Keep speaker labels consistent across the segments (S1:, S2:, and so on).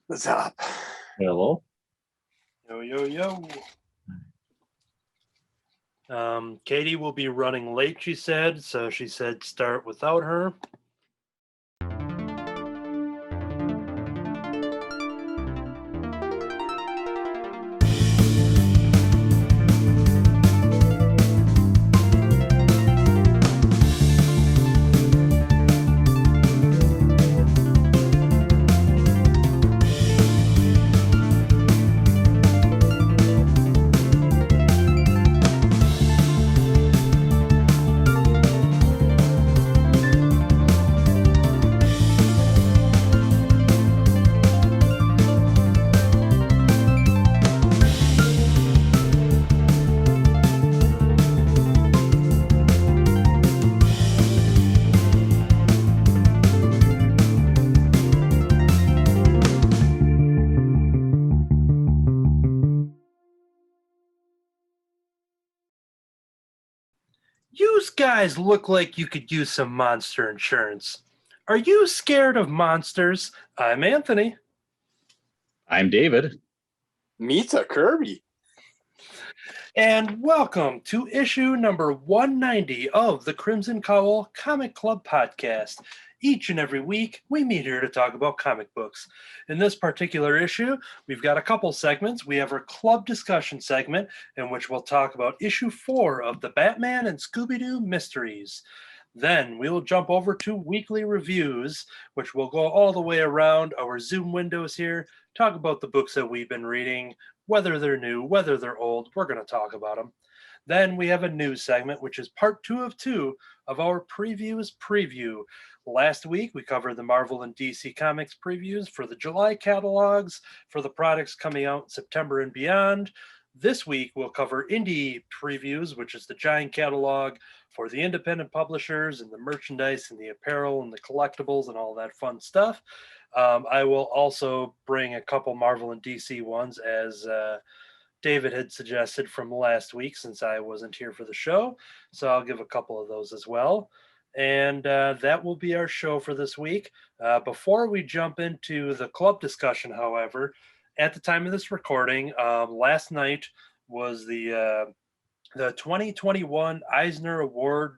S1: What's up?
S2: Hello.
S3: Yo. Katie will be running late, she said, so she said start without her. You guys look like you could use some monster insurance. Are you scared of monsters? I'm Anthony.
S2: I'm David.
S1: Meet a Kirby.
S3: And welcome to issue number 190 of the Crimson Cowl Comic Club podcast. Each and every week, we meet here to talk about comic books. In this particular issue, we've got a couple segments. We have our club discussion segment, in which we'll talk about issue 4 of the Batman and Scooby-Doo mysteries. Then we will jump over to weekly reviews, which will go all the way around our Zoom windows here, talk about the books that we've been reading, whether they're new, whether they're old, we're going to talk about them. Then we have a news segment, which is part 2 of 2 of our previews preview. Last week, we covered the Marvel and DC Comics previews for the July catalogs for the products coming out in September and beyond. This week, we'll cover indie previews, which is the giant catalog for the independent publishers and the merchandise and the apparel and the collectibles and all that fun stuff. I will also bring a couple Marvel and DC ones, as David had suggested from last week, since I wasn't here for the show. So I'll give a couple of those as well. And that will be our show for this week. Before we jump into the club discussion, however, at the time of this recording, last night was the 2021 Eisner Award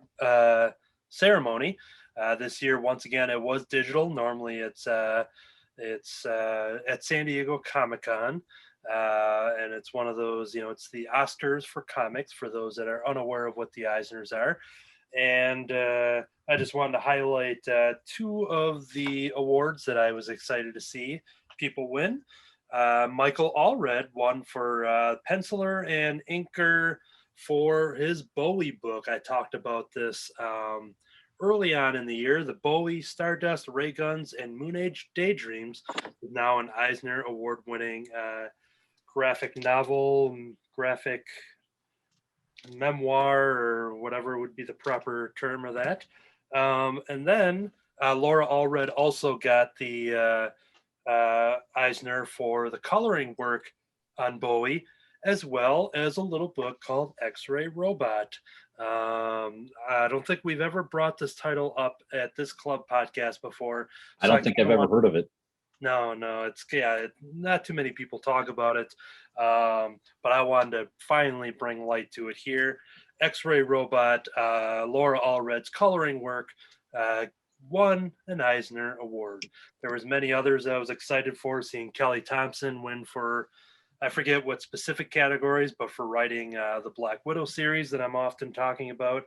S3: ceremony. This year, once again, it was digital. Normally, it's at San Diego Comic-Con. And it's one of those, it's the Oscars for comics, for those that are unaware of what the Eisners are. And I just wanted to highlight 2 of the awards that I was excited to see people win. Michael Allred won for penciler and inker for his Bowie book. I talked about this early on in the year. The Bowie, Stardust, Ray Guns, and Moon Age Daydreams is now an Eisner Award-winning graphic novel, graphic memoir, or whatever would be the proper term of that. And then Laura Allred also got the Eisner for the coloring work on Bowie, as well as a little book called X-Ray Robot. I don't think we've ever brought this title up at this club podcast before.
S2: I don't think I've ever heard of it.
S3: No, it's not too many people talk about it, but I wanted to finally bring light to it here. X-Ray Robot, Laura Allred's coloring work, won an Eisner Award. There was many others I was excited for, seeing Kelly Thompson win for, I forget what specific categories, but for writing the Black Widow series that I'm often talking about,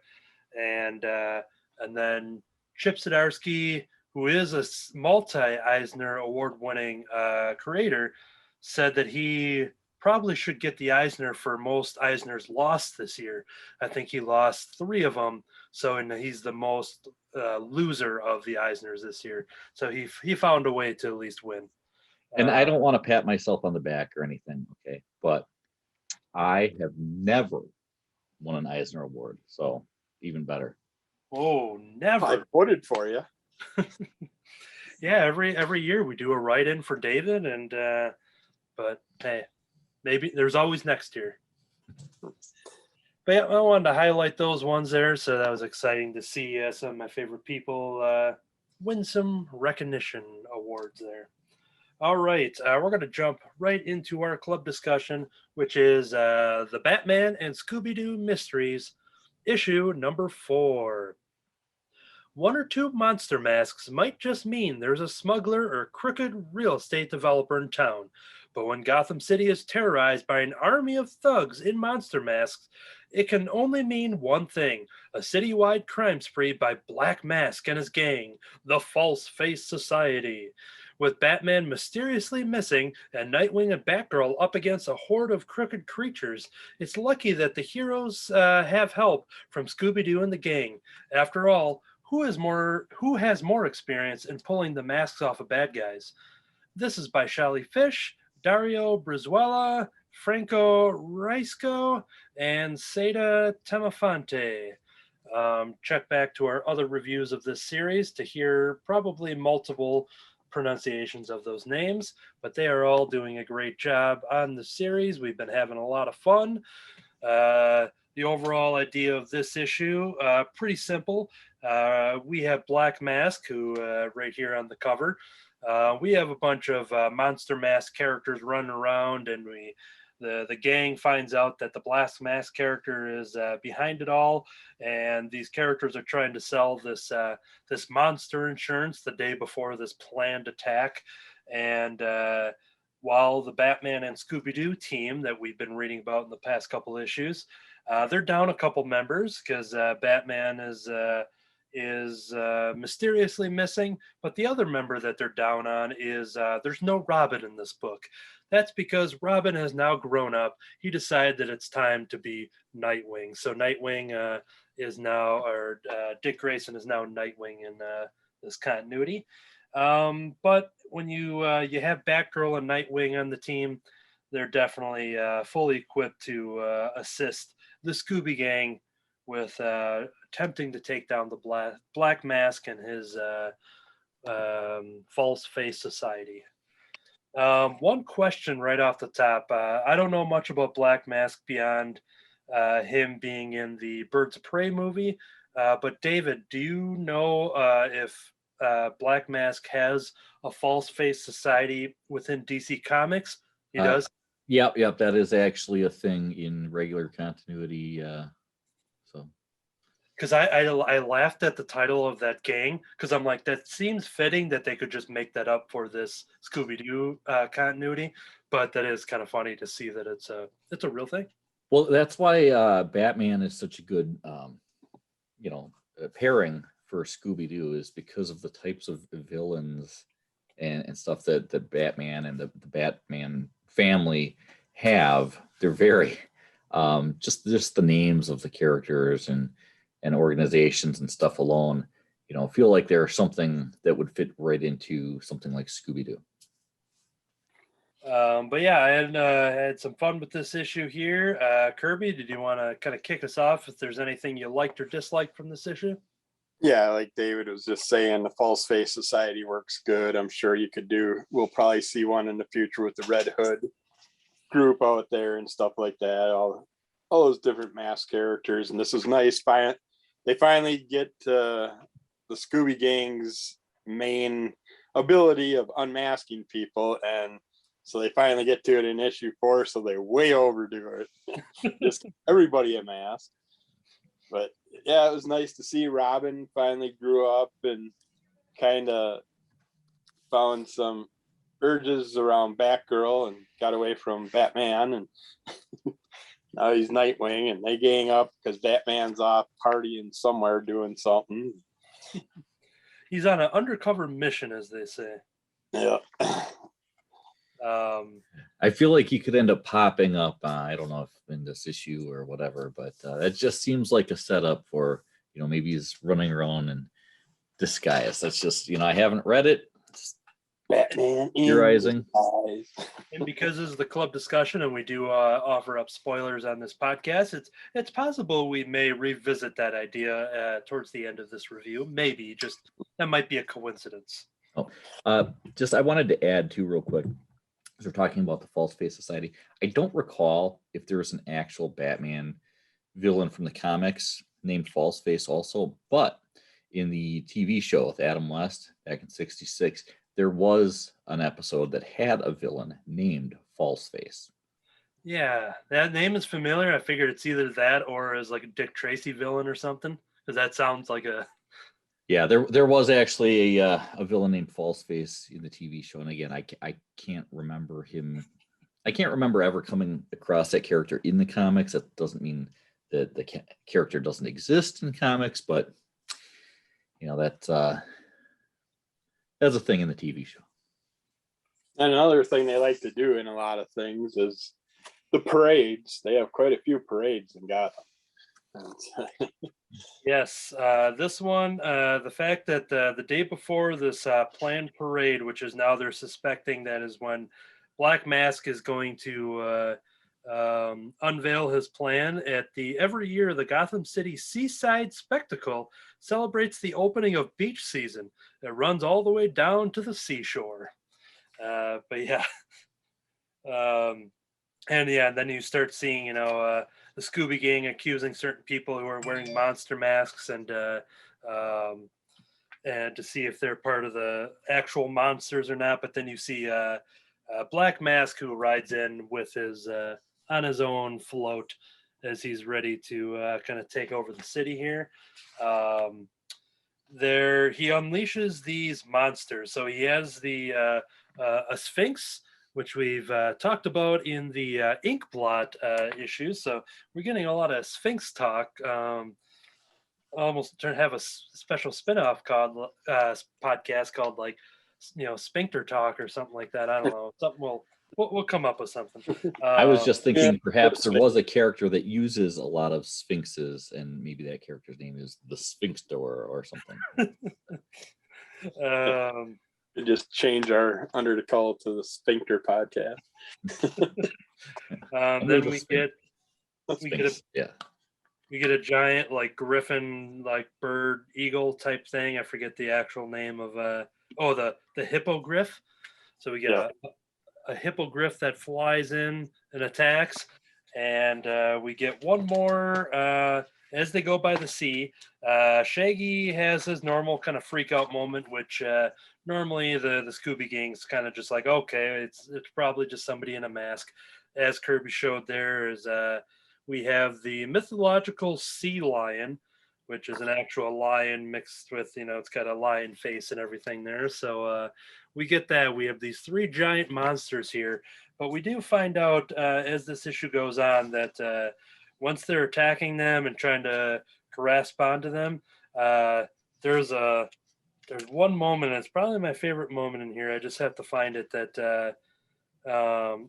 S3: and then Chip Zdarsky, who is a multi-Eisner award-winning creator, said that he probably should get the Eisner for most Eisners lost this year. I think he lost 3 of them, and he's the most loser of the Eisners this year. So he found a way to at least win.
S2: And I don't want to pat myself on the back or anything, okay? But I have never won an Eisner Award, so even better.
S3: Oh, never.
S1: I voted for you.
S3: Yeah, every year we do a write-in for David, and but hey, maybe there's always next year. But yeah, I wanted to highlight those ones there, so that was exciting to see some of my favorite people win some recognition awards there. All right, we're going to jump right into our club discussion, which is the Batman and Scooby-Doo Mysteries, issue number 4. One or two monster masks might just mean there's a smuggler or crooked real estate developer in town. But when Gotham City is terrorized by an army of thugs in monster masks, it can only mean one thing: a citywide crime spree by Black Mask and his gang, the False Face Society. With Batman mysteriously missing and Nightwing and Batgirl up against a horde of crooked creatures, it's lucky that the heroes have help from Scooby-Doo and the gang. After all, who has more experience in pulling the masks off of bad guys? This is by Shally Fish, Dario Brizuela, Franco Raisco, and Seda Temafante. Check back to our other reviews of this series to hear probably multiple pronunciations of those names, but they are all doing a great job on the series. We've been having a lot of fun. The overall idea of this issue, pretty simple. We have Black Mask, who right here on the cover. We have a bunch of monster mask characters running around, and the gang finds out that the Black Mask character is behind it all, and these characters are trying to sell this monster insurance the day before this planned attack. And while the Batman and Scooby-Doo team that we've been reading about in the past couple issues, they're down a couple members because Batman is mysteriously missing, but the other member that they're down on is there's no Robin in this book. That's because Robin has now grown up. He decided that it's time to be Nightwing. So Nightwing is now, or Dick Grayson is now Nightwing in this continuity. But when you have Batgirl and Nightwing on the team, they're definitely fully equipped to assist the Scooby Gang with attempting to take down the Black Mask and his False Face Society. One question right off the top. I don't know much about Black Mask beyond him being in the Birds of Prey movie. But David, do you know if Black Mask has a False Face Society within DC Comics? He does?
S2: Yep. That is actually a thing in regular continuity.
S3: Because I laughed at the title of that gang, because I'm like, that seems fitting that they could just make that up for this Scooby-Doo continuity, but that is kind of funny to see that it's a real thing.
S2: Well, that's why Batman is such a good pairing for Scooby-Doo, is because of the types of villains and stuff that Batman and the Batman family have. They're very just the names of the characters and organizations and stuff alone, feel like they're something that would fit right into something like Scooby-Doo.
S3: But yeah, I had some fun with this issue here. Kirby, did you want to kind of kick us off if there's anything you liked or disliked from this issue?
S1: Yeah, like David was just saying, the False Face Society works good. I'm sure we'll probably see one in the future with the Red Hood group out there and stuff like that. All those different mask characters. And this is nice. They finally get the Scooby Gang's main ability of unmasking people, and so they finally get to it in issue 4, so they way overdo it. Just everybody a mask. But yeah, it was nice to see Robin finally grew up and kind of found some urges around Batgirl and got away from Batman, and now he's Nightwing, and they gang up because Batman's off partying somewhere doing something.
S3: He's on an undercover mission, as they say.
S1: Yeah.
S2: I feel like he could end up popping up, I don't know if in this issue or whatever, but it just seems like a setup for, maybe he's running around in disguise. That's just, I haven't read it.
S1: Batman
S2: theorizing.
S3: And because this is the club discussion and we do offer up spoilers on this podcast, it's possible we may revisit that idea towards the end of this review. Maybe, just that might be a coincidence.
S2: I wanted to add too real quick, as we're talking about the False Face Society. I don't recall if there was an actual Batman villain from the comics named False Face also, but in the TV show with Adam West back in '66, there was an episode that had a villain named Falseface.
S3: Yeah, that name is familiar. I figured it's either that or as like a Dick Tracy villain or something, because that sounds like a.
S2: Yeah, there was actually a villain named Falseface in the TV show, and again, I can't remember him. I can't remember ever coming across that character in the comics. That doesn't mean that the character doesn't exist in comics, but that's a thing in the TV show.
S1: And another thing they like to do in a lot of things is the parades. They have quite a few parades in Gotham.
S3: Yes, this one, the fact that the day before this planned parade, which is now they're suspecting that is when Black Mask is going to unveil his plan at every year the Gotham City Seaside Spectacle celebrates the opening of beach season. It runs all the way down to the seashore. But yeah. And then you start seeing, the Scooby Gang accusing certain people who are wearing monster masks and to see if they're part of the actual monsters or not. But then you see Black Mask who rides in with his on his own float as he's ready to kind of take over the city here. There he unleashes these monsters. So he has a Sphinx, which we've talked about in the ink blot issues. So we're getting a lot of Sphinx talk. Almost to have a special spinoff called podcast called Sphincter Talk or something like that. I don't know. Something we'll come up with something.
S2: I was just thinking perhaps there was a character that uses a lot of sphinxes, and maybe that character's name is the Sphinx Door or something.
S1: We just change our Under the Call to the Sphincter podcast.
S3: Then we get a giant like griffin, like bird eagle type thing. I forget the actual name of the hippogriff. So we get a hippogriff that flies in and attacks, and we get one more as they go by the sea. Shaggy has his normal kind of freak out moment, which normally the Scooby Gang's kind of just like, okay, it's probably just somebody in a mask. As Kirby showed there is we have the mythological sea lion, which is an actual lion mixed with, it's got a lion face and everything there. So we get that. We have these three giant monsters here, but we do find out as this issue goes on that once they're attacking them and trying to correspond to them, there's one moment, it's probably my favorite moment in here. I just have to find it, that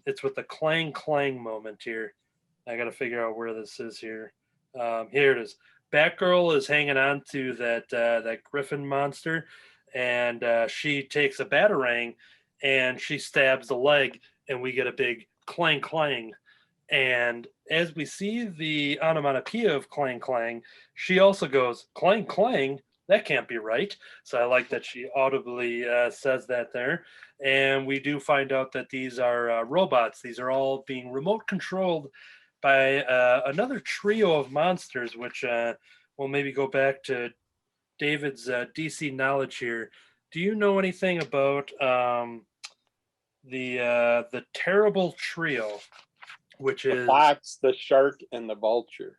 S3: it's with the clang clang moment here. I got to figure out where this is here. Here it is. Batgirl is hanging on to that griffin monster, and she takes a batarang and she stabs the leg, and we get a big clang clang. And as we see the onomatopoeia of clang clang, she also goes clang clang. That can't be right. So I like that she audibly says that there. And we do find out that these are robots. These are all being remote controlled by another trio of monsters, which will maybe go back to David's DC knowledge here. Do you know anything about the terrible trio, which is
S1: the fox, the shark, and the vulture?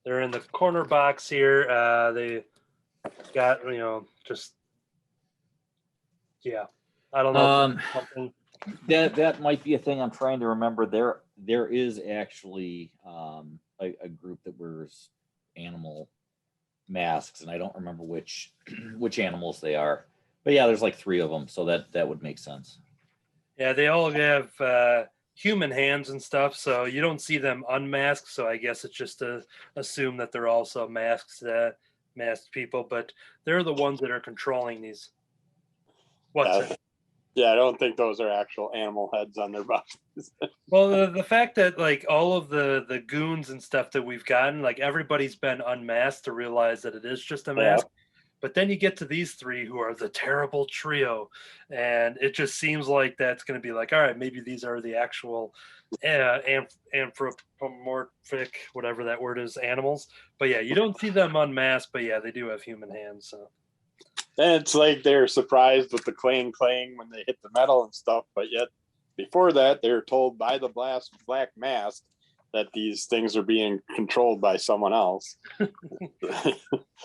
S3: They're in the corner box here. They got, just I don't know.
S2: That might be a thing. I'm trying to remember. There is actually a group that wears animal masks, and I don't remember which animals they are. But yeah, there's like three of them, so that would make sense.
S3: Yeah, they all have human hands and stuff, so you don't see them unmasked. So I guess it's just to assume that they're also masked people, but they're the ones that are controlling these. What's it?
S1: Yeah, I don't think those are actual animal heads on their boxes.
S3: Well, the fact that like all of the goons and stuff that we've gotten, like everybody's been unmasked to realize that it is just a mask. Yeah. But then you get to these three who are the terrible trio, and it just seems like that's going to be like, all right, maybe these are the actual anthropomorphic, whatever that word is, animals. But yeah, you don't see them unmasked, but yeah, they do have human hands. So
S1: And it's like they're surprised with the clang when they hit the metal and stuff, but yet before that, they're told by the Black Mask that these things are being controlled by someone else.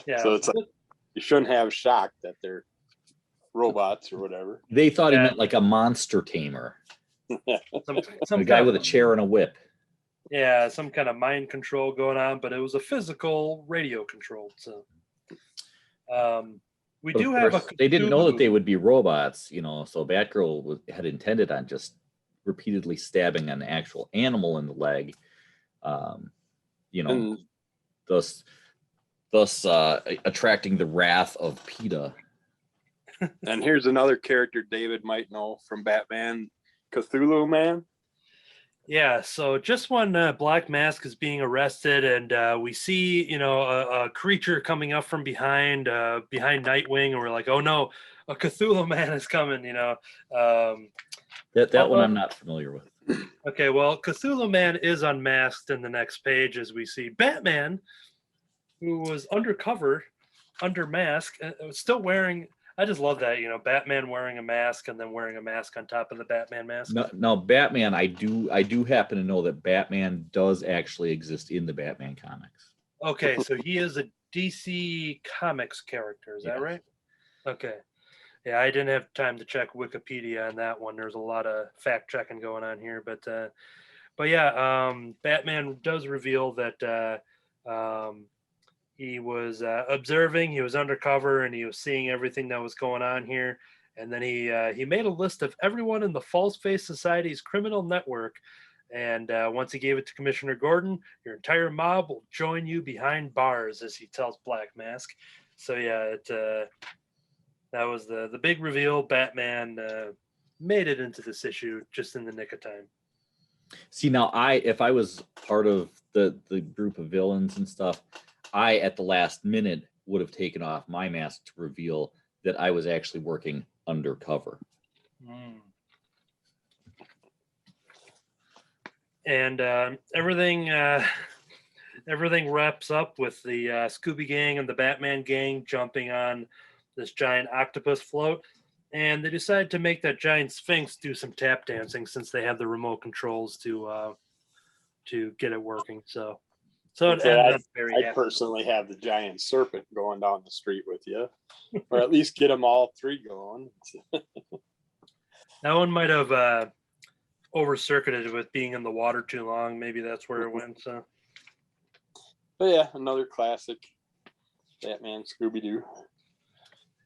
S3: Yeah.
S1: So it's like you shouldn't have shock that they're robots or whatever.
S2: They thought he meant like a monster tamer.
S3: Some
S2: a guy with a chair and a whip.
S3: Yeah, some kind of mind control going on, but it was a physical radio controlled. So we do have a.
S2: They didn't know that they would be robots, you know. So Batgirl had intended on just repeatedly stabbing an actual animal in the leg, you know, thus attracting the wrath of PETA.
S1: And here's another character David might know from Batman, Cthulhu Man.
S3: Yeah, so just when Black Mask is being arrested, and we see, you know, a creature coming up from behind Nightwing, and we're like, oh no, a Cthulhu Man is coming, you know.
S2: That one I'm not familiar with.
S3: Okay, well, Cthulhu Man is unmasked in the next page as we see Batman, who was undercover, under mask, still wearing. I just love that, you know, Batman wearing a mask and then wearing a mask on top of the Batman mask.
S2: No, Batman. I do happen to know that Batman does actually exist in the Batman comics.
S3: Okay, so he is a DC Comics character. Is that right? Okay. Yeah, I didn't have time to check Wikipedia on that one. There's a lot of fact checking going on here, but yeah, Batman does reveal that he was observing. He was undercover, and he was seeing everything that was going on here. And then he made a list of everyone in the False Face Society's criminal network. And once he gave it to Commissioner Gordon, your entire mob will join you behind bars, as he tells Black Mask. So yeah, that was the big reveal. Batman made it into this issue just in the nick of time.
S2: See, now if I was part of the group of villains and stuff, I at the last minute would have taken off my mask to reveal that I was actually working undercover.
S3: And everything wraps up with the Scooby Gang and the Batman Gang jumping on this giant octopus float, and they decide to make that giant Sphinx do some tap dancing since they have the remote controls to get it working. So it ended up very
S1: I personally have the giant serpent going down the street with you, or at least get them all three going.
S3: That one might have over-circuited with being in the water too long. Maybe that's where it went. So,
S1: but yeah, another classic Batman Scooby-Doo.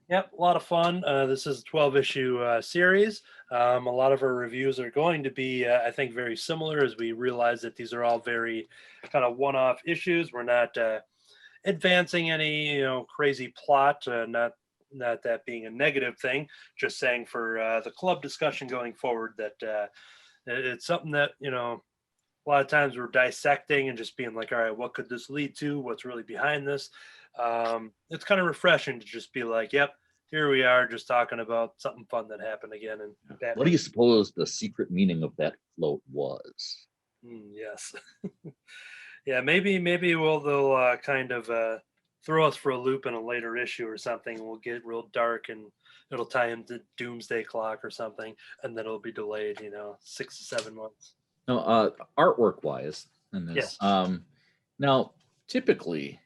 S3: Yep, a lot of fun. This is a 12-issue series. A lot of our reviews are going to be, I think, very similar, as we realize that these are all very kind of one-off issues. We're not advancing any, crazy plot. Not that being a negative thing. Just saying for the club discussion going forward that it's something that a lot of times we're dissecting and just being like, all right, what could this lead to? What's really behind this? It's kind of refreshing to just be like, yep, here we are just talking about something fun that happened again. And
S2: what do you suppose the secret meaning of that float was?
S3: Yes. Yeah, maybe they'll kind of throw us for a loop in a later issue or something. We'll get real dark and it'll tie into Doomsday Clock or something, and then it'll be delayed, 6 to 7 months.
S2: No, artwork wise in this.
S3: Yes.
S2: Now, typically,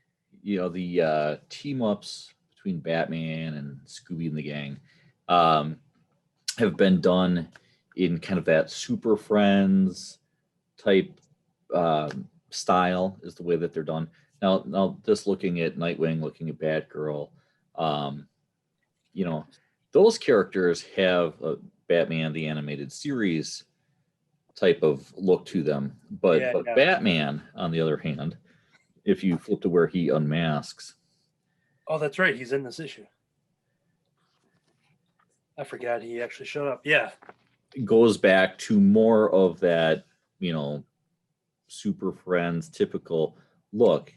S2: the team ups between Batman and Scooby and the gang have been done in kind of that Super Friends type style is the way that they're done. Now just looking at Nightwing, looking at Batgirl, those characters have a Batman the Animated Series type of look to them, but Batman, on the other hand, if you flip to where he unmasks.
S3: Oh, that's right. He's in this issue. I forgot he actually showed up. Yeah.
S2: It goes back to more of that, Super Friends typical look.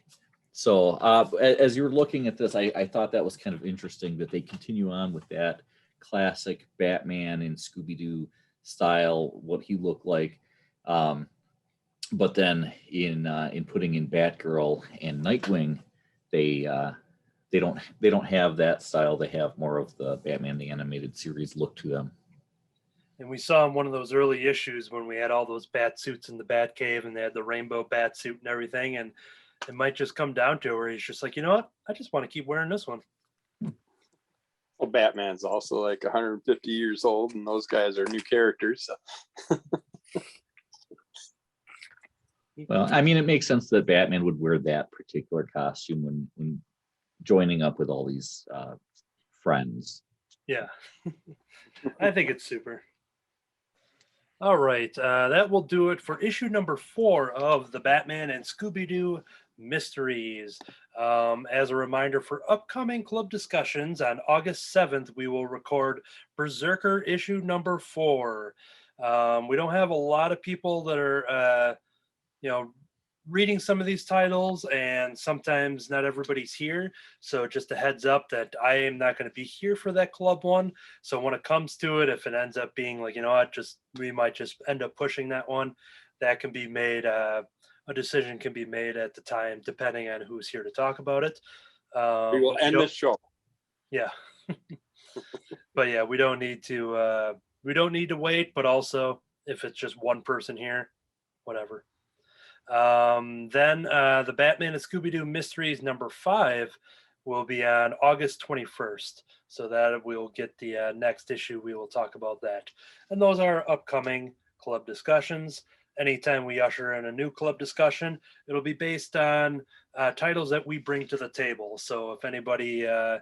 S2: So as you're looking at this, I thought that was kind of interesting that they continue on with that classic Batman and Scooby-Doo style, what he looked like. But then in putting in Batgirl and Nightwing, they they don't have that style. They have more of the Batman the Animated Series look to them.
S3: And we saw in one of those early issues when we had all those bat suits in the bat cave and they had the rainbow bat suit and everything. And it might just come down to where he's just like, you know what? I just want to keep wearing this one.
S1: Well, Batman's also like 150 years old, and those guys are new characters. So.
S2: Well, I mean, it makes sense that Batman would wear that particular costume when joining up with all these friends.
S3: Yeah, I think it's super. All right, that will do it for issue number 4 of the Batman and Scooby-Doo Mysteries. As a reminder for upcoming club discussions, on August 7th, we will record Berserker issue number 4. We don't have a lot of people that are, reading some of these titles, and sometimes not everybody's here. So just a heads up that I am not going to be here for that club one. So when it comes to it, if it ends up being like, we might just end up pushing that one, that can be made, a decision can be made at the time, depending on who's here to talk about it.
S1: We will end the show.
S3: Yeah. But yeah, we don't need to wait, but also if it's just one person here, whatever. Then the Batman and Scooby-Doo Mysteries number 5 will be on August 21st. So that we'll get the next issue. We will talk about that. And those are upcoming club discussions. Anytime we usher in a new club discussion, it'll be based on titles that we bring to the table. So if anybody that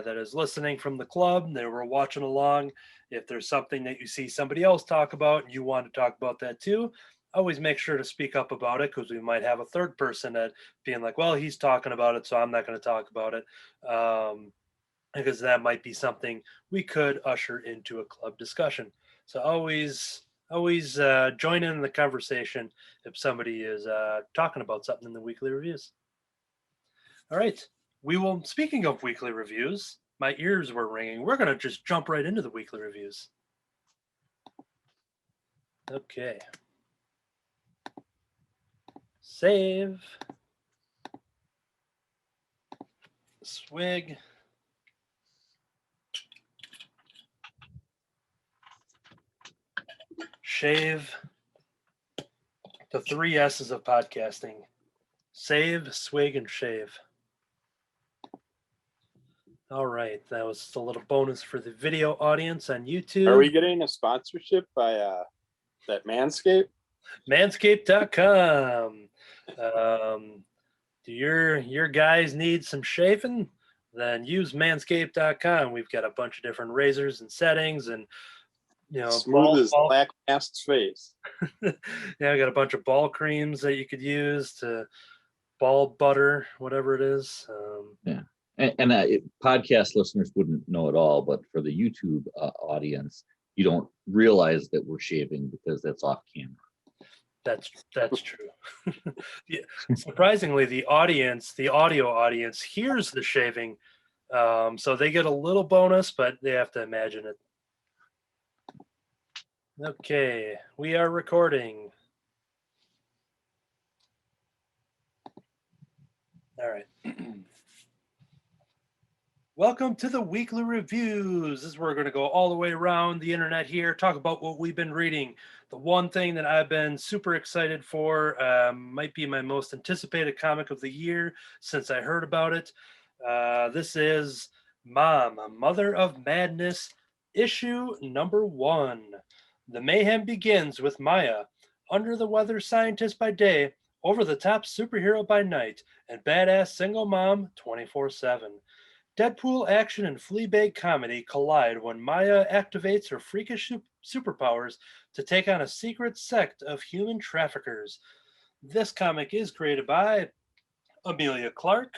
S3: is listening from the club, they were watching along, if there's something that you see somebody else talk about and you want to talk about that too, always make sure to speak up about it, because we might have a third person that being like, well, he's talking about it, so I'm not going to talk about it, because that might be something we could usher into a club discussion. So always join in the conversation if somebody is talking about something in the weekly reviews. All right. Speaking of weekly reviews, my ears were ringing. We're going to just jump right into the weekly reviews. Okay. Save. Swig. Shave. The 3 S's of podcasting. Save, swig, and shave. All right. That was just a little bonus for the video audience on YouTube.
S1: Are we getting a sponsorship by that Manscaped?
S3: Manscaped.com. Do your guys need some shaving? Then use Manscaped.com. We've got a bunch of different razors and settings, and
S1: smooth as Black Mask's face.
S3: Yeah, I got a bunch of ball creams that you could use to ball butter, whatever it is.
S2: Yeah. And podcast listeners wouldn't know it all, but for the YouTube audience, you don't realize that we're shaving because that's off camera.
S3: That's true. Yeah, surprisingly, the audio audience hears the shaving, so they get a little bonus, but they have to imagine it. Okay, we are recording. All right. Welcome to the weekly reviews. This is where we're going to go all the way around the internet here, talk about what we've been reading. The one thing that I've been super excited for, might be my most anticipated comic of the year since I heard about it. This is M.O.M, Mother of Madness, issue number 1. The mayhem begins with Maya, under the weather scientist by day, over the top superhero by night, and badass single mom 24/7. Deadpool action and Fleabag comedy collide when Maya activates her freakish superpowers to take on a secret sect of human traffickers. This comic is created by Amelia Clark,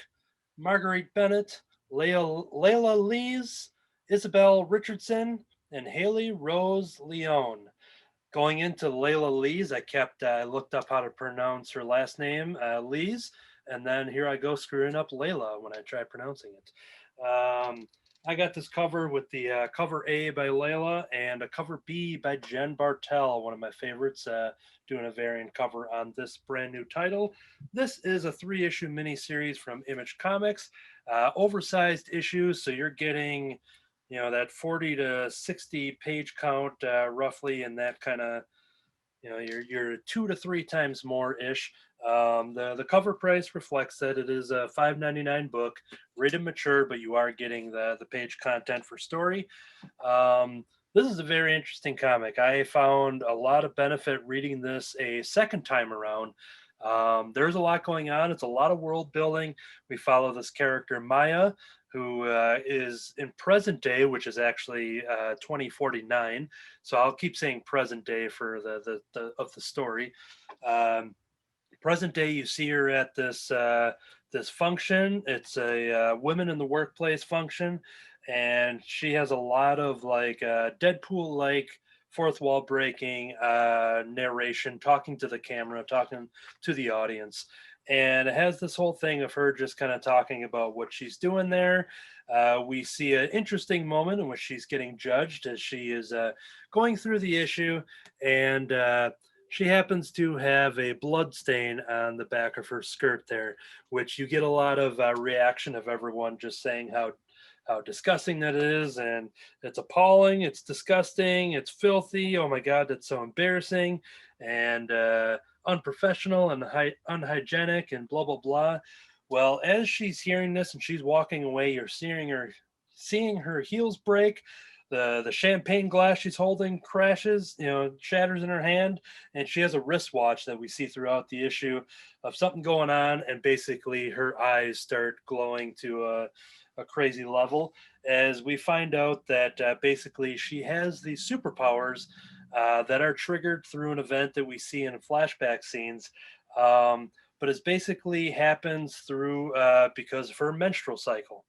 S3: Marguerite Bennett, Layla Lees, Isabel Richardson, and Haley Rose Leone. Going into Layla Lees, I looked up how to pronounce her last name, Lees, and then here I go screwing up Layla when I try pronouncing it. I got this cover with the cover A by Layla and a cover B by Jen Bartel, one of my favorites, doing a variant cover on this brand new title. This is a 3-issue miniseries from Image Comics. oversized issues. So you're getting, that 40 to 60 page count roughly, and that kind of, you're 2 to 3 times more ish. The cover price reflects that it is a $5.99 book, rated mature, but you are getting the page content for story. This is a very interesting comic. I found a lot of benefit reading this a second time around. There's a lot going on. It's a lot of world building. We follow this character Maya, who is in present day, which is actually 2049. So I'll keep saying present day for the of the story. Present day, you see her at this function. It's a women in the workplace function, and she has a lot of like Deadpool like fourth wall breaking narration, talking to the camera, talking to the audience. And it has this whole thing of her just kind of talking about what she's doing there. We see an interesting moment in which she's getting judged as she is going through the issue, and she happens to have a blood stain on the back of her skirt there, which you get a lot of reaction of everyone just saying how disgusting that is, and it's appalling, it's disgusting, it's filthy, oh my god, that's so embarrassing, and unprofessional and unhygienic and blah blah blah. Well, as she's hearing this and she's walking away, you're seeing her heels break. The champagne glass she's holding crashes, shatters in her hand, and she has a wristwatch that we see throughout the issue of something going on, and basically her eyes start glowing to a crazy level as we find out that basically she has these superpowers that are triggered through an event that we see in flashback scenes, but it basically happens through because of her menstrual cycle.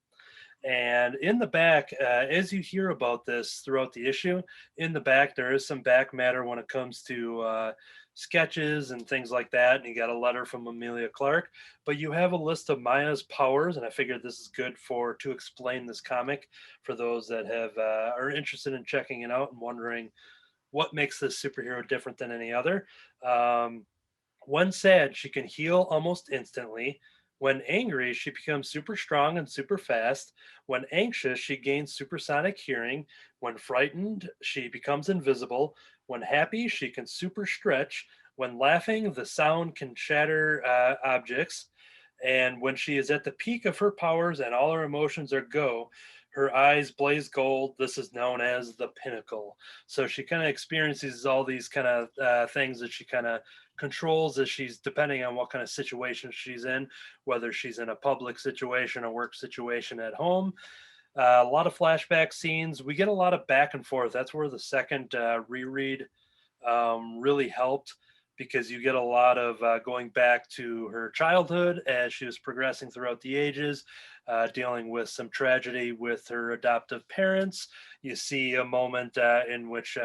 S3: And in the back, as you hear about this throughout the issue, in the back, there is some back matter when it comes to sketches and things like that. And you got a letter from Amelia Clark, but you have a list of Maya's powers. And I figured this is good to explain this comic for those that are interested in checking it out and wondering what makes this superhero different than any other. When sad, she can heal almost instantly. When angry, she becomes super strong and super fast. When anxious, she gains supersonic hearing. When frightened, she becomes invisible. When happy, she can super stretch. When laughing, the sound can shatter objects. And when she is at the peak of her powers and all her emotions are go, her eyes blaze gold. This is known as the pinnacle. So she kind of experiences all these kind of things that she kind of controls as she's depending on what kind of situation she's in, whether she's in a public situation, a work situation at home. A lot of flashback scenes. We get a lot of back and forth. That's where the second reread really helped, because you get a lot of going back to her childhood as she was progressing throughout the ages, dealing with some tragedy with her adoptive parents. You see a moment in which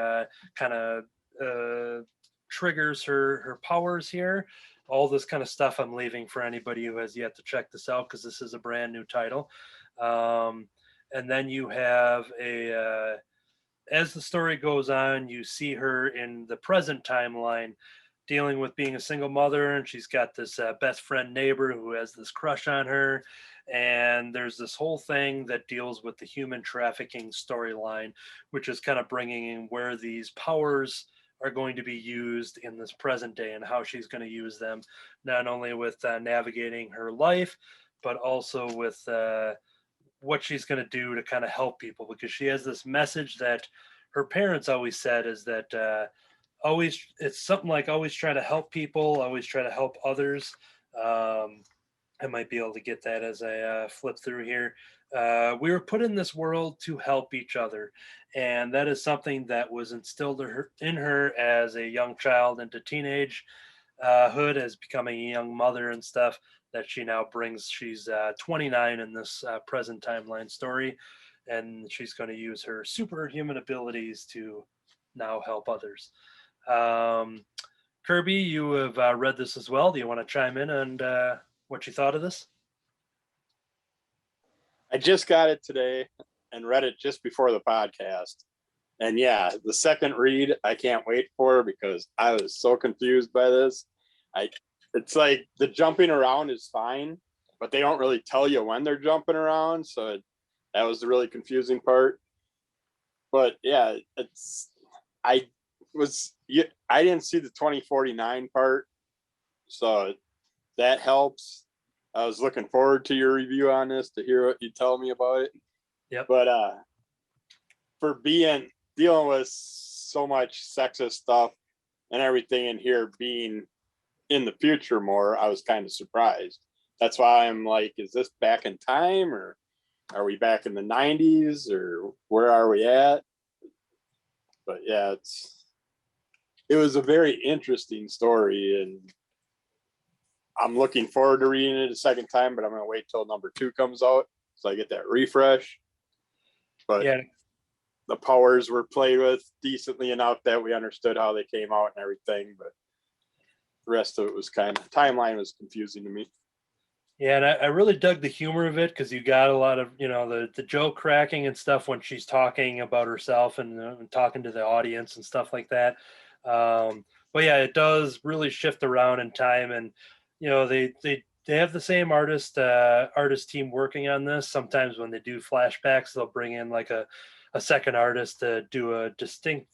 S3: kind of triggers her powers here. All this kind of stuff I'm leaving for anybody who has yet to check this out, because this is a brand new title. And then you have as the story goes on, you see her in the present timeline dealing with being a single mother, and she's got this best friend neighbor who has this crush on her, and there's this whole thing that deals with the human trafficking storyline, which is kind of bringing in where these powers are going to be used in this present day and how she's going to use them, not only with navigating her life, but also with what she's going to do to kind of help people, because she has this message that her parents always said is that it's something like always try to help people, always try to help others. I might be able to get that as I flip through here. We were put in this world to help each other, and that is something that was instilled in her as a young child into teenage hood, as becoming a young mother and stuff, that she now brings. She's 29 in this present timeline story, and she's going to use her superhuman abilities to now help others. Kirby, you have read this as well. Do you want to chime in on what you thought of this?
S1: I just got it today and read it just before the podcast. And yeah, the second read, I can't wait for, because I was so confused by this. It's like the jumping around is fine, but they don't really tell you when they're jumping around. So that was the really confusing part. But yeah, I didn't see the 2049 part, so that helps. I was looking forward to your review on this to hear what you tell me about it.
S3: Yep.
S1: But for dealing with so much sexist stuff and everything in here being in the future more, I was kind of surprised. That's why I'm like, is this back in time, or are we back in the 90s, or where are we at? But yeah, it was a very interesting story, and I'm looking forward to reading it a second time, but I'm going to wait till number 2 comes out so I get that refresh. But
S3: Yeah,
S1: the powers were played with decently enough that we understood how they came out and everything, but the rest of it was timeline was confusing to me.
S3: yeah, and I really dug the humor of it, because you got a lot of, the joke cracking and stuff when she's talking about herself and talking to the audience and stuff like that. But yeah, it does really shift around in time, and they have the same artist team working on this. Sometimes when they do flashbacks, they'll bring in like a second artist to do a distinct,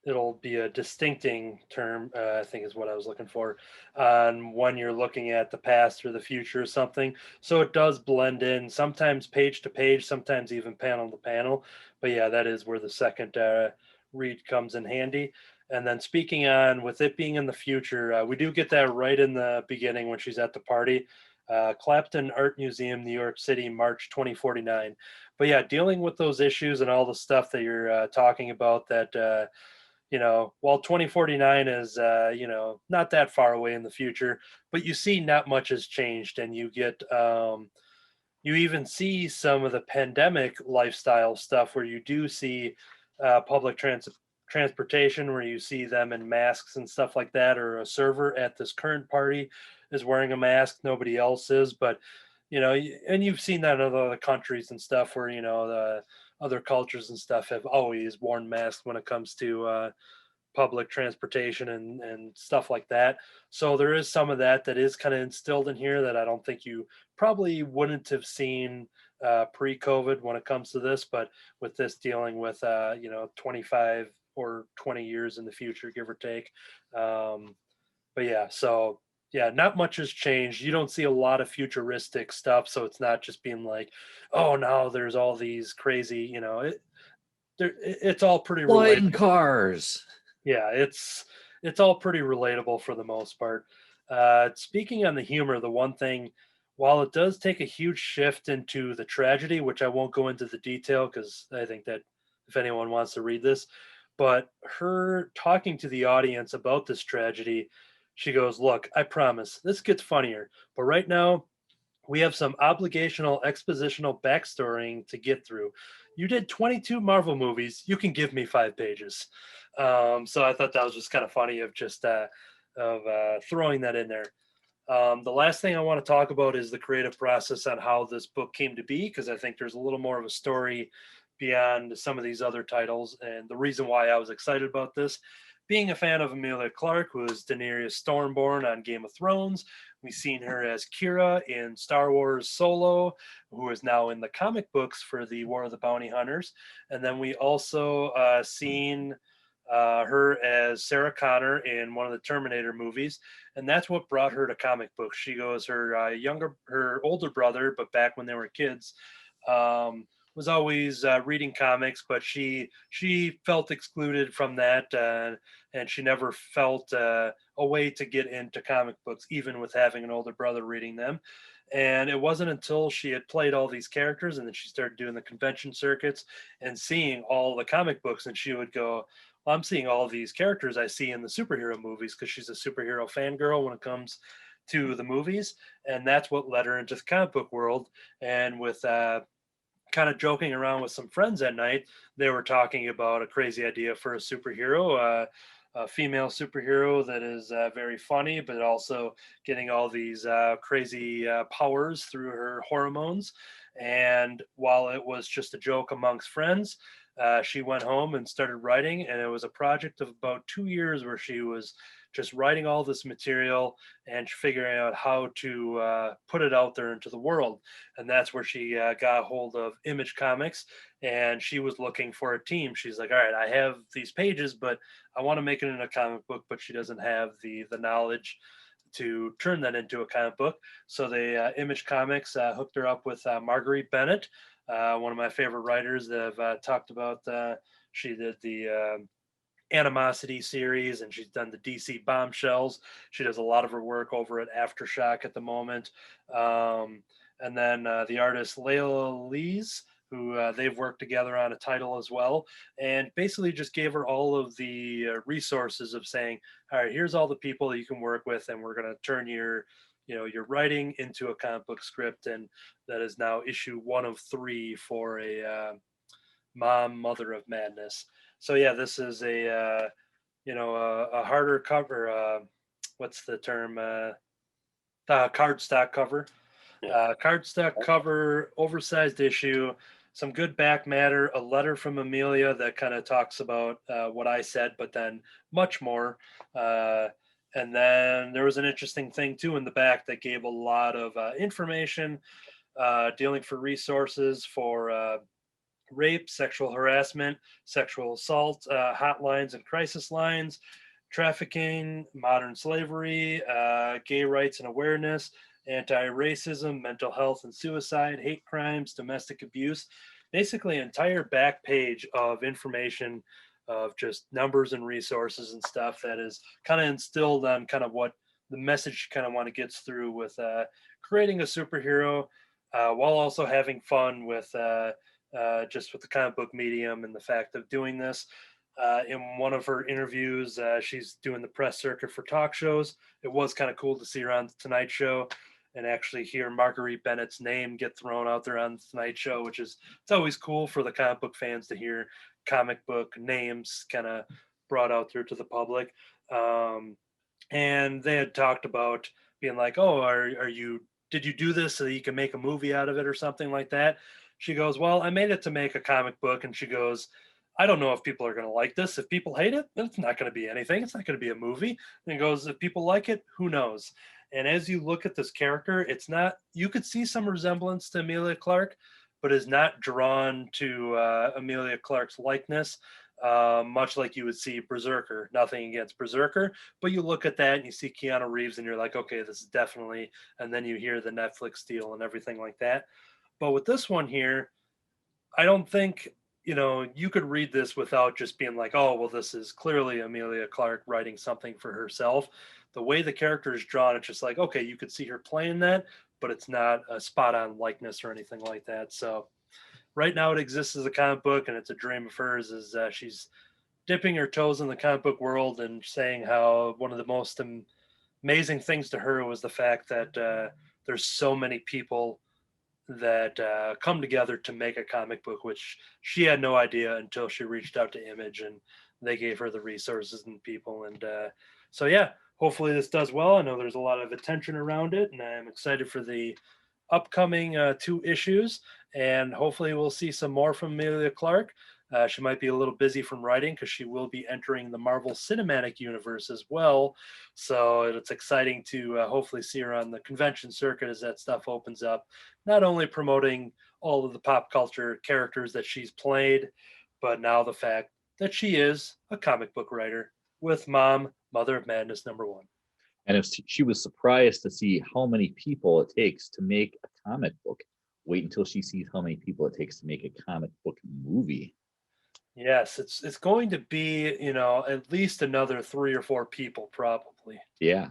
S3: it'll be a distincting term, I think is what I was looking for, on when you're looking at the past or the future or something. So it does blend in, sometimes page to page, sometimes even panel to panel. But yeah, that is where the second read comes in handy. And then speaking on with it being in the future, we do get that right in the beginning when she's at the party. Clapton Art Museum, New York City, March 2049. But yeah, dealing with those issues and all the stuff that you're talking about, that while 2049 is, not that far away in the future, but you see not much has changed, and you get, you even see some of the pandemic lifestyle stuff where you do see public transportation, where you see them in masks and stuff like that, or a server at this current party is wearing a mask, nobody else is. But and you've seen that in other countries and stuff where the other cultures and stuff have always worn masks when it comes to public transportation and stuff like that. So there is some of that is kind of instilled in here that I don't think you probably wouldn't have seen pre-COVID when it comes to this, but with this dealing with 25 or 20 years in the future, give or take. But yeah, so yeah, not much has changed. You don't see a lot of futuristic stuff, so it's not just being like, oh, now there's all these crazy, it's all pretty
S2: Flying
S3: relatable.
S2: cars.
S3: Yeah, it's all pretty relatable for the most part. Speaking on the humor, the one thing, while it does take a huge shift into the tragedy, which I won't go into the detail because I think that if anyone wants to read this, but her talking to the audience about this tragedy, she goes, "Look, I promise this gets funnier, but right now we have some obligational expositional backstorying to get through. You did 22 Marvel movies. You can give me 5 pages." So I thought that was just kind of funny of just throwing that in there. The last thing I want to talk about is the creative process on how this book came to be, because I think there's a little more of a story beyond some of these other titles. And the reason why I was excited about this, being a fan of Emilia Clarke, who is Daenerys Stormborn on Game of Thrones. We've seen her as Kira in Star Wars Solo, who is now in the comic books for the War of the Bounty Hunters. And then we also seen her as Sarah Connor in one of the Terminator movies, and that's what brought her to comic books. She goes, her older brother, but back when they were kids, was always reading comics, but she felt excluded from that, and she never felt a way to get into comic books, even with having an older brother reading them. And it wasn't until she had played all these characters and then she started doing the convention circuits and seeing all the comic books, and she would go, well, I'm seeing all these characters I see in the superhero movies, because she's a superhero fangirl when it comes to the movies. And that's what led her into the comic book world. And with kind of joking around with some friends at night, they were talking about a crazy idea for a superhero, a female superhero that is very funny, but also getting all these crazy powers through her hormones. And while it was just a joke amongst friends, she went home and started writing, and it was a project of about 2 years where she was just writing all this material and figuring out how to put it out there into the world. And that's where she got a hold of Image Comics, and she was looking for a team. She's like, all right, I have these pages, but I want to make it in a comic book, but she doesn't have the knowledge to turn that into a comic book. So they Image Comics hooked her up with Marguerite Bennett, one of my favorite writers that I've talked about. She did the Animosity series, and she's done the DC Bombshells. She does a lot of her work over at Aftershock at the moment. And then the artist Layla Lees, who they've worked together on a title as well, and basically just gave her all of the resources of saying, all right, here's all the people that you can work with, and we're going to turn your writing into a comic book script. And that is now issue 1 of 3 for a M.O.M, Mother of Madness. So yeah, this is a harder cover. What's the term? Cardstock cover. Cardstock cover, oversized issue, some good back matter, a letter from Amelia that kind of talks about what I said, but then much more. And then there was an interesting thing too in the back that gave a lot of information, dealing for resources for rape, sexual harassment, sexual assault, hotlines and crisis lines, trafficking, modern slavery, gay rights and awareness, anti-racism, mental health and suicide, hate crimes, domestic abuse. Basically, an entire back page of information of just numbers and resources and stuff that is kind of instilled on kind of what the message you kind of want to get through with creating a superhero, while also having fun with just with the comic book medium and the fact of doing this. In one of her interviews, she's doing the press circuit for talk shows. It was kind of cool to see her on the Tonight Show and actually hear Marguerite Bennett's name get thrown out there on the Tonight Show, which is, it's always cool for the comic book fans to hear comic book names kind of brought out there to the public. And they had talked about being like, oh, did you do this so that you can make a movie out of it or something like that? She goes, well, I made it to make a comic book. And she goes, I don't know if people are going to like this. If people hate it, it's not going to be anything. It's not going to be a movie. And he goes, if people like it, who knows? And as you look at this character, it's not, you could see some resemblance to Amelia Clarke, but is not drawn to Amelia Clarke's likeness, much like you would see Berserker. Nothing against Berserker, but you look at that and you see Keanu Reeves and you're like, okay, this is definitely, and then you hear the Netflix deal and everything like that. But with this one here, I don't think, you could read this without just being like, oh, well, this is clearly Amelia Clarke writing something for herself. The way the character is drawn, it's just like, okay, you could see her playing that, but it's not a spot on likeness or anything like that. So right now it exists as a comic book, and it's a dream of hers, is she's dipping her toes in the comic book world and saying how one of the most amazing things to her was the fact that there's so many people that come together to make a comic book, which she had no idea until she reached out to Image and they gave her the resources and people. And so, yeah, hopefully this does well. I know there's a lot of attention around it, and I'm excited for the upcoming 2 issues. And hopefully we'll see some more from Amelia Clarke. She might be a little busy from writing because she will be entering the Marvel Cinematic Universe as well. So it's exciting to hopefully see her on the convention circuit as that stuff opens up, not only promoting all of the pop culture characters that she's played, but now the fact that she is a comic book writer with M.O.M, Mother of Madness #1.
S2: And if she was surprised to see how many people it takes to make a comic book, wait until she sees how many people it takes to make a comic book movie.
S3: Yes, it's going to be, at least another 3 or 4 people probably.
S2: Yeah.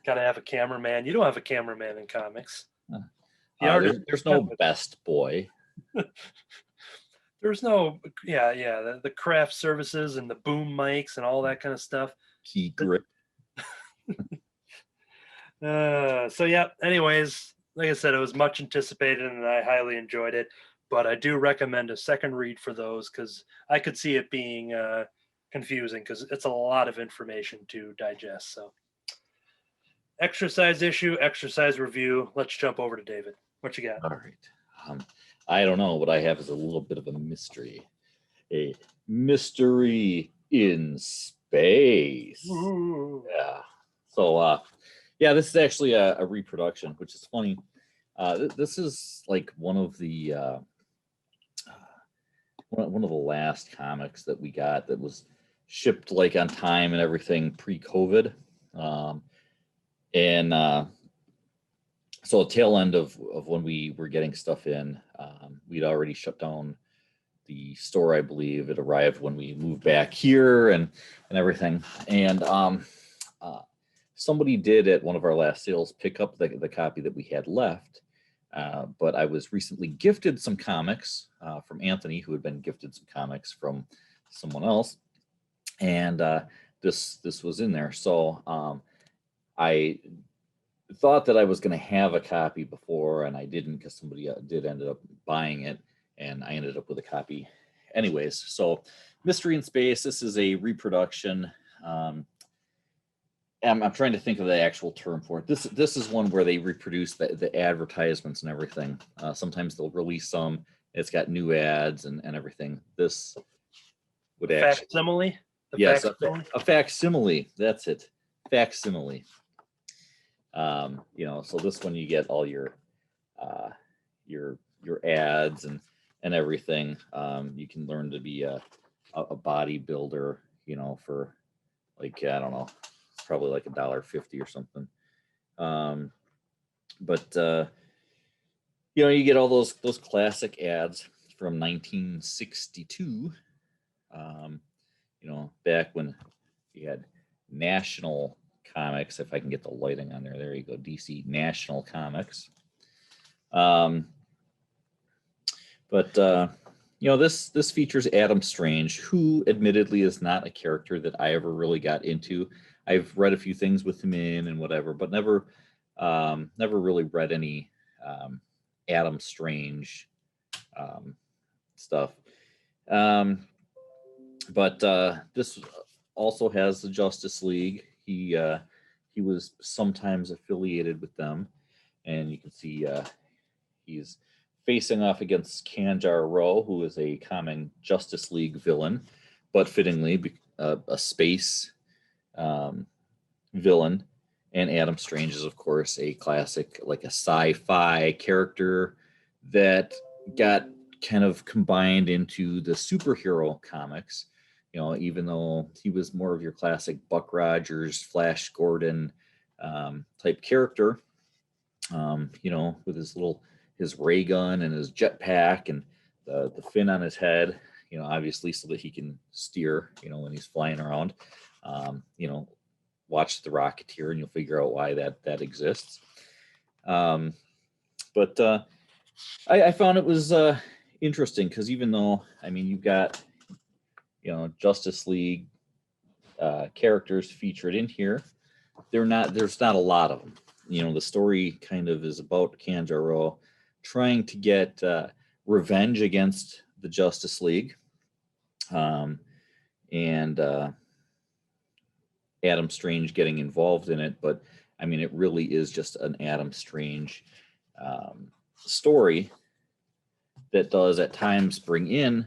S3: Got to have a cameraman. You don't have a cameraman in comics.
S2: There's no best boy.
S3: There's no, the craft services and the boom mics and all that kind of stuff.
S2: Key grip.
S3: So yeah, anyways, like I said, it was much anticipated and I highly enjoyed it. But I do recommend a second read for those because I could see it being confusing because it's a lot of information to digest. So exercise issue, exercise review. Let's jump over to David. What you got?
S2: All right. I don't know. What I have is a little bit of a mystery. A mystery in space. space.
S3: Ooh.
S2: Yeah. So yeah, this is actually a reproduction, which is funny. This is like one of the one of the last comics that we got that was shipped like on time and everything pre-COVID. And so tail end of when we were getting stuff in, we'd already shut down the store, I believe. It arrived when we moved back here and everything. And somebody did at one of our last sales pick up the copy that we had left. But I was recently gifted some comics from Anthony, who had been gifted some comics from someone else. And this was in there. So I thought that I was going to have a copy before, and I didn't, because somebody did end up buying it, and I ended up with a copy anyways. So Mystery in Space, this is a reproduction. I'm trying to think of the actual term for it. This is one where they reproduce the advertisements and everything. Sometimes they'll release some. It's got new ads and everything. This would actually...
S3: Facsimile?
S2: Yes, a facsimile. That's it. Facsimile. So this one you get all your ads and everything. You can learn to be a bodybuilder, for like, I don't know, probably like $1.50 or something. But you get all those classic ads from 1962. Back when you had National Comics, if I can get the lighting on there. There you go, DC National Comics. But this features Adam Strange, who admittedly is not a character that I ever really got into. I've read a few things with him in and whatever, but never really read any Adam Strange stuff. But this also has the Justice League. He was sometimes affiliated with them, and you can see he's facing off against Kanjar Ro, who is a common Justice League villain, but fittingly a space villain. And Adam Strange is, of course, a classic, like a sci-fi character that got kind of combined into the superhero comics. Even though he was more of your classic Buck Rogers, Flash Gordon type character, with his ray gun and his jetpack and the fin on his head, obviously so that he can steer, when he's flying around. Watch The Rocketeer and you'll figure out why that exists. But I found it was interesting because even though, you've got, Justice League characters featured in here, there's not a lot of them. The story kind of is about Kanjaro trying to get revenge against the Justice League, and Adam Strange getting involved in it. But it really is just an Adam Strange story that does at times bring in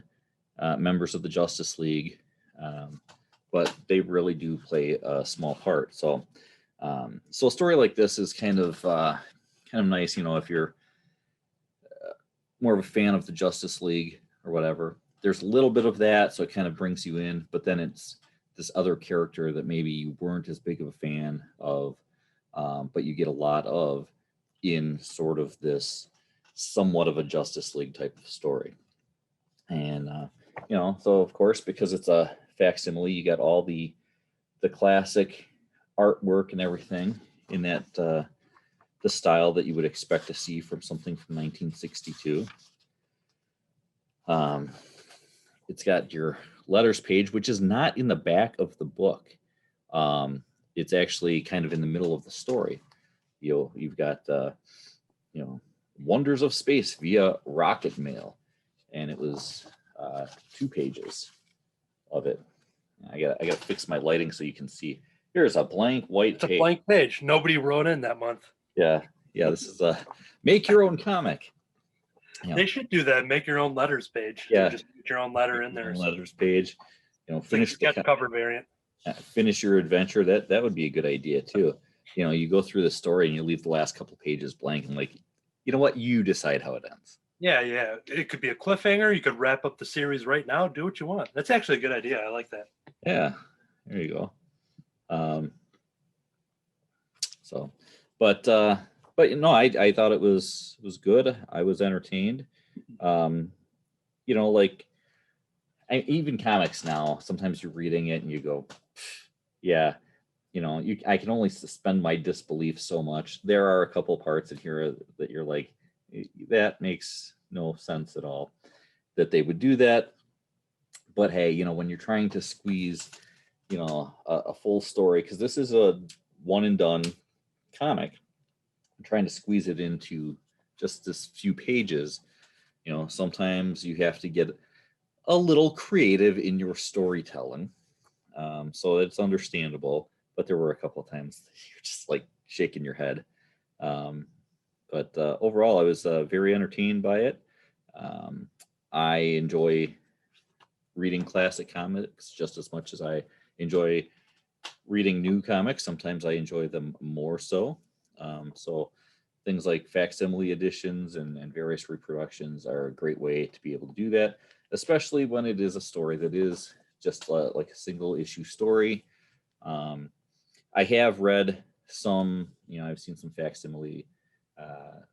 S2: members of the Justice League, but they really do play a small part. So a story like this is kind of nice, if you're more of a fan of the Justice League or whatever. There's a little bit of that, so it kind of brings you in, but then it's this other character that maybe you weren't as big of a fan of, but you get a lot of in sort of this somewhat of a Justice League type of story. And so of course, because it's a facsimile, you got all the classic artwork and everything in that the style that you would expect to see from something from 1962. It's got your letters page, which is not in the back of the book. It's actually kind of in the middle of the story. You've got Wonders of Space via rocket mail, and it was 2 pages of it. I gotta fix my lighting so you can see. Here's a blank white page.
S3: It's a blank page. Nobody wrote in that month.
S2: Yeah. This is a make your own comic.
S3: They should do that. Make your own letters page.
S2: Yeah,
S3: just put your own letter in there.
S2: Letters page.
S3: Finish
S2: Finish
S3: the cover variant.
S2: finish your adventure, that would be a good idea too. You know, you go through the story and you leave the last couple pages blank and like, you know what, you decide how it ends.
S3: Yeah, it could be a cliffhanger. You could wrap up the series right now. Do what you want. That's actually a good idea. I like that.
S2: Yeah, there you go. But you know, I thought it was good. I was entertained. You know, like even comics now, sometimes you're reading it and you go, yeah, you know, I can only suspend my disbelief so much. There are a couple parts in here that you're like, that makes no sense at all that they would do that. But hey, you know, when you're trying to squeeze, you know, a full story, because this is a one and done comic, I'm trying to squeeze it into just this few pages. You know, sometimes you have to get a little creative in your storytelling. So it's understandable, but there were a couple of times you're just like shaking your head. But overall, I was very entertained by it. I enjoy reading classic comics just as much as I enjoy reading new comics. Sometimes I enjoy them more so. So things like facsimile editions and various reproductions are a great way to be able to do that, especially when it is a story that is just like a single issue story. I have read some, you know, I've seen some facsimile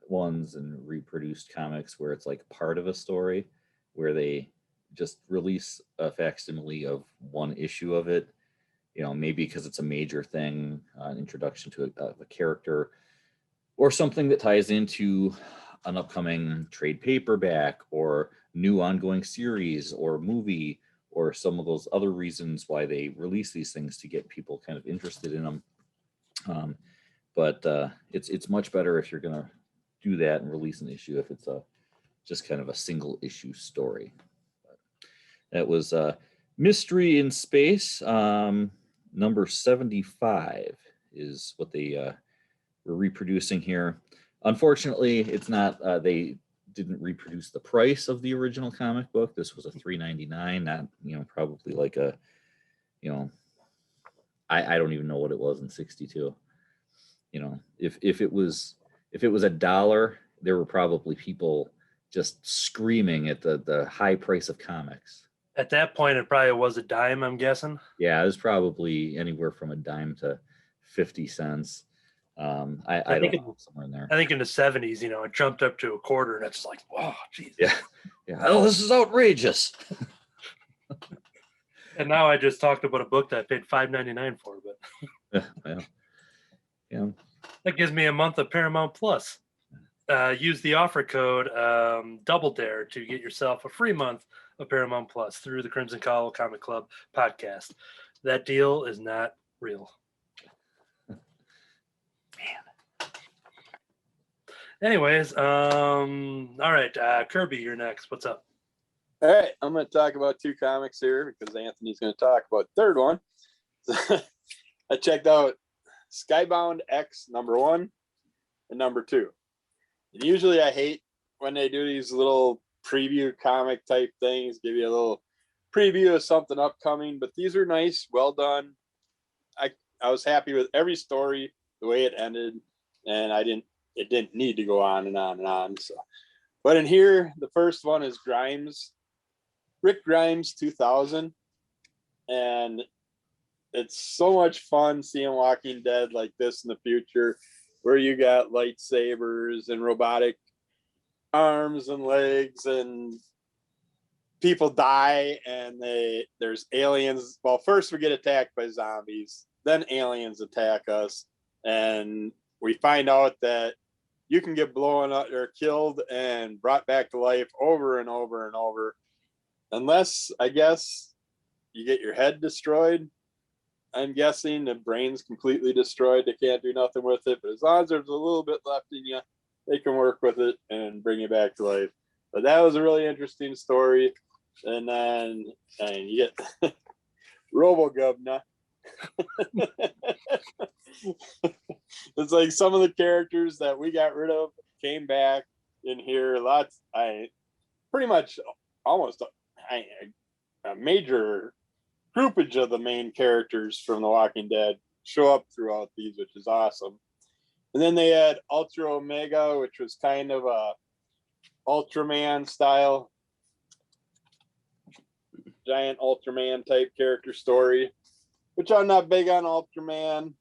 S2: ones and reproduced comics where it's like part of a story where they just release a facsimile of one issue of it, you know, maybe because it's a major thing, an introduction to a character or something that ties into an upcoming trade paperback or new ongoing series or movie or some of those other reasons why they release these things to get people kind of interested in them. But it's much better if you're going to do that and release an issue if it's just kind of a single issue story. But that was Mystery in Space. Number 75 is what they were reproducing here. Unfortunately, it's not, they didn't reproduce the price of the original comic book. This was a $3.99, not, you know, probably like a, you know, I don't even know what it was in 62. You know, if it was $1, there were probably people just screaming at the high price of comics.
S3: At that point, it probably was a dime, I'm guessing.
S2: Yeah, it was probably anywhere from a dime to 50 cents. I don't know, somewhere in there.
S3: I think in the 70s, you know, it jumped up to a quarter, and it's like, wow, Jesus.
S2: Yeah. Oh, this is outrageous.
S3: And now I just talked about a book that I paid $5.99 for, but
S2: yeah.
S3: That gives me a month of Paramount Plus. Use the offer code Double Dare to get yourself a free month of Paramount Plus through the Crimson Cowl Comic Club podcast. That deal is not real. Man. Anyways, all right, Kirby, you're next. What's up?
S1: All right, I'm going to talk about two comics here because Anthony's going to talk about the third one. I checked out Skybound X #1 and #2. And usually I hate when they do these little preview comic type things, give you a little preview of something upcoming, but these are nice, well done. I was happy with every story, the way it ended, and it didn't need to go on and on and on. So, but in here, the first one is Rick Grimes 2000, and it's so much fun seeing Walking Dead like this in the future, where you got lightsabers and robotic arms and legs, and people die, and there's aliens. Well, first we get attacked by zombies, then aliens attack us, and we find out that you can get blown up or killed and brought back to life over and over and over, unless, I guess, you get your head destroyed. I'm guessing the brain's completely destroyed. They can't do nothing with it. But as long as there's a little bit left in you, they can work with it and bring you back to life. But that was a really interesting story. And then you get RoboGovna. It's like some of the characters that we got rid of came back in here. Pretty much almost a major groupage of the main characters from The Walking Dead show up throughout these, which is awesome. And then they had Ultra Omega, which was kind of a Ultraman style, giant Ultraman type character story, which I'm not big on Ultraman.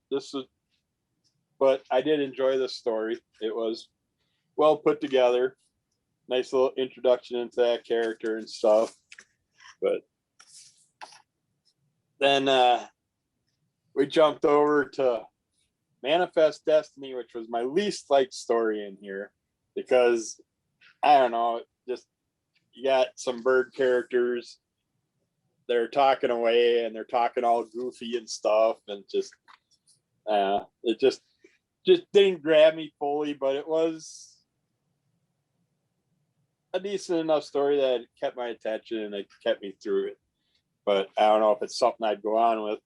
S1: But I did enjoy this story. It was well put together. Nice little introduction into that character and stuff. But then we jumped over to Manifest Destiny, which was my least liked story in here because I don't know, just you got some bird characters, they're talking away and they're talking all goofy and stuff, and it just didn't grab me fully, but it was a decent enough story that it kept my attention and it kept me through it. But I don't know if it's something I'd go on with.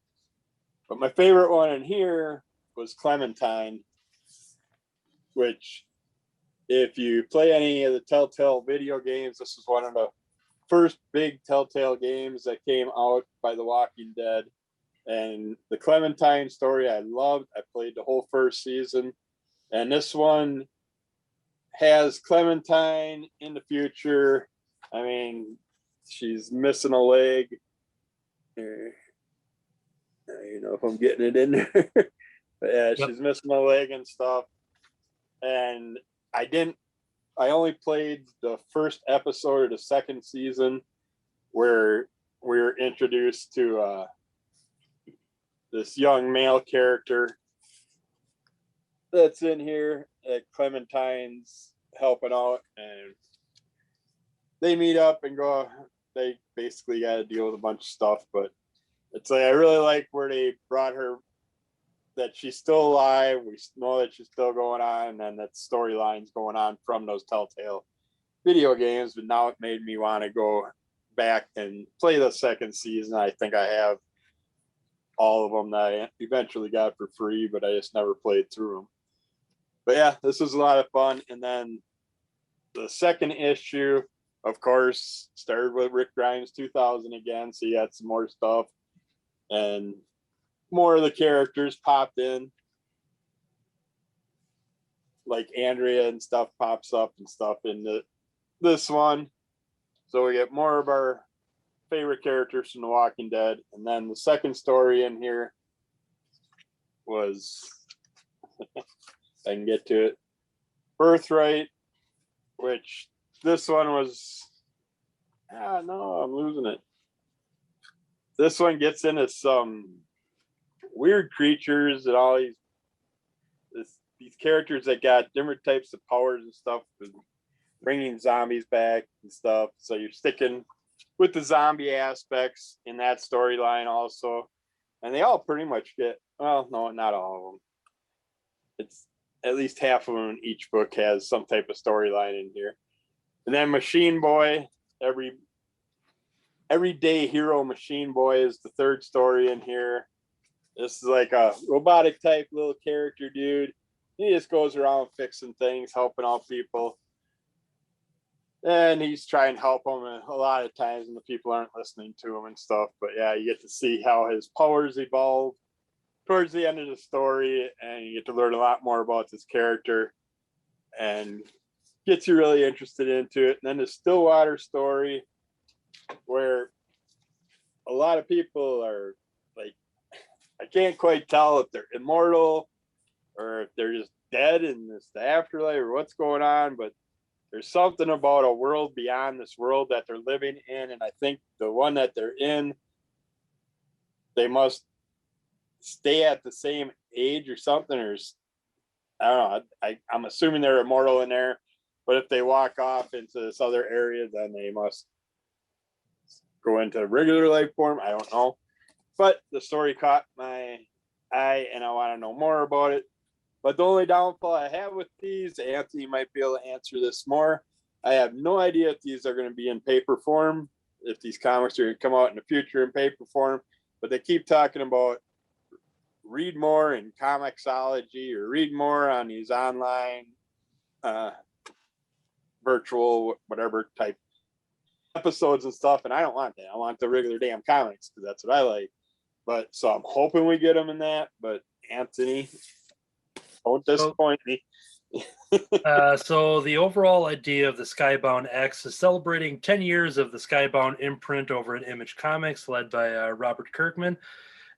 S1: But my favorite one in here was Clementine, which if you play any of the Telltale video games, this is one of the first big Telltale games that came out by The Walking Dead. And the Clementine story I loved. I played the whole first season. And this one has Clementine in the future. I mean, she's missing a leg. You know, if I'm getting it in there. But yeah, yep. She's missing a leg and stuff. And I only played the first episode of the second season where we were introduced to this young male character that's in here that Clementine's helping out, and they meet up and they basically got to deal with a bunch of stuff. But it's like I really like where they brought her, that she's still alive. We know that she's still going on, and that storyline's going on from those Telltale video games. But now it made me want to go back and play the second season. I think I have all of them that I eventually got for free, but I just never played through them. But yeah, this was a lot of fun. And then the second issue, of course, started with Rick Grimes 2000 again. So you got some more stuff, and more of the characters popped in, like Andrea and stuff pops up and stuff in this one. So we get more of our favorite characters from The Walking Dead. And then the second story in here was I can get to it, Birthright, which this one was no, I'm losing it. This one gets into some weird creatures and all these characters that got different types of powers and stuff, bringing zombies back and stuff. So you're sticking with the zombie aspects in that storyline also. And they all pretty much get, well, no, not all of them. It's at least half of them in each book has some type of storyline in here. And then Machine Boy, everyday hero Machine Boy is the third story in here. This is like a robotic type little character dude. He just goes around fixing things, helping out people. And he's trying to help them a lot of times, and the people aren't listening to him and stuff. But yeah, you get to see how his powers evolve towards the end of the story, and you get to learn a lot more about this character, and gets you really interested into it. And then the Stillwater story, where a lot of people are like, I can't quite tell if they're immortal or if they're just dead in the afterlife or what's going on, but there's something about a world beyond this world that they're living in. And I think the one that they're in, they must stay at the same age or something, or I don't know. I'm assuming they're immortal in there, but if they walk off into this other area, then they must go into regular life form. I don't know. But the story caught my eye, and I want to know more about it. But the only downfall I have with these, Anthony might be able to answer this more. I have no idea if these are going to be in paper form, if these comics are going to come out in the future in paper form. But they keep talking about read more in Comixology or read more on these online virtual, whatever type episodes and stuff, and I don't want that. I want the regular damn comics because that's what I like. But so I'm hoping we get them in that. But Anthony, don't disappoint me.
S3: So the overall idea of the Skybound X is celebrating 10 years of the Skybound imprint over at Image Comics, led by Robert Kirkman.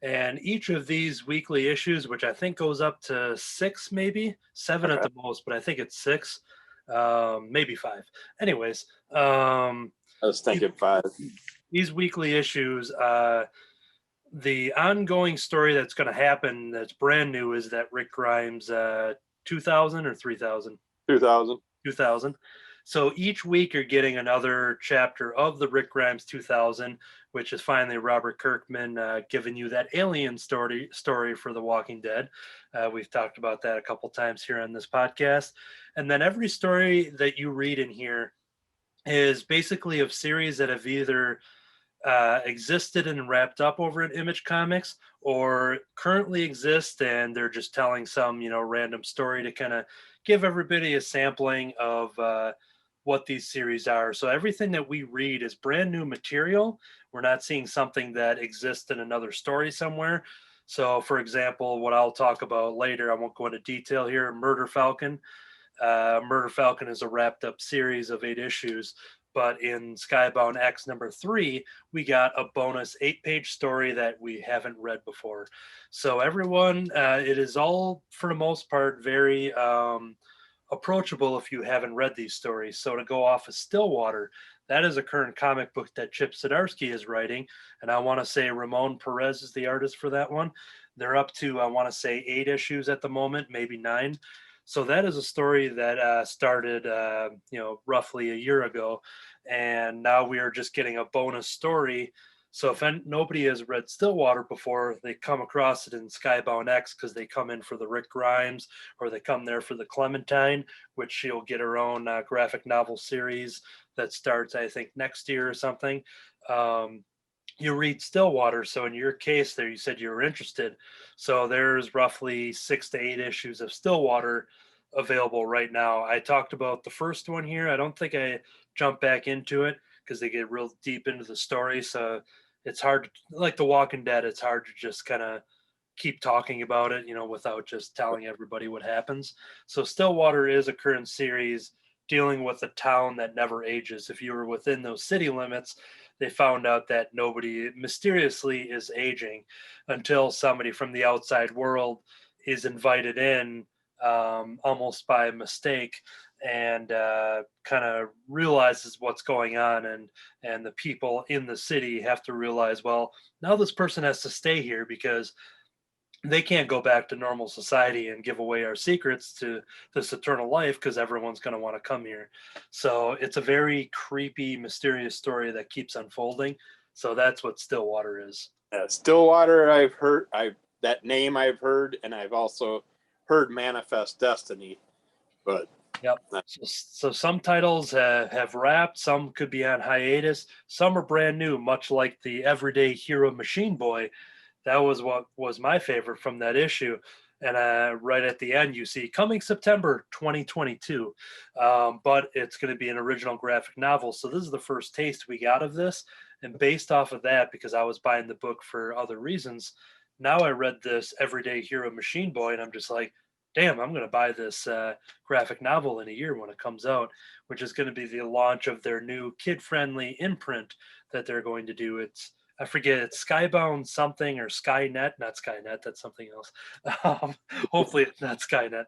S3: And each of these weekly issues, which I think goes up to 6, maybe 7 at the most, but I think it's 6, maybe 5. Anyways,
S1: I was thinking 5.
S3: These weekly issues, the ongoing story that's going to happen that's brand new is that Rick Grimes 2000 or 3000?
S1: 2000.
S3: 2000. So each week you're getting another chapter of the Rick Grimes 2000, which is finally Robert Kirkman giving you that alien story for The Walking Dead. We've talked about that a couple times here on this podcast. And then every story that you read in here is basically of series that have either existed and wrapped up over at Image Comics or currently exist, and they're just telling some, random story to kind of give everybody a sampling of what these series are. So everything that we read is brand new material. We're not seeing something that exists in another story somewhere. So, for example, what I'll talk about later, I won't go into detail here, Murder Falcon. Murder Falcon is a wrapped up series of 8 issues. But in Skybound X number 3, we got a bonus 8-page story that we haven't read before. So everyone, it is all, for the most part, very approachable if you haven't read these stories. So to go off of Stillwater, that is a current comic book that Chip Zdarsky is writing. And I want to say Ramon Perez is the artist for that one. They're up to, I want to say, 8 issues at the moment, maybe 9. So that is a story that started, roughly a year ago, and now we are just getting a bonus story. So if nobody has read Stillwater before, they come across it in Skybound X because they come in for the Rick Grimes, or they come there for the Clementine, which she'll get her own graphic novel series that starts, I think, next year or something. You read Stillwater, so in your case there, you said you were interested. So there's roughly 6 to 8 issues of Stillwater available right now. I talked about the first one here. I don't think I jumped back into it because they get real deep into the story. So it's hard, like The Walking Dead, it's hard to just kind of keep talking about it, without just telling everybody what happens. So Stillwater is a current series dealing with a town that never ages. If you were within those city limits, they found out that nobody mysteriously is aging until somebody from the outside world is invited in almost by mistake and kind of realizes what's going on, and the people in the city have to realize, well, now this person has to stay here because they can't go back to normal society and give away our secrets to this eternal life because everyone's going to want to come here. So it's a very creepy, mysterious story that keeps unfolding. So that's what Stillwater is.
S1: Stillwater, I've heard, that name I've heard, and I've also heard Manifest Destiny. But
S3: yep. So some titles have wrapped, some could be on hiatus, some are brand new, much like the Everyday Hero Machine Boy. That was what was my favorite from that issue. And right at the end, you see coming September 2022. But it's going to be an original graphic novel. So this is the first taste we got of this. And based off of that, because I was buying the book for other reasons, now I read this Everyday Hero Machine Boy, and I'm just like, damn, I'm going to buy this graphic novel in a year when it comes out, which is going to be the launch of their new kid-friendly imprint that they're going to do. I forget, it's Skybound something or Skynet, not Skynet, that's something else. Hopefully it's not Skynet.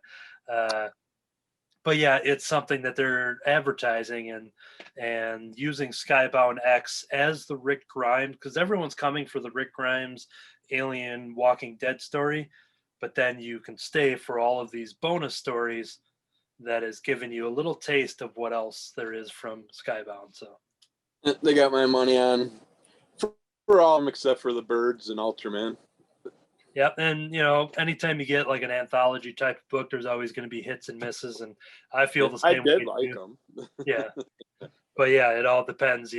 S3: But yeah, it's something that they're advertising and using Skybound X as the Rick Grimes, because everyone's coming for the Rick Grimes alien Walking Dead story, but then you can stay for all of these bonus stories that is giving you a little taste of what else there is from Skybound. So
S1: they got my money on for all of them except for the Birds and Ultraman.
S3: Yep, and anytime you get like an anthology type of book, there's always going to be hits and misses, and I feel the same.
S1: I did like them.
S3: Yeah, but yeah, it all depends.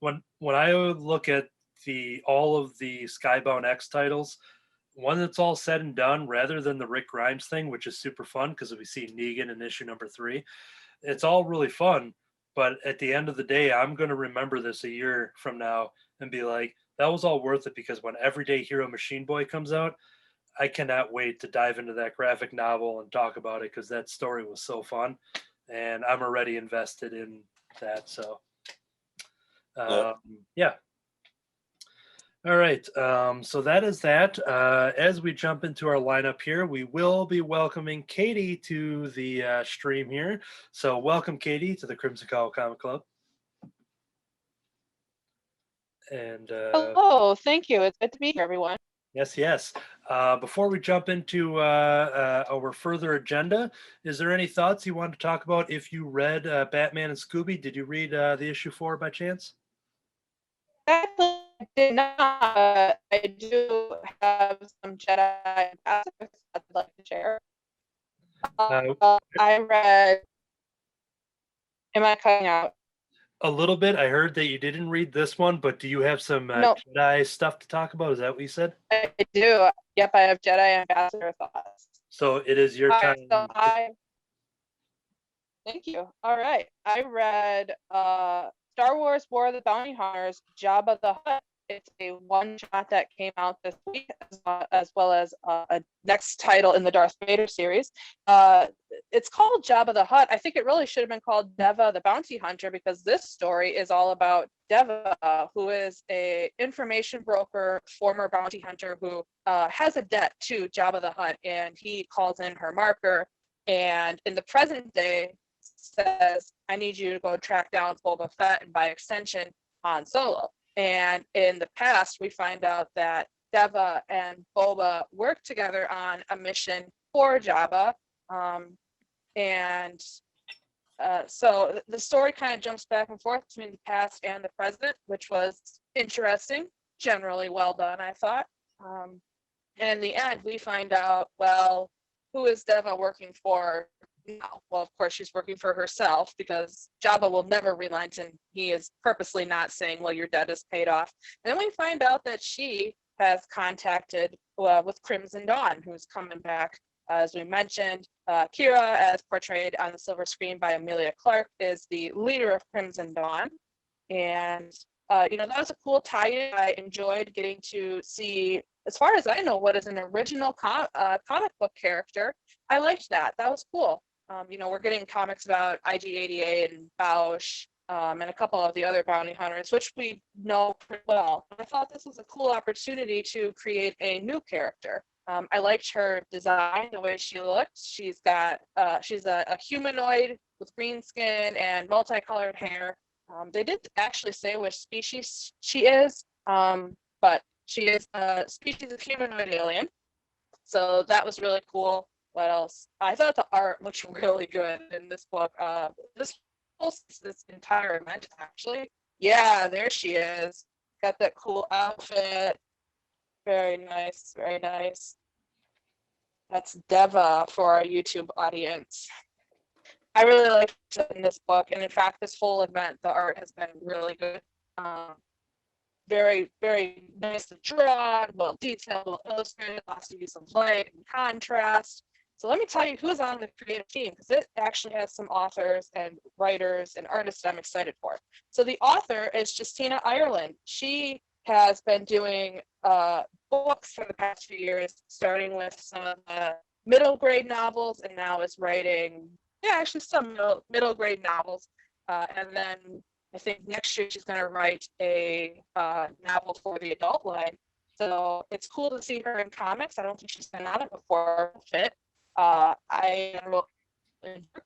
S3: When I look at all of the Skybound X titles, when it's all said and done, rather than the Rick Grimes thing, which is super fun because we see Negan in issue number 3, it's all really fun. But at the end of the day, I'm going to remember this a year from now and be like, that was all worth it, because when Everyday Hero Machine Boy comes out, I cannot wait to dive into that graphic novel and talk about it, because that story was so fun, and I'm already invested in that. So, yeah. All right. So that is that. As we jump into our lineup here, we will be welcoming Katie to the stream here. So welcome, Katie, to the Crimson Cowl Comic Club. And
S4: hello, thank you. It's good to be here, everyone.
S3: yes. Before we jump into our further agenda, is there any thoughts you want to talk about if you read Batman and Scooby? Did you read the issue 4 by chance?
S4: Actually, I did not. I do have some Jedi aspects I'd like to share. I read. Am I cutting out?
S3: A little bit. I heard that you didn't read this one, but do you have some
S4: No.
S3: Jedi stuff to talk about? Is that what you said?
S4: I do. Yep, I have Jedi Ambassador thoughts.
S3: So it is your time.
S4: So thank you. All right. I read Star Wars War of the Bounty Hunters, Jabba the Hutt. It's a one-shot that came out this week, as well as a next title in the Darth Vader series. It's called Jabba the Hutt. I think it really should have been called Deva the Bounty Hunter, because this story is all about Deva, who is a information broker, former bounty hunter who has a debt to Jabba the Hutt, and he calls in her marker, and in the present day says, I need you to go track down Boba Fett and by extension Han Solo. And in the past, we find out that Deva and Boba worked together on a mission for Jabba. So the story kind of jumps back and forth between the past and the present, which was interesting, generally well done, I thought. And in the end, we find out, well, who is Deva working for now? Well, of course, she's working for herself, because Jabba will never relent, and he is purposely not saying, well, your debt is paid off. And then we find out that she has contacted with Crimson Dawn, who's coming back. As we mentioned, Kira, as portrayed on the silver screen by Emilia Clarke, is the leader of Crimson Dawn. And, that was a cool tie-in. I enjoyed getting to see, as far as I know, what is an original comic book character. I liked that. That was cool. We're getting comics about IG-88 and Bausch, and a couple of the other bounty hunters, which we know pretty well. I thought this was a cool opportunity to create a new character. I liked her design, the way she looked. She's a humanoid with green skin and multicolored hair. They did actually say which species she is, but she is a species of humanoid alien. So that was really cool. What else? I thought the art looked really good in this book. This entire event, actually. Yeah, there she is. Got that cool outfit. Very nice, very nice. That's Deva for our YouTube audience. I really liked it in this book, and in fact, this whole event, the art has been really good. Very, very nicely drawn, well detailed, well illustrated, lots of use of light and contrast. So let me tell you who's on the creative team, because it actually has some authors and writers and artists I'm excited for. So the author is Justina Ireland. She has been doing books for the past few years, starting with some of the middle grade novels, and now is writing, some middle grade novels. And then I think next year she's going to write a novel for the adult line. So it's cool to see her in comics. I don't think she's been on it before. I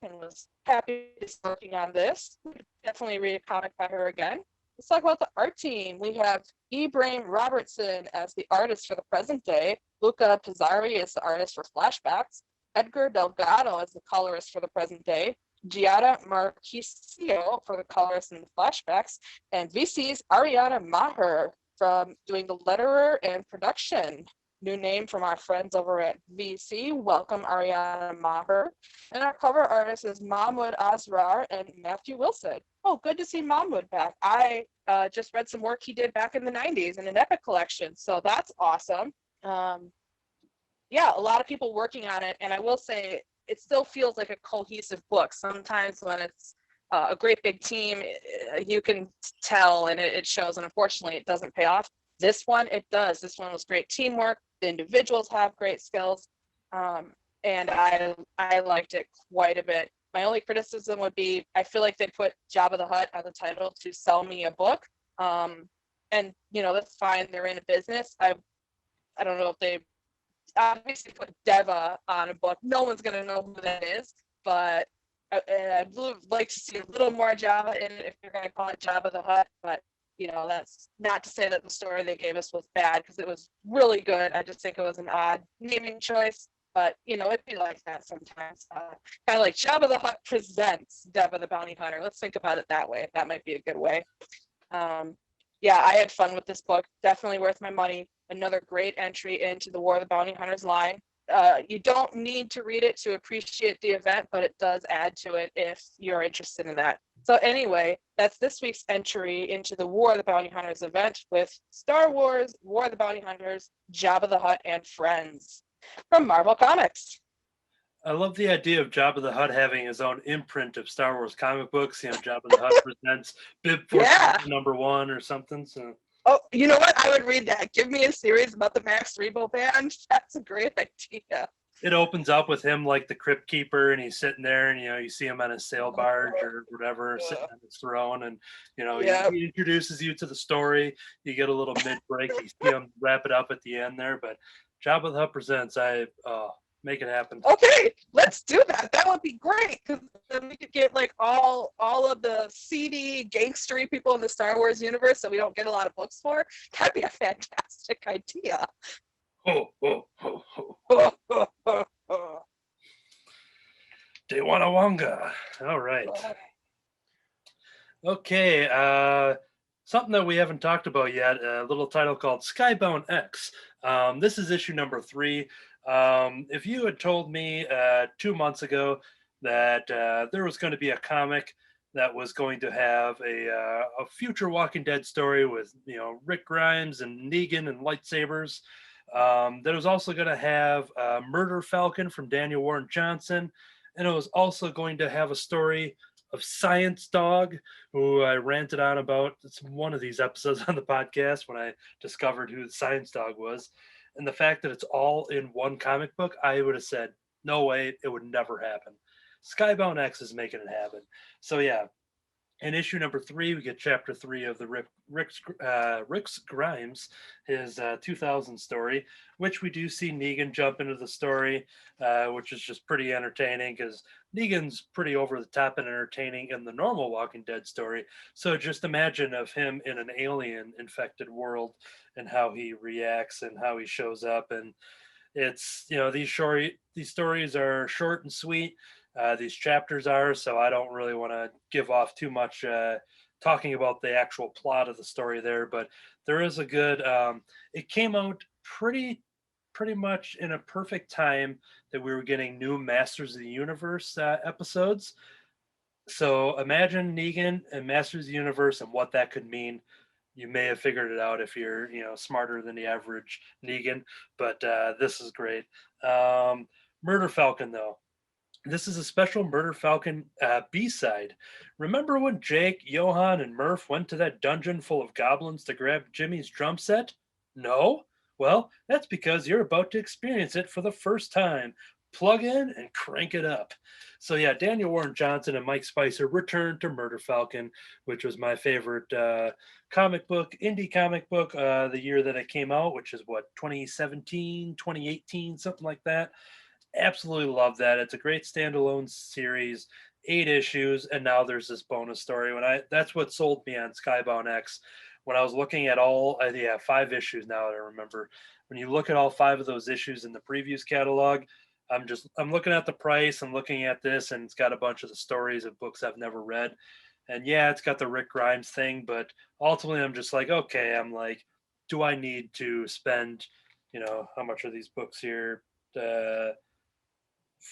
S4: was happy to be working on this. Definitely read a comic by her again. Let's talk about the art team. We have Ibrahim Robertson as the artist for the present day. Luca Pizzari is the artist for flashbacks. Edgar Delgado is the colorist for the present day. Giada Marquisio for the colorist in the flashbacks. And VC's Ariana Maher from doing the letterer and production. New name from our friends over at VC. Welcome, Ariana Maher. And our cover artist is Mahmoud Asrar and Matthew Wilson. Oh, good to see Mahmoud back. I just read some work he did back in the 90s in an Epic collection, so that's awesome. A lot of people working on it, and I will say it still feels like a cohesive book. Sometimes when it's a great big team. You can tell, and it shows, and unfortunately it doesn't pay off. This one, it does. This one was great teamwork. The individuals have great skills, and I liked it quite a bit. My only criticism would be I feel like they put Jabba the Hutt on the title to sell me a book, and that's fine. They're in a business. I don't know if they obviously put Deva on a book. No one's gonna know who that is, but I'd like to see a little more Jabba in it if you're gonna call it Jabba the Hutt. But that's not to say that the story they gave us was bad, because it was really good. I just think it was an odd naming choice, but it'd be like that sometimes. Kind of like Jabba the Hutt presents Deva the Bounty Hunter. Let's think about it that way. That might be a good way. Yeah, I had fun with this book. Definitely worth my money. Another great entry into the War of the Bounty Hunters line. You don't need to read it to appreciate the event, but it does add to it if you're interested in that. So anyway, that's this week's entry into the War of the Bounty Hunters event with Star Wars, War of the Bounty Hunters, Jabba the Hutt, and Friends from Marvel Comics.
S3: I love the idea of Jabba the Hutt having his own imprint of Star Wars comic books. Jabba the Hutt presents Bib Force #1 or something. So.
S4: Oh, you know what? I would read that. Give me a series about the Max Rebo band. That's a great idea.
S3: It opens up with him like the Crypt Keeper, and he's sitting there, and you see him on his sail barge or whatever, sitting on his throne, and he introduces you to the story. You get a little mid-break. You see him wrap it up at the end there, but Jabba the Hutt presents. Make it happen.
S4: Okay, let's do that. That would be great, because then we could get like all of the seedy, gangstery people in the Star Wars universe that we don't get a lot of books for. That'd be a fantastic idea.
S3: Dewanawanga. All right. Okay. Something that we haven't talked about yet. A little title called Skybound X. This is issue number 3. If you had told me 2 months ago that there was going to be a comic that was going to have a future Walking Dead story with Rick Grimes and Negan and lightsabers, that was also going to have Murder Falcon from Daniel Warren Johnson, and it was also going to have a story of Science Dog, who I ranted on about. It's one of these episodes on the podcast when I discovered who the Science Dog was. And the fact that it's all in one comic book, I would have said, no way, it would never happen. Skybound X is making it happen. So yeah, in issue number 3, we get chapter 3 of the Rick's Grimes, his 2000 story, which we do see Negan jump into the story, which is just pretty entertaining, because Negan's pretty over the top and entertaining in the normal Walking Dead story. So just imagine of him in an alien infected world and how he reacts and how he shows up. And it's, these stories are short and sweet. These chapters are, so I don't really want to give off too much talking about the actual plot of the story there, but there is a good, it came out pretty much in a perfect time that we were getting new Masters of the Universe episodes. So imagine Negan and Masters of the Universe and what that could mean. You may have figured it out if you're, smarter than the average Negan, but this is great. Murder Falcon, though. This is a special Murder Falcon B-side. Remember when Jake, Johan, and Murph went to that dungeon full of goblins to grab Jimmy's drum set? No? Well, that's because you're about to experience it for the first time. Plug in and crank it up. So yeah, Daniel Warren Johnson and Mike Spicer returned to Murder Falcon, which was my favorite comic book, indie comic book, the year that it came out, which is 2017, 2018, something like that. Absolutely love that. It's a great standalone series, 8 issues, and now there's this bonus story. That's what sold me on Skybound X. When I was looking at 5 issues now that I remember. When you look at all 5 of those issues in the previews catalog, I'm looking at the price, I'm looking at this, and it's got a bunch of the stories of books I've never read. And yeah, it's got the Rick Grimes thing, but ultimately I'm just like, okay, do I need to spend, how much are these books here?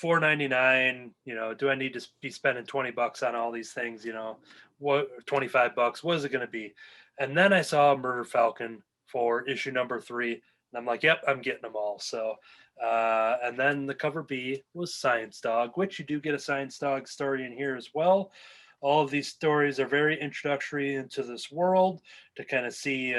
S3: $4.99, do I need to be spending $20 on all these things? What, $25? What is it going to be? And then I saw Murder Falcon for issue number 3, and I'm like, yep, I'm getting them all. So, and then the cover B was Science Dog, which you do get a Science Dog story in here as well. All of these stories are very introductory into this world to kind of see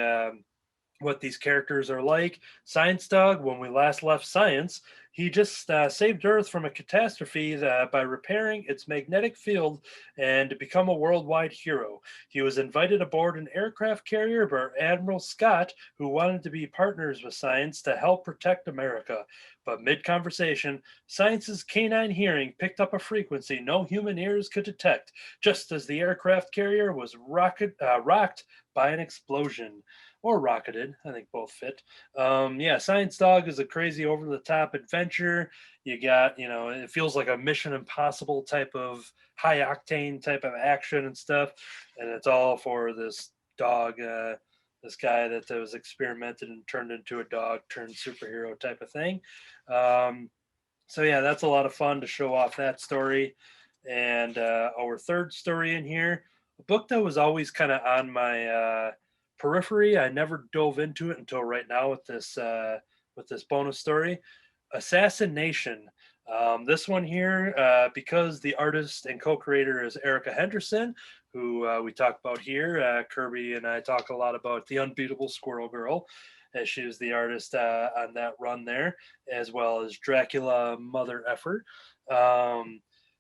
S3: what these characters are like. Science Dog, when we last left Science, he just saved Earth from a catastrophe by repairing its magnetic field and to become a worldwide hero. He was invited aboard an aircraft carrier by Admiral Scott, who wanted to be partners with Science to help protect America. But mid-conversation, Science's canine hearing picked up a frequency no human ears could detect, just as the aircraft carrier was rocked by an explosion. Or rocketed. I think both fit. Yeah, Science Dog is a crazy over the top adventure. You got, it feels like a Mission Impossible type of high octane type of action and stuff. And it's all for this dog, this guy that was experimented and turned into a dog turned superhero type of thing. So, yeah, that's a lot of fun to show off that story. And our third story in here, a book that was always kind of on my periphery. I never dove into it until right now with this bonus story, Assassination. This one here, because the artist and co-creator is Erica Henderson, who we talk about here. Kirby and I talk a lot about the Unbeatable Squirrel Girl, as she was the artist on that run there, as well as Dracula Mother Effort.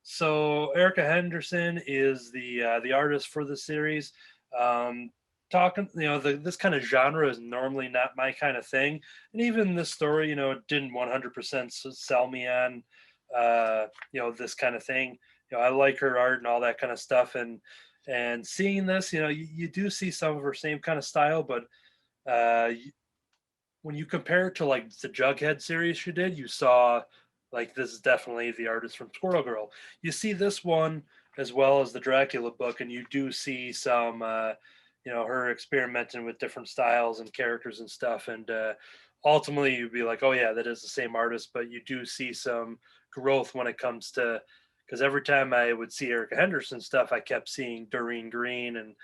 S3: So Erica Henderson is the artist for the series. Talking, this kind of genre is normally not my kind of thing, and even this story, it didn't 100% sell me on, this kind of thing. I like her art and all that kind of stuff, and seeing this, you do see some of her same kind of style, but when you compare it to like the Jughead series she did, you saw like this is definitely the artist from Squirrel Girl. You see this one as well as the Dracula book, and you do see some. Her experimenting with different styles and characters and stuff. And ultimately, you'd be like, oh, yeah, that is the same artist. But you do see some growth when it comes to, because every time I would see Erica Henderson stuff, I kept seeing Doreen Green, and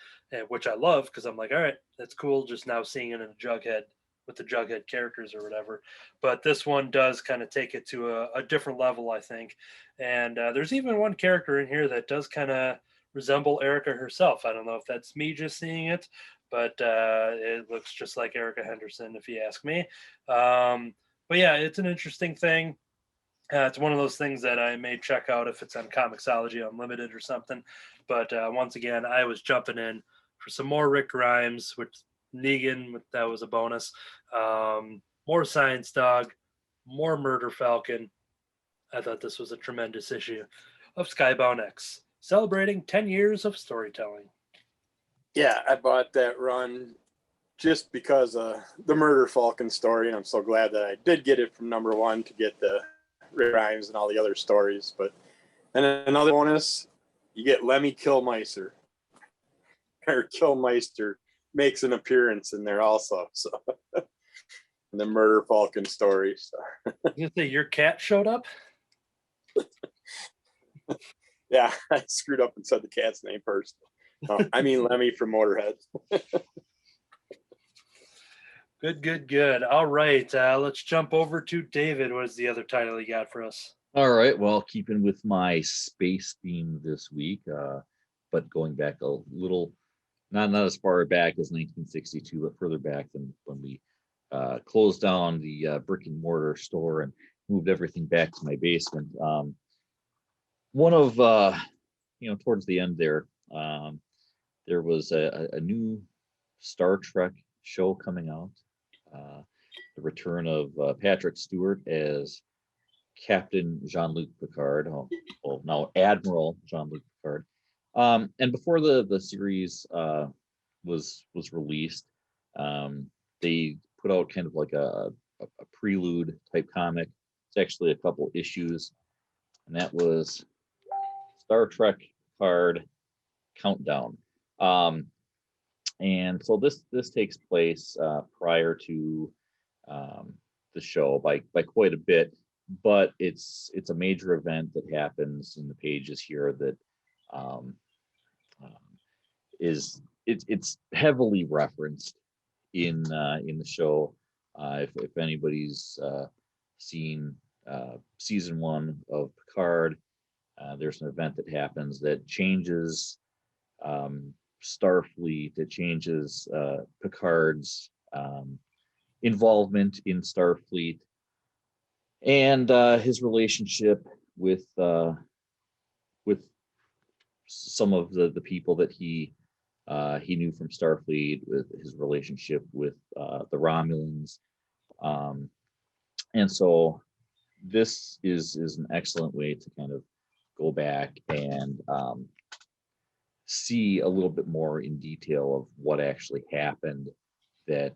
S3: which I love because I'm like, all right, that's cool. Just now seeing it in a Jughead with the Jughead characters or whatever. But this one does kind of take it to a different level, I think. And there's even one character in here that does kind of resemble Erica herself. I don't know if that's me just seeing it, but it looks just like Erica Henderson, if you ask me. But yeah, it's an interesting thing. It's one of those things that I may check out if it's on Comixology Unlimited or something. But once again, I was jumping in for some more Rick Grimes, which Negan, that was a bonus. More Science Dog, more Murder Falcon. I thought this was a tremendous issue of Skybound X, celebrating 10 years of storytelling.
S1: Yeah, I bought that run just because of the Murder Falcon story, and I'm so glad that I did get it from number one to get the Rhymes and all the other stories. But and another bonus, you get Lemmy Kilmister. Or Kilmister makes an appearance in there also. So the Murder Falcon story. So.
S3: You say your cat showed up?
S1: Yeah, I screwed up and said the cat's name first. I mean Lemmy from Motorhead.
S3: Good. All right, let's jump over to David. What is the other title you got for us?
S2: All right, well, keeping with my space theme this week, but going back a little, not as far back as 1962, but further back than when we closed down the brick and mortar store and moved everything back to my basement. One of, towards the end there, there was a new Star Trek show coming out. The return of Patrick Stewart as Captain Jean-Luc Picard, now Admiral Jean-Luc Picard. And before the series was released, they put out kind of like a prelude type comic. It's actually a couple issues, and that was Star Trek Picard Countdown. And so this takes place prior to the show by quite a bit, but it's a major event that happens in the pages here that it's heavily referenced in the show. If anybody's seen season 1 of Picard, there's an event that happens that changes Starfleet. It changes Picard's involvement in Starfleet, and his relationship with some of the people that he knew from Starfleet, with his relationship with the Romulans. And so this is an excellent way to kind of go back and see a little bit more in detail of what actually happened that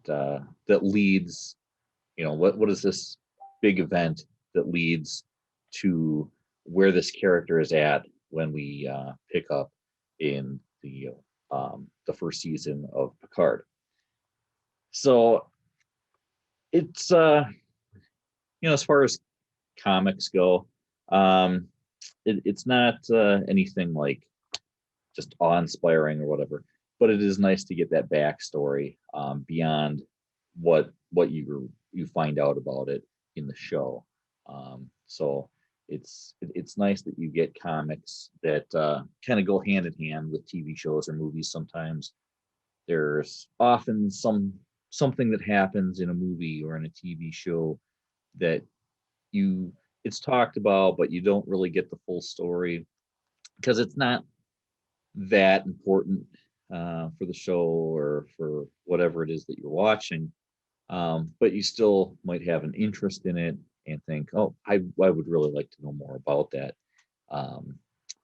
S2: leads, what is this big event that leads to where this character is at when we pick up in the first season of Picard. So it's as far as comics go, it's not anything like just awe-inspiring or whatever, but it is nice to get that backstory beyond what you find out about it in the show. So it's nice that you get comics that kind of go hand in hand with TV shows or movies. Sometimes there's often something that happens in a movie or in a TV show that it's talked about, but you don't really get the full story because it's not that important for the show or for whatever it is that you're watching. But you still might have an interest in it and think, oh, I would really like to know more about that.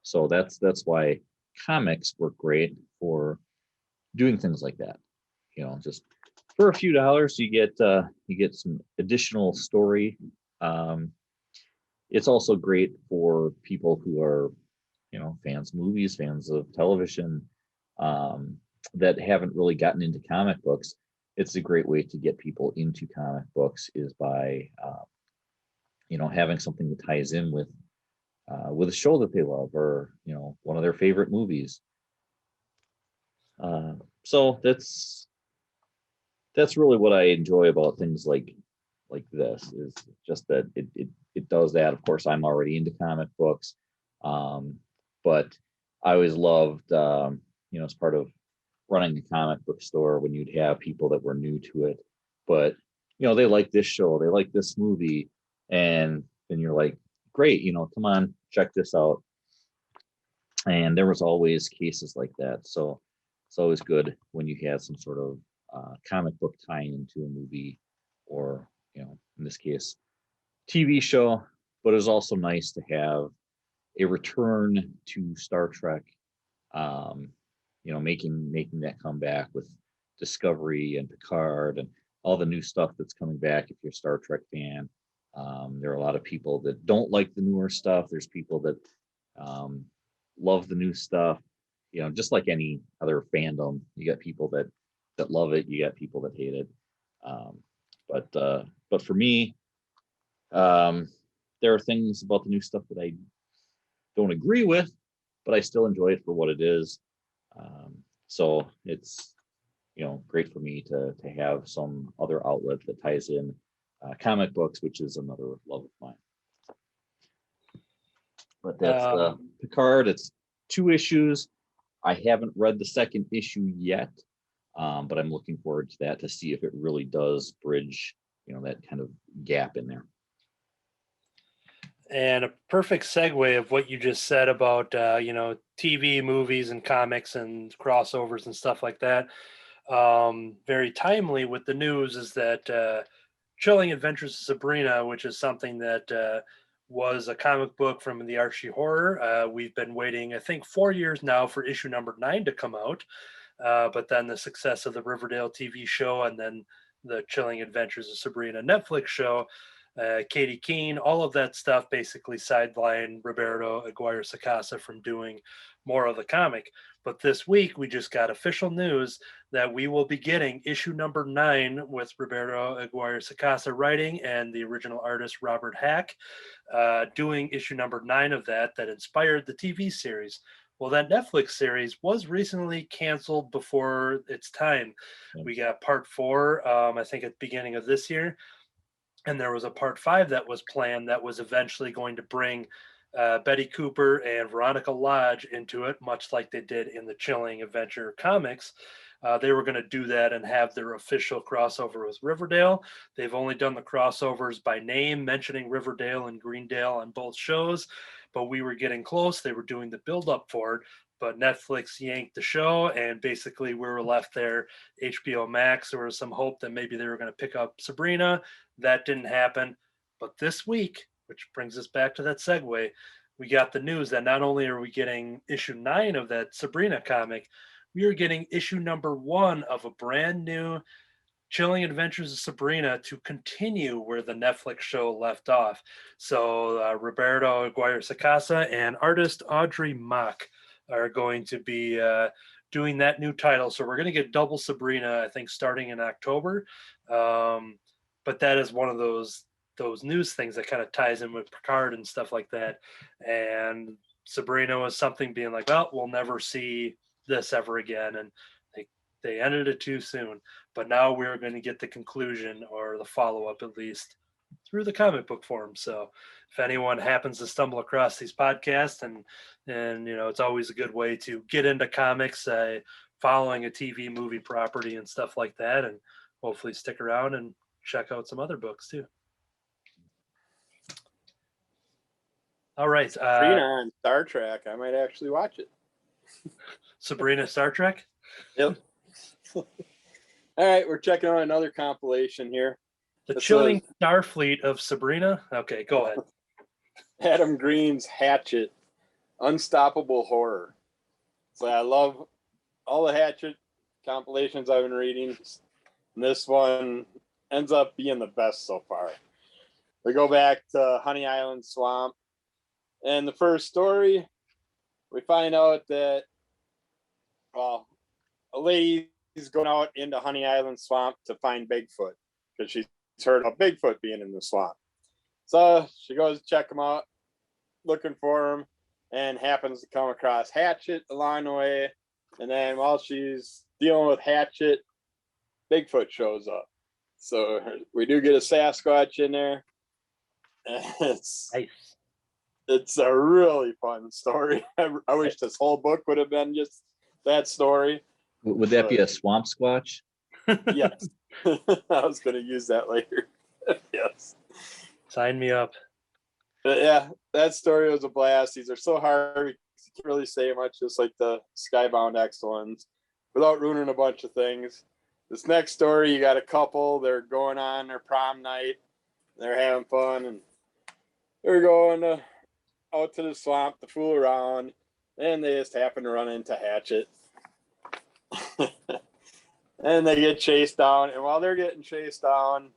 S2: So that's why comics work great for doing things like that. Just for a few dollars, you get some additional story. It's also great for people who are, fans of movies, fans of television, that haven't really gotten into comic books. It's a great way to get people into comic books is by, having something that ties in with a show that they love or, one of their favorite movies. So that's really what I enjoy about things like this, is just that it does that. Of course, I'm already into comic books, but I always loved, as part of running a comic book store, when you'd have people that were new to it, but they like this show, they like this movie, and then you're like, great, come on, check this out. And there was always cases like that. So it's always good when you have some sort of comic book tie into a movie, or in this case TV show. But it was also nice to have a return to Star Trek, making that comeback with Discovery and Picard and all the new stuff that's coming back. If you're a Star Trek fan, there are a lot of people that don't like the newer stuff. There's people that love the new stuff. Just like any other fandom, you got people that love it, you got people that hate it. But for me, there are things about the new stuff that I don't agree with, but I still enjoy it for what it is. So it's great for me to have some other outlet that ties in comic books, which is another love of mine. But that's Picard. It's 2 issues. I haven't read the second issue yet, but I'm looking forward to that to see if it really does bridge, that kind of gap in there.
S3: And a perfect segue of what you just said about, TV, movies, and comics and crossovers and stuff like that. Very timely with the news is that Chilling Adventures of Sabrina, which is something that was a comic book from the Archie Horror. We've been waiting, I think, 4 years now for issue number 9 to come out. But then the success of the Riverdale TV show and then the Chilling Adventures of Sabrina Netflix show, Katie Keene, all of that stuff basically sidelined Roberto Aguirre Sacasa from doing more of the comic. But this week, we just got official news that we will be getting issue number 9 with Roberto Aguirre Sacasa writing and the original artist Robert Hack doing issue number 9 of that inspired the TV series. Well, that Netflix series was recently canceled before its time. We got part 4, I think at the beginning of this year. And there was a part 5 that was planned that was eventually going to bring Betty Cooper and Veronica Lodge into it, much like they did in the Chilling Adventure comics. They were going to do that and have their official crossover with Riverdale. They've only done the crossovers by name, mentioning Riverdale and Greendale on both shows, but we were getting close. They were doing the build-up for it, but Netflix yanked the show, and basically we were left there. HBO Max, there was some hope that maybe they were going to pick up Sabrina. That didn't happen. But this week, which brings us back to that segue, we got the news that not only are we getting issue 9 of that Sabrina comic, we are getting issue number 1 of a brand new Chilling Adventures of Sabrina to continue where the Netflix show left off. So Roberto Aguirre-Sacasa and artist Audrey Mock are going to be doing that new title. So we're going to get double Sabrina, I think, starting in October. But that is one of those news things that kind of ties in with Picard and stuff like that. And Sabrina was something being like, well, we'll never see this ever again. And they ended it too soon. But now we're going to get the conclusion, or the follow-up at least, through the comic book form. So if anyone happens to stumble across these podcasts, and it's always a good way to get into comics, following a TV movie property and stuff like that, and hopefully stick around and check out some other books too. All right.
S1: Sabrina on Star Trek. I might actually watch it.
S3: Sabrina Star Trek?
S1: Yep. All right, we're checking out another compilation here.
S3: The Chilling Starfleet of Sabrina? Okay, go ahead.
S1: Adam Green's Hatchet, Unstoppable Horror. So I love all the Hatchet compilations I've been reading. And this one ends up being the best so far. We go back to Honey Island Swamp. And the first story, we find out that, well, a lady is going out into Honey Island Swamp to find Bigfoot because she's heard of Bigfoot being in the swamp. So she goes to check him out, looking for him, and happens to come across Hatchet along the way. And then while she's dealing with Hatchet, Bigfoot shows up. So we do get a Sasquatch in there. It's
S3: nice.
S1: It's a really fun story. I wish this whole book would have been just that story.
S2: Would that be a swamp squatch?
S1: Yes. I was going to use that later. Yes.
S3: Sign me up.
S1: But yeah, that story was a blast. These are so hard. You can't really say much, just like the Skybound X ones, without ruining a bunch of things. This next story, you got a couple. They're going on their prom night. They're having fun, and they're going out to the swamp to fool around, and they just happen to run into Hatchet. And they get chased down, and while they're getting chased down,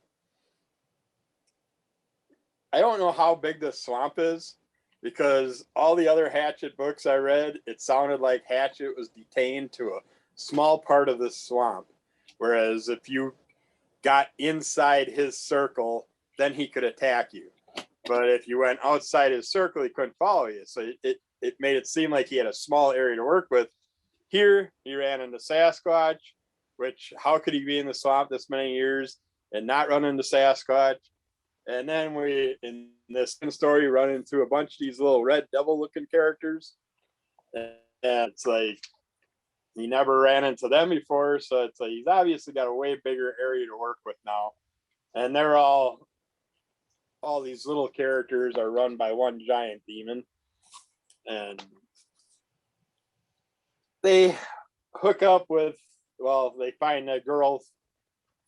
S1: I don't know how big the swamp is, because all the other Hatchet books I read, it sounded like Hatchet was detained to a small part of the swamp, whereas if you got inside his circle, then he could attack you. But if you went outside his circle, he couldn't follow you. So it made it seem like he had a small area to work with. Here, he ran into Sasquatch, which, how could he be in the swamp this many years and not run into Sasquatch? And then we, in this story, run into a bunch of these little red devil-looking characters. And it's like, he never ran into them before, so it's like he's obviously got a way bigger area to work with now. And they're all these little characters are run by one giant demon. And they hook up with, well, they find a girl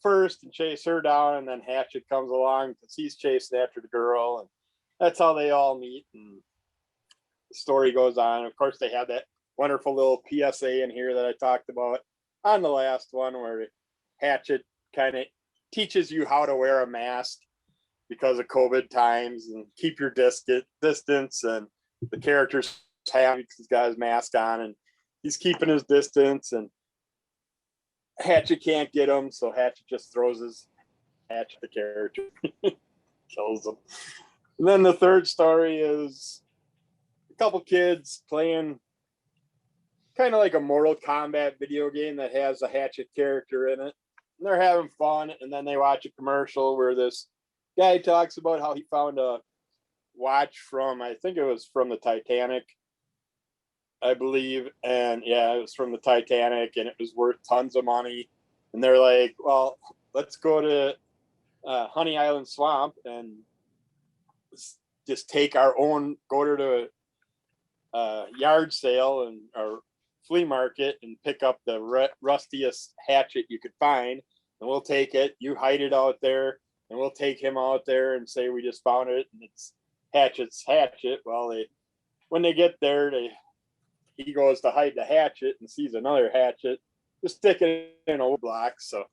S1: first and chase her down, and then Hatchet comes along because he's chasing after the girl, and that's how they all meet, and the story goes on. Of course, they have that wonderful little PSA in here that I talked about on the last one, where Hatchet kind of teaches you how to wear a mask because of COVID times and keep your distance, and the character's happy because he's got his mask on and he's keeping his distance, and Hatchet can't get him, so Hatchet just throws his Hatchet the character, kills him. And then the third story is a couple kids playing kind of like a Mortal Kombat video game that has a Hatchet character in it. And they're having fun, and then they watch a commercial where this guy talks about how he found a watch from, I think it was from the Titanic, I believe. And yeah, it was from the Titanic, and it was worth tons of money. And they're like, well, let's go to Honey Island Swamp and just take our own, go to the yard sale and or flea market and pick up the rustiest hatchet you could find, and we'll take it. You hide it out there, and we'll take him out there and say we just found it, and it's Hatchet's hatchet. Well, when they get there, he goes to hide the hatchet and sees another hatchet, just stick it in a block. So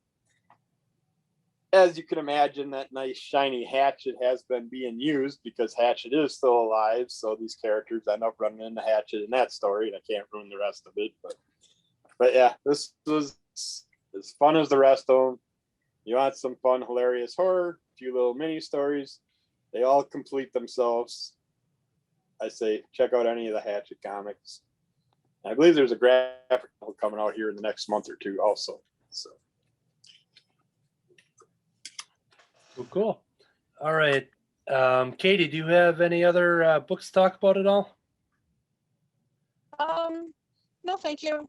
S1: as you can imagine, that nice shiny hatchet has been being used because Hatchet is still alive. So these characters end up running into Hatchet in that story, and I can't ruin the rest of it. But yeah, this was as fun as the rest of them. You want some fun, hilarious horror, a few little mini stories. They all complete themselves. I say check out any of the Hatchet comics. I believe there's a graphic novel coming out here in the next month or two also. So.
S3: Cool. All right. Katie, do you have any other books to talk about at all?
S4: No, thank you.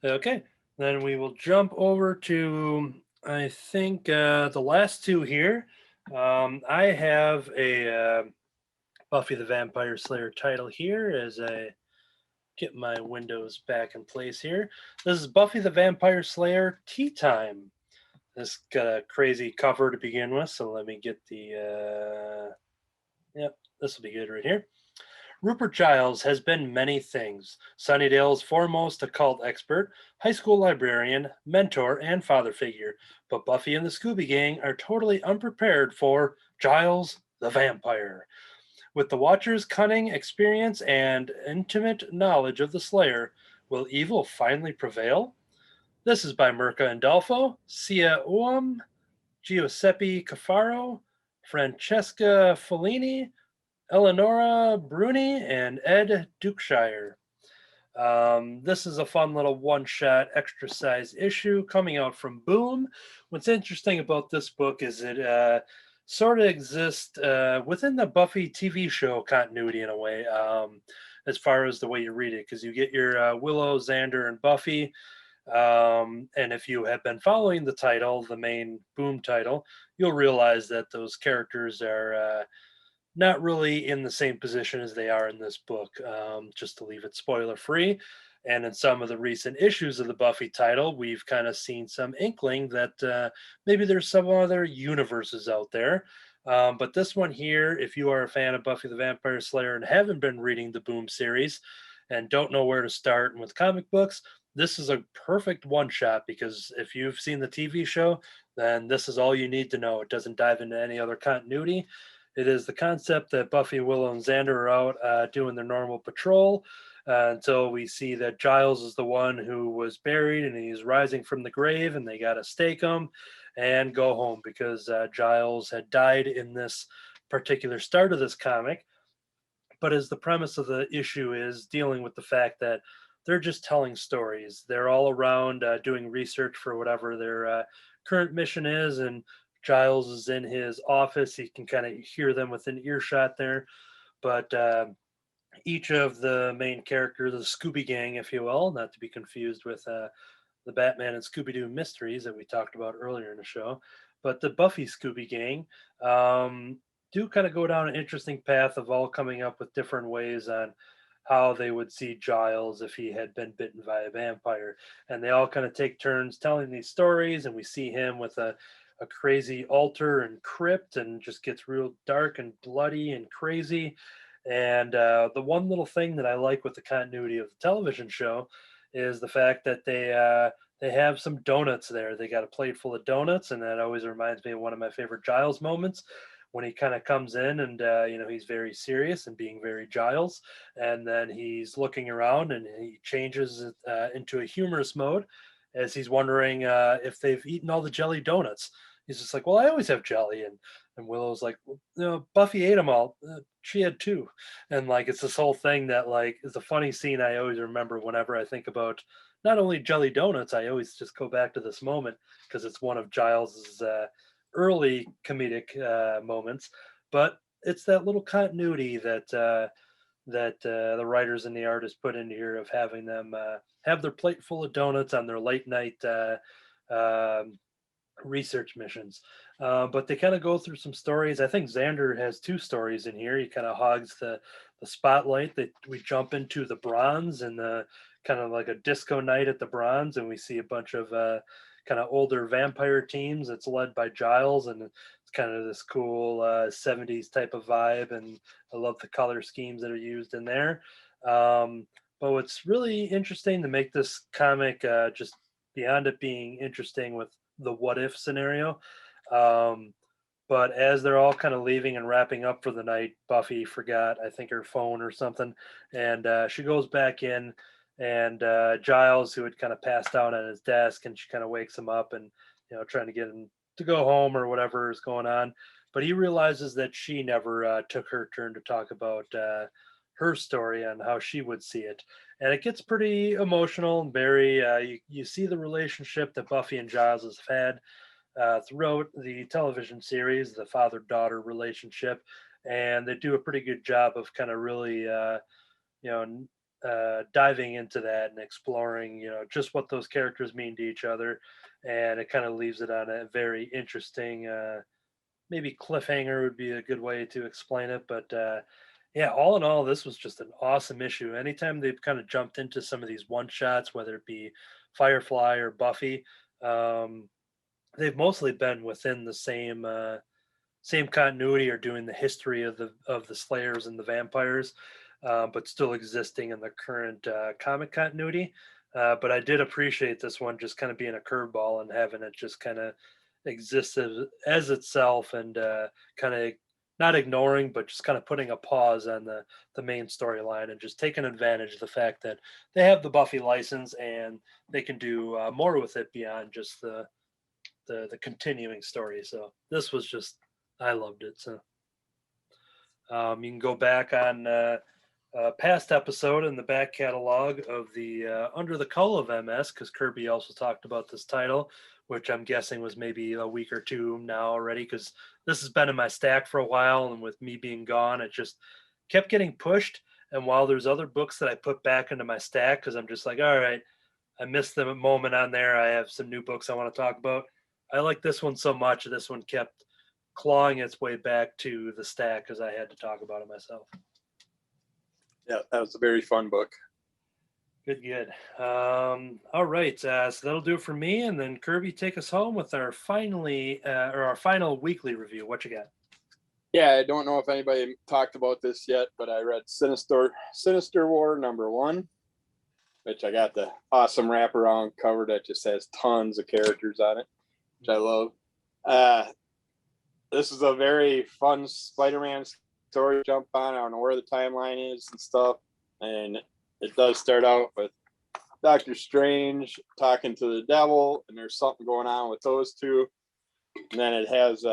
S3: Okay. Then we will jump over to, I think, the last two here. I have a Buffy the Vampire Slayer title here as I get my windows back in place here. This is Buffy the Vampire Slayer Tea Time. This got a crazy cover to begin with, so let me get the, yep, this will be good right here. Rupert Giles has been many things. Sunnydale's foremost occult expert, high school librarian, mentor, and father figure. But Buffy and the Scooby Gang are totally unprepared for Giles the Vampire. With the Watcher's cunning, experience, and intimate knowledge of the Slayer, will evil finally prevail? This is by Mirka Andolfo, Sia Uam, Giuseppe Cafaro, Francesca Fellini, Eleonora Bruni, and Ed Dukeshire. This is a fun little one-shot extra size issue coming out from Boom. What's interesting about this book is it sort of exists within the Buffy TV show continuity in a way, as far as the way you read it, because you get your Willow, Xander, and Buffy. And if you have been following the title, the main Boom title, you'll realize that those characters are not really in the same position as they are in this book, just to leave it spoiler free. And in some of the recent issues of the Buffy title, we've kind of seen some inkling that maybe there's some other universes out there. But this one here, if you are a fan of Buffy the Vampire Slayer and haven't been reading the Boom series and don't know where to start with comic books, this is a perfect one-shot, because if you've seen the TV show, then this is all you need to know. It doesn't dive into any other continuity. It is the concept that Buffy, Willow, and Xander are out doing their normal patrol until we see that Giles is the one who was buried and he's rising from the grave, and they got to stake him and go home because Giles had died in this particular start of this comic. But as the premise of the issue is dealing with the fact that they're just telling stories. They're all around doing research for whatever their current mission is, and Giles is in his office. He can kind of hear them within earshot there. But each of the main characters, the Scooby Gang, if you will, not to be confused with the Batman and Scooby-Doo mysteries that we talked about earlier in the show, but the Buffy Scooby Gang do kind of go down an interesting path of all coming up with different ways on how they would see Giles if he had been bitten by a vampire. And they all kind of take turns telling these stories, and we see him with a crazy altar and crypt, and just gets real dark and bloody and crazy. And the one little thing that I like with the continuity of the television show is the fact that they have some donuts there. They got a plate full of donuts, and that always reminds me of one of my favorite Giles moments, when he kind of comes in and he's very serious and being very Giles, and then he's looking around and he changes into a humorous mode as he's wondering if they've eaten all the jelly donuts. He's just like, well, I always have jelly, and Willow's like, well, Buffy ate them all. She had two. And like, it's this whole thing that like is a funny scene I always remember whenever I think about not only jelly donuts. I always just go back to this moment because it's one of Giles's early comedic moments. But it's that little continuity that the writers and the artists put in here of having them have their plate full of donuts on their late night um research missions. But they kind of go through some stories. I think Xander has two stories in here. He kind of hogs the spotlight. That we jump into the Bronze and the kind of like a disco night at the Bronze, and we see a bunch of kind of older vampire teams. It's led by Giles, and it's kind of this cool 70s type of vibe. And I love the color schemes that are used in there. But what's really interesting to make this comic just beyond it being interesting with the what if scenario. But as they're all kind of leaving and wrapping up for the night, Buffy forgot, I think, her phone or something. And she goes back in, and Giles, who had kind of passed out on his desk, and she kind of wakes him up and, trying to get him to go home or whatever is going on. But he realizes that she never took her turn to talk about her story and how she would see it. And it gets pretty emotional and very, you see the relationship that Buffy and Giles have had throughout the television series, the father-daughter relationship, and they do a pretty good job of kind of really, diving into that and exploring, just what those characters mean to each other, and it kind of leaves it on a very interesting, maybe cliffhanger would be a good way to explain it, but. Yeah, all in all, this was just an awesome issue. Anytime they've kind of jumped into some of these one shots, whether it be Firefly or Buffy, um, they've mostly been within the same continuity or doing the history of the Slayers and the vampires, but still existing in the current comic continuity. But I did appreciate this one just kind of being a curveball and having it just kind of exist as itself and kind of not ignoring, but just kind of putting a pause on the main storyline and just taking advantage of the fact that they have the Buffy license and they can do more with it beyond just the continuing story. So this was just, I loved it. So you can go back on past episode in the back catalog of the Under the Cowl of MS, because Kirby also talked about this title, which I'm guessing was maybe a week or two now already, because this has been in my stack for a while, and with me being gone, it just kept getting pushed. And while there's other books that I put back into my stack, because I'm just like, all right, I missed the moment on there. I have some new books I want to talk about. I like this one so much. This one kept clawing its way back to the stack because I had to talk about it myself.
S1: Yeah, that was a very fun book.
S3: Good. All right, so that'll do it for me. And then Kirby, take us home with our our final weekly review. What you got?
S1: Yeah, I don't know if anybody talked about this yet, but I read Sinister War #1, which I got the awesome wraparound cover that just has tons of characters on it, which I love. This is a very fun Spider-Man story. Jump on. I don't know where the timeline is and stuff, and it does start out with Doctor Strange talking to the devil, and there's something going on with those two. And then it has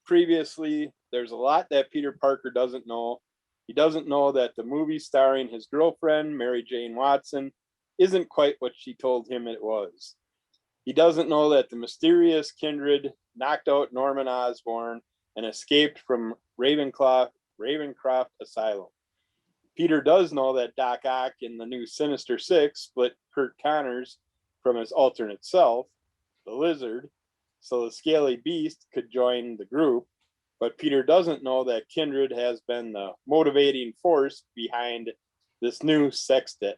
S1: previously, there's a lot that Peter Parker doesn't know. He doesn't know that the movie starring his girlfriend, Mary Jane Watson, isn't quite what she told him it was. He doesn't know that the mysterious kindred knocked out Norman Osborn and escaped from Ravencroft Asylum. Peter does know that Doc Ock in the new Sinister Six split Kurt Connors from his alternate self, the Lizard, so the Scaly Beast could join the group. But Peter doesn't know that Kindred has been the motivating force behind this new sextet.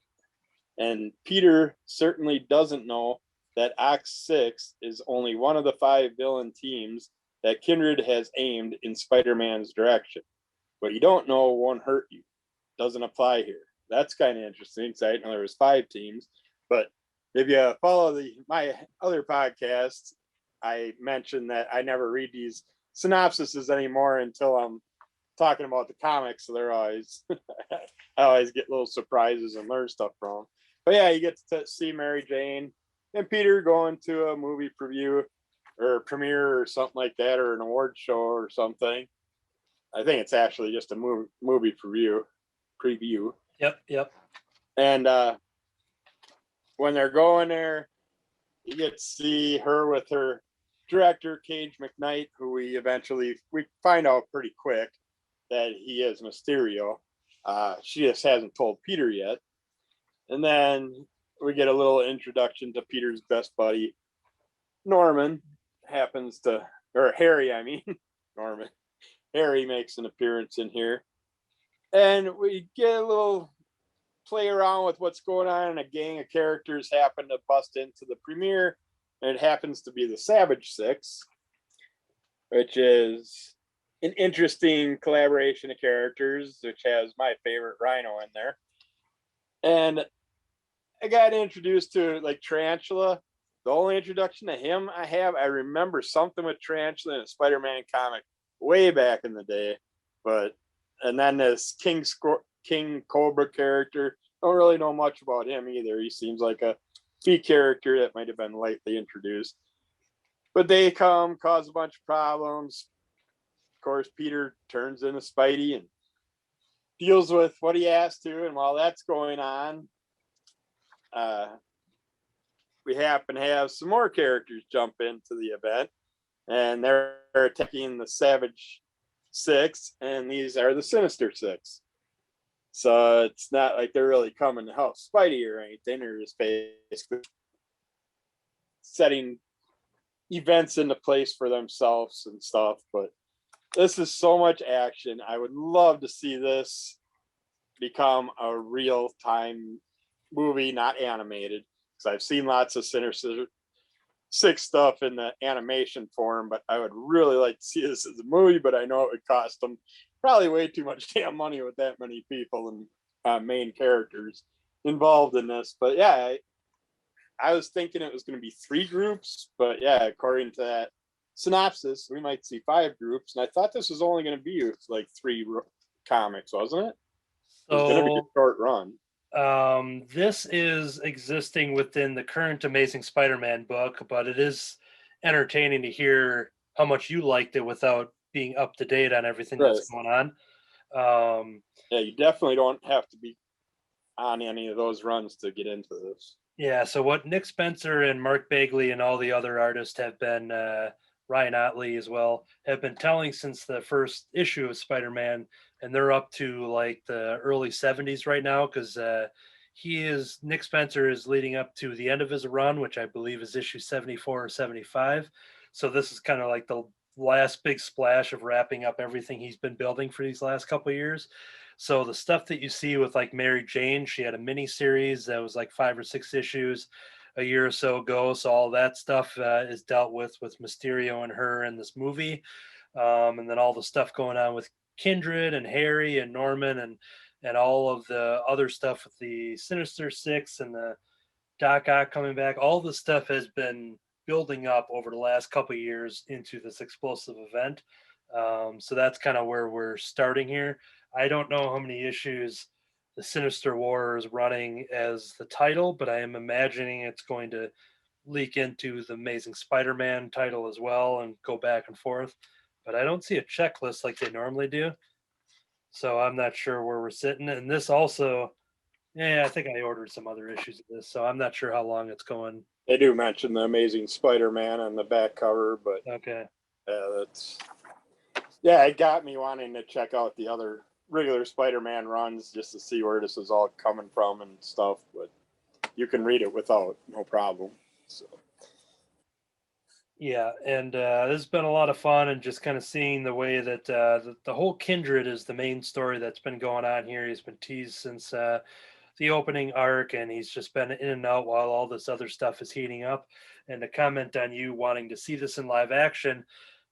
S1: And Peter certainly doesn't know that Ox 6 is only one of the 5 villain teams that Kindred has aimed in Spider-Man's direction. But you don't know won't hurt you. Doesn't apply here. That's kind of interesting. So I know there was 5 teams, but if you follow my other podcasts, I mentioned that I never read these synopsises anymore until I'm talking about the comics. So they're always, I always get little surprises and learn stuff from them. But yeah, you get to see Mary Jane and Peter going to a movie preview or premiere or something like that, or an award show or something. I think it's actually just a movie preview.
S3: Yep.
S1: And when they're going there, you get to see her with her director, Cage McKnight, who we find out pretty quick that he is Mysterio. She just hasn't told Peter yet. And then we get a little introduction to Peter's best buddy, Norman, Harry, I mean, Norman. Harry makes an appearance in here. And we get a little play around with what's going on, and a gang of characters happen to bust into the premiere, and it happens to be the Savage Six, which is an interesting collaboration of characters, which has my favorite Rhino in there. And I got introduced to like Tarantula. The only introduction to him I remember something with Tarantula in a Spider-Man comic way back in the day, and then this King Cobra character, don't really know much about him either. He seems like a key character that might have been lightly introduced, but they cause a bunch of problems. Of course, Peter turns into Spidey and deals with what he has to, and while that's going on, we happen to have some more characters jump into the event, and they're attacking the Savage Six, and these are the Sinister Six. So it's not like they're really coming to help Spidey or anything. They're just basically setting events into place for themselves and stuff. But this is so much action. I would love to see this become a real-time movie, not animated, because I've seen lots of Sinister Six stuff in the animation form, but I would really like to see this as a movie, but I know it would cost them probably way too much damn money with that many people and main characters involved in this. But yeah, I was thinking it was going to be 3 groups, but yeah, according to that synopsis, we might see 5 groups, and I thought this was only going to be like 3 comics, wasn't it? It was going to be a short run.
S3: This is existing within the current Amazing Spider-Man book, but it is entertaining to hear how much you liked it without being up to date on everything that's going on.
S1: Yeah, you definitely don't have to be on any of those runs to get into this.
S3: Yeah, so what Nick Spencer and Mark Bagley and all the other artists have been, Ryan Otley as well, have been telling since the first issue of Spider-Man, and they're up to like the early 70s right now, because Nick Spencer is leading up to the end of his run, which I believe is issue 74 or 75. So this is kind of like the last big splash of wrapping up everything he's been building for these last couple of years. So the stuff that you see with like Mary Jane, she had a mini series that was like 5 or 6 issues a year or so ago. So all that stuff is dealt with Mysterio and her in this movie. And then all the stuff going on with Kindred and Harry and Norman and all of the other stuff with the Sinister Six and the Doc Ock coming back. All the stuff has been building up over the last couple of years into this explosive event. So that's kind of where we're starting here. I don't know how many issues the Sinister War is running as the title, but I am imagining it's going to leak into the Amazing Spider-Man title as well and go back and forth. But I don't see a checklist like they normally do. So I'm not sure where we're sitting. And this also, I think I ordered some other issues of this, so I'm not sure how long it's going.
S1: They do mention the Amazing Spider-Man on the back cover, but
S3: okay.
S1: It got me wanting to check out the other regular Spider-Man runs just to see where this is all coming from and stuff, but you can read it without, no problem. So
S3: yeah, and this has been a lot of fun, and just kind of seeing the way that the whole Kindred is the main story that's been going on here. He's been teased since the opening arc, and he's just been in and out while all this other stuff is heating up. And to comment on you wanting to see this in live action,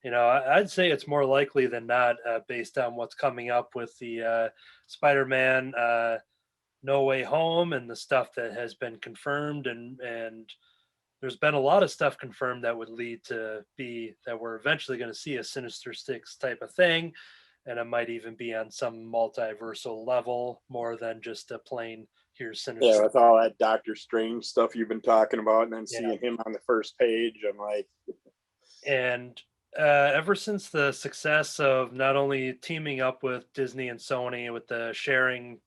S3: I'd say it's more likely than not, based on what's coming up with the Spider-Man No Way Home and the stuff that has been confirmed, and there's been a lot of stuff confirmed that would lead to be that we're eventually going to see a Sinister Six type of thing, and it might even be on some multiversal level more than just a plain here's Sinister.
S1: Yeah, with all that Doctor Strange stuff you've been talking about, and then seeing him on the first page, I'm like,
S3: and ever since the success of not only teaming up with Disney and Sony with the sharing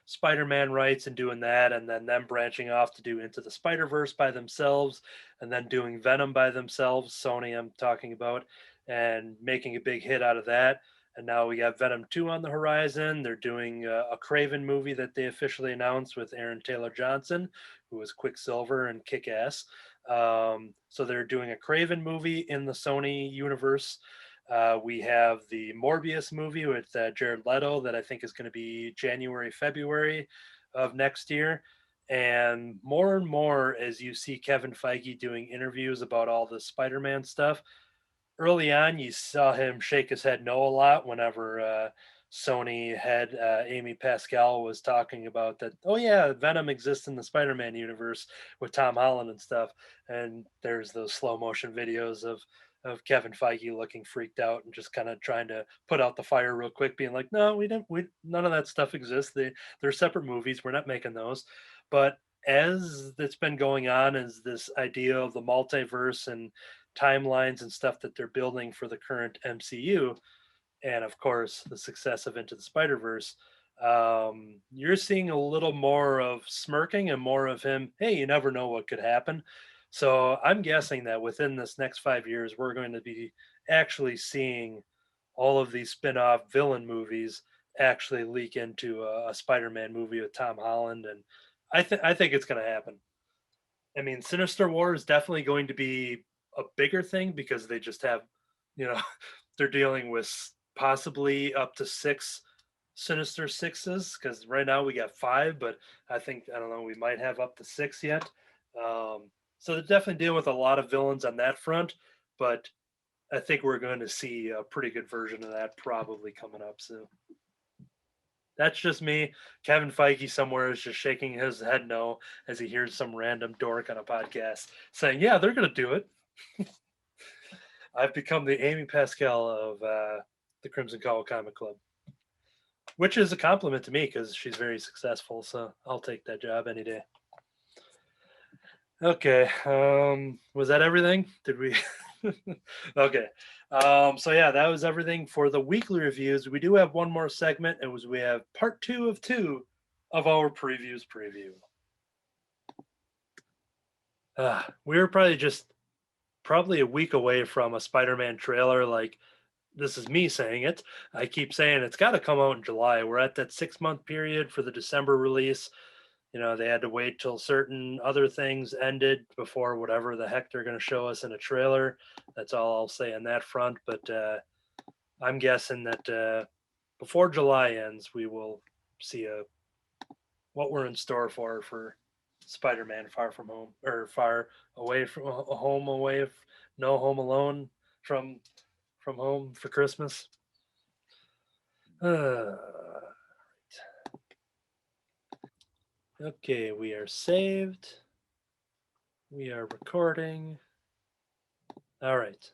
S3: Spider-Man rights and doing that, and then them branching off to do Into the Spider-Verse by themselves, and then doing Venom by themselves, Sony I'm talking about, and making a big hit out of that, And now we got Venom 2 on the horizon. They're doing a Craven movie that they officially announced with Aaron Taylor Johnson, who was Quicksilver and Kick-Ass. So they're doing a Craven movie in the Sony universe. We have the Morbius movie with Jared Leto that I think is going to be January, February of next year. And more as you see Kevin Feige doing interviews about all the Spider-Man stuff, early on, you saw him shake his head no a lot whenever Sony head Amy Pascal was talking about that. Oh yeah, Venom exists in the Spider-Man universe with Tom Holland and stuff. And there's those slow motion videos of Kevin Feige looking freaked out and just kind of trying to put out the fire real quick, being like, "No, we didn't. We none of that stuff exists. They're separate movies. We're not making those." But as it's been going on, as this idea of the multiverse and timelines and stuff that they're building for the current MCU, and of course the success of Into the Spider-Verse, you're seeing a little more of smirking and more of him, hey, you never know what could happen. So I'm guessing that within this next 5 years, we're going to be actually seeing all of these spin-off villain movies actually leak into a Spider-Man movie with Tom Holland, and I think it's going to happen. I mean, Sinister War is definitely going to be a bigger thing because they just have, you know, they're dealing with possibly up to 6 Sinister Sixes, because right now we got 5, but I don't know, we might have up to 6 yet. So they're definitely dealing with a lot of villains on that front, but I think we're going to see a pretty good version of that probably coming up soon. That's just me. Kevin Feige somewhere is just shaking his head no as he hears some random dork on a podcast saying, yeah, they're going to do it. I've become the Amy Pascal of the Crimson Cowl Comic Club, which is a compliment to me because she's very successful. So I'll take that job any day. Okay. Was that everything? Did we? Okay. So yeah, that was everything for the weekly reviews. We do have one more segment. We have part 2 of 2 of our previews preview. We were probably a week away from a Spider-Man trailer. Like, this is me saying it. I keep saying it's got to come out in July. We're at that 6-month period for the December release. You know, they had to wait till certain other things ended before whatever the heck they're going to show us in a trailer. That's all I'll say on that front. But I'm guessing that before July ends, we will see what we're in store for Spider-Man Far From Home, or Far Away From Home, No Home Alone from home for Christmas. Okay, we are saved. We are recording. All right.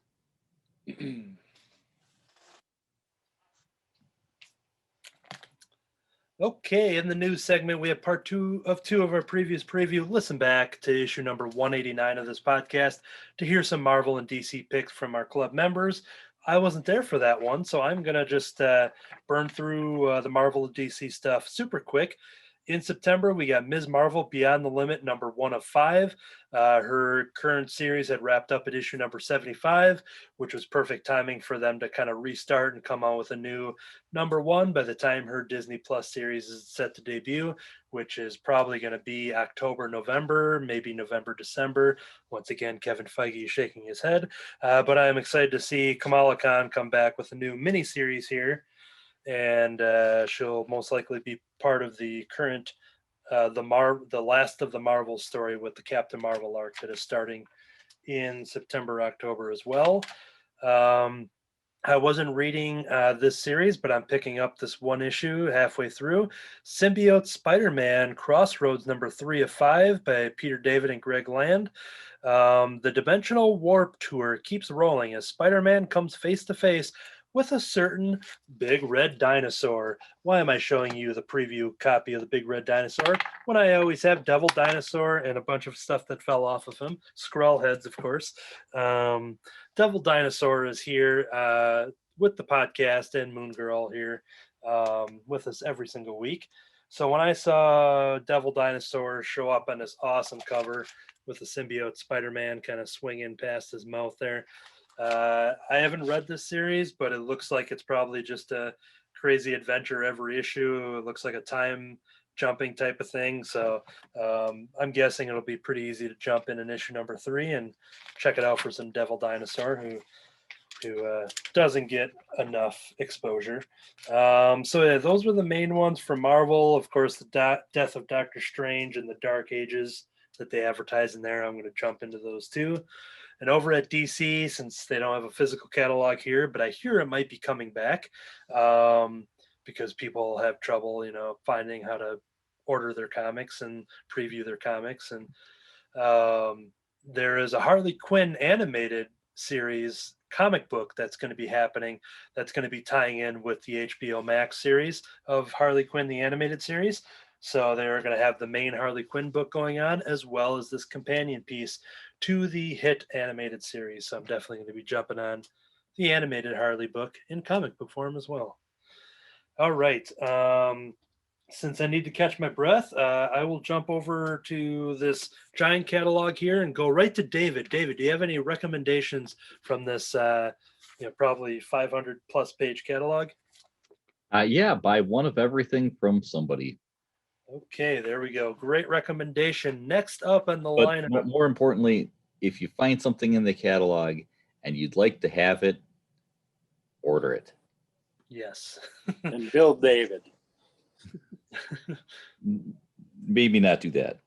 S3: Okay, in the news segment, we have part 2 of 2 of our previous preview. Listen back to issue number 189 of this podcast to hear some Marvel and DC picks from our club members. I wasn't there for that one, so I'm going to just burn through the Marvel and DC stuff super quick. In September, we got Ms. Marvel Beyond the Limit, number 1 of 5. Her current series had wrapped up at issue number 75, which was perfect timing for them to kind of restart and come out with a new number 1 by the time her Disney Plus series is set to debut, which is probably going to be October, November, maybe November, December. Once again, Kevin Feige is shaking his head. But I'm excited to see Kamala Khan come back with a new miniseries here. And she'll most likely be part of the current the last of the Marvel story with the Captain Marvel arc that is starting in September, October as well. I wasn't reading this series, but I'm picking up this one issue halfway through. Symbiote Spider-Man Crossroads number 3 of 5 by Peter David and Greg Land. The Dimensional Warp Tour keeps rolling as Spider-Man comes face to face with a certain big red dinosaur. Why am I showing you the preview copy of the big red dinosaur when I always have Devil Dinosaur and a bunch of stuff that fell off of him? Skrull heads, of course. Devil Dinosaur is here with the podcast, and Moon Girl here with us every single week. So when I saw Devil Dinosaur show up on this awesome cover with the symbiote Spider-Man kind of swinging past his mouth there, I haven't read this series, but it looks like it's probably just a crazy adventure every issue. It looks like a time jumping type of thing. So I'm guessing it'll be pretty easy to jump in issue number 3 and check it out for some Devil Dinosaur who doesn't get enough exposure. So yeah, those were the main ones from Marvel. Of course, the death of Doctor Strange and the Dark Ages that they advertise in there. I'm going to jump into those too. And over at DC, since they don't have a physical catalog here, but I hear it might be coming back because people have trouble, finding how to order their comics and preview their comics. And there is a Harley Quinn animated series comic book that's going to be happening, that's going to be tying in with the HBO Max series of Harley Quinn, the animated series. So they're going to have the main Harley Quinn book going on, as well as this companion piece to the hit animated series. So I'm definitely going to be jumping on the animated Harley book in comic book form as well. All right. Since I need to catch my breath, I will jump over to this giant catalog here and go right to David. David, do you have any recommendations from this, probably 500 plus page catalog?
S2: Yeah, buy one of everything from somebody.
S3: Okay, there we go. Great recommendation. Next up on the
S2: But
S3: lineup.
S2: more importantly, if you find something in the catalog and you'd like to have it, order it.
S3: Yes.
S1: And Bill David.
S2: Maybe not do that.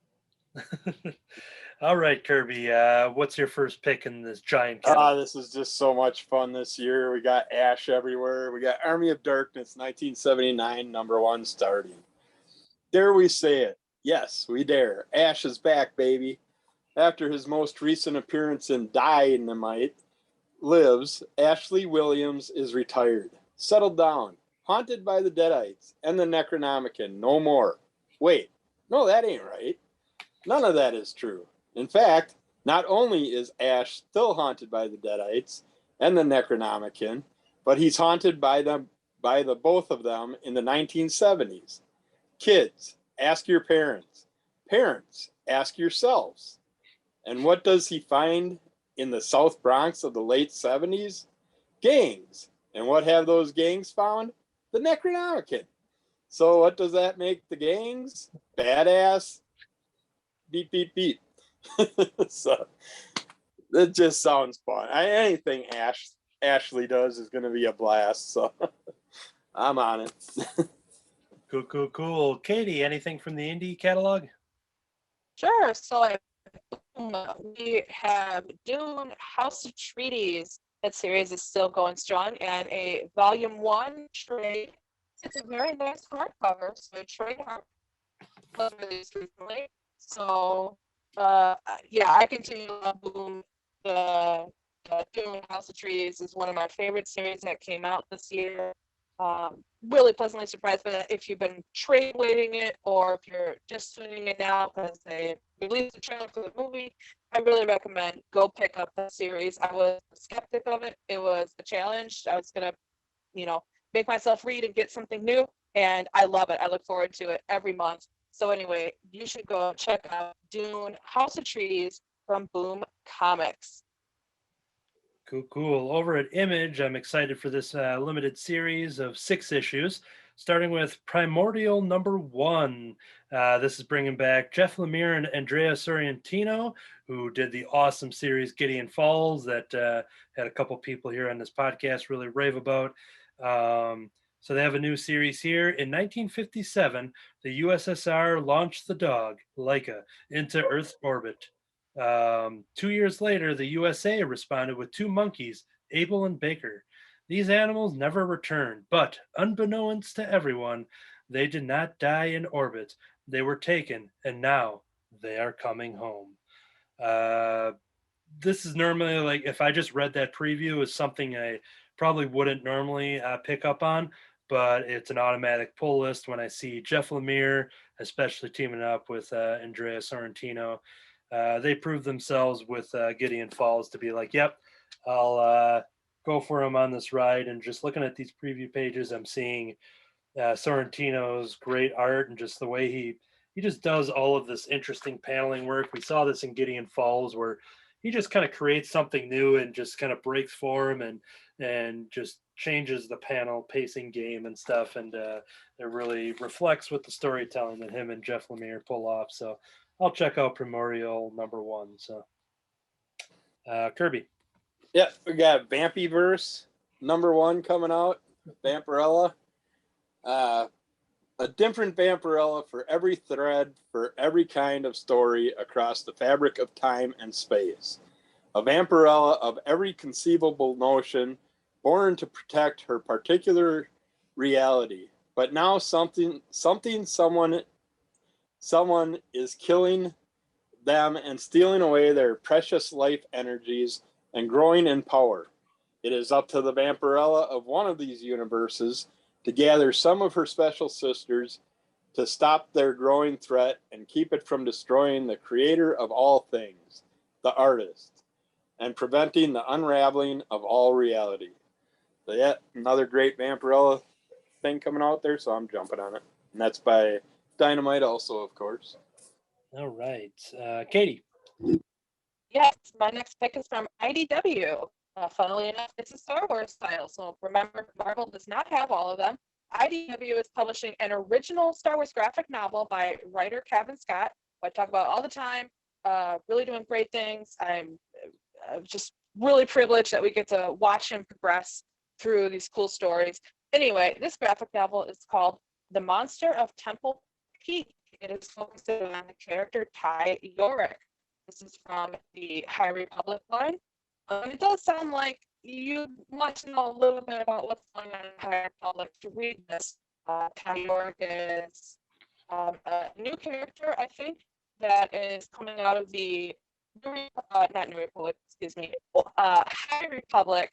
S3: All right, Kirby. What's your first pick in this giant catalog?
S1: This is just so much fun this year. We got Ash everywhere. We got Army of Darkness, 1979, #1 starting. Dare we say it? Yes, we dare. Ash is back, baby. After his most recent appearance in Dynamite Lives, Ashley Williams is retired, settled down, haunted by the Deadites and the Necronomicon. No more. Wait, no, that ain't right. None of that is true. In fact, not only is Ash still haunted by the Deadites and the Necronomicon, but he's haunted by the both of them in the 1970s. Kids, ask your parents. Parents, ask yourselves. And what does he find in the South Bronx of the late 70s? Gangs. And what have those gangs found? The Necronomicon. So what does that make the gangs? Badass. Beep, beep, beep. So it just sounds fun. Anything Ashley does is going to be a blast. So I'm on it.
S3: Cool. Katie, anything from the indie catalog?
S4: Sure. So we have Dune, House of Treaties. That series is still going strong, and a volume 1 trade. It's a very nice hardcover, so a trade was released recently. So I continue to love Boom. The Dune, House of Treaties is one of my favorite series that came out this year. Really pleasantly surprised by that. If you've been trade waiting it, or if you're just tuning in now because they released the trailer for the movie, I really recommend go pick up the series. I was a skeptic of it. It was a challenge. I was gonna, make myself read and get something new, and I love it. I look forward to it every month. So anyway, you should go check out Dune, House of Treaties from Boom Comics.
S3: Cool. Over at Image, I'm excited for this limited series of 6 issues, starting with Primordial #1. This is bringing back Jeff Lemire and Andrea Sorrentino, who did the awesome series Gideon Falls that had a couple people here on this podcast really rave about. So they have a new series here. In 1957, the USSR launched the dog, Laika, into Earth's orbit. 2 years later, the USA responded with 2 monkeys, Abel and Baker. These animals never returned, but unbeknownst to everyone, they did not die in orbit. They were taken, and now they are coming home. This is normally, like, if I just read that preview, is something I probably wouldn't normally pick up on, but it's an automatic pull list when I see Jeff Lemire, especially teaming up with Andrea Sorrentino. They proved themselves with Gideon Falls to be like, yep, I'll go for him on this ride. And just looking at these preview pages, I'm seeing Sorrentino's great art and just the way he just does all of this interesting paneling work. We saw this in Gideon Falls where he just kind of creates something new and just kind of breaks form and just changes the panel pacing game and stuff. And it really reflects with the storytelling that him and Jeff Lemire pull off. So I'll check out Primordial #1. So Kirby.
S1: Yeah, we got Vampyverse #1 coming out. Vampirella. A different Vampirella for every thread, for every kind of story across the fabric of time and space. A Vampirella of every conceivable notion, born to protect her particular reality. But now someone is killing them and stealing away their precious life energies and growing in power. It is up to the Vampirella of one of these universes to gather some of her special sisters to stop their growing threat and keep it from destroying the creator of all things, the artist, and preventing the unraveling of all reality. So yeah, another great Vampirella thing coming out there, so I'm jumping on it. And that's by Dynamite also, of course.
S3: All right. Katie.
S4: Yes, my next pick is from IDW. Funnily enough, it's a Star Wars title. So remember, Marvel does not have all of them. IDW is publishing an original Star Wars graphic novel by writer Kevin Scott, who I talk about all the time. Really doing great things. I'm just really privileged that we get to watch him progress through these cool stories. Anyway, this graphic novel is called The Monster of Temple Peak. It is focused on the character Ty Yorick. This is from the High Republic line. It does sound like you want to know a little bit about what's going on in the High Republic to read this. Ty Yorick is a new character, I think, that is coming out of the High Republic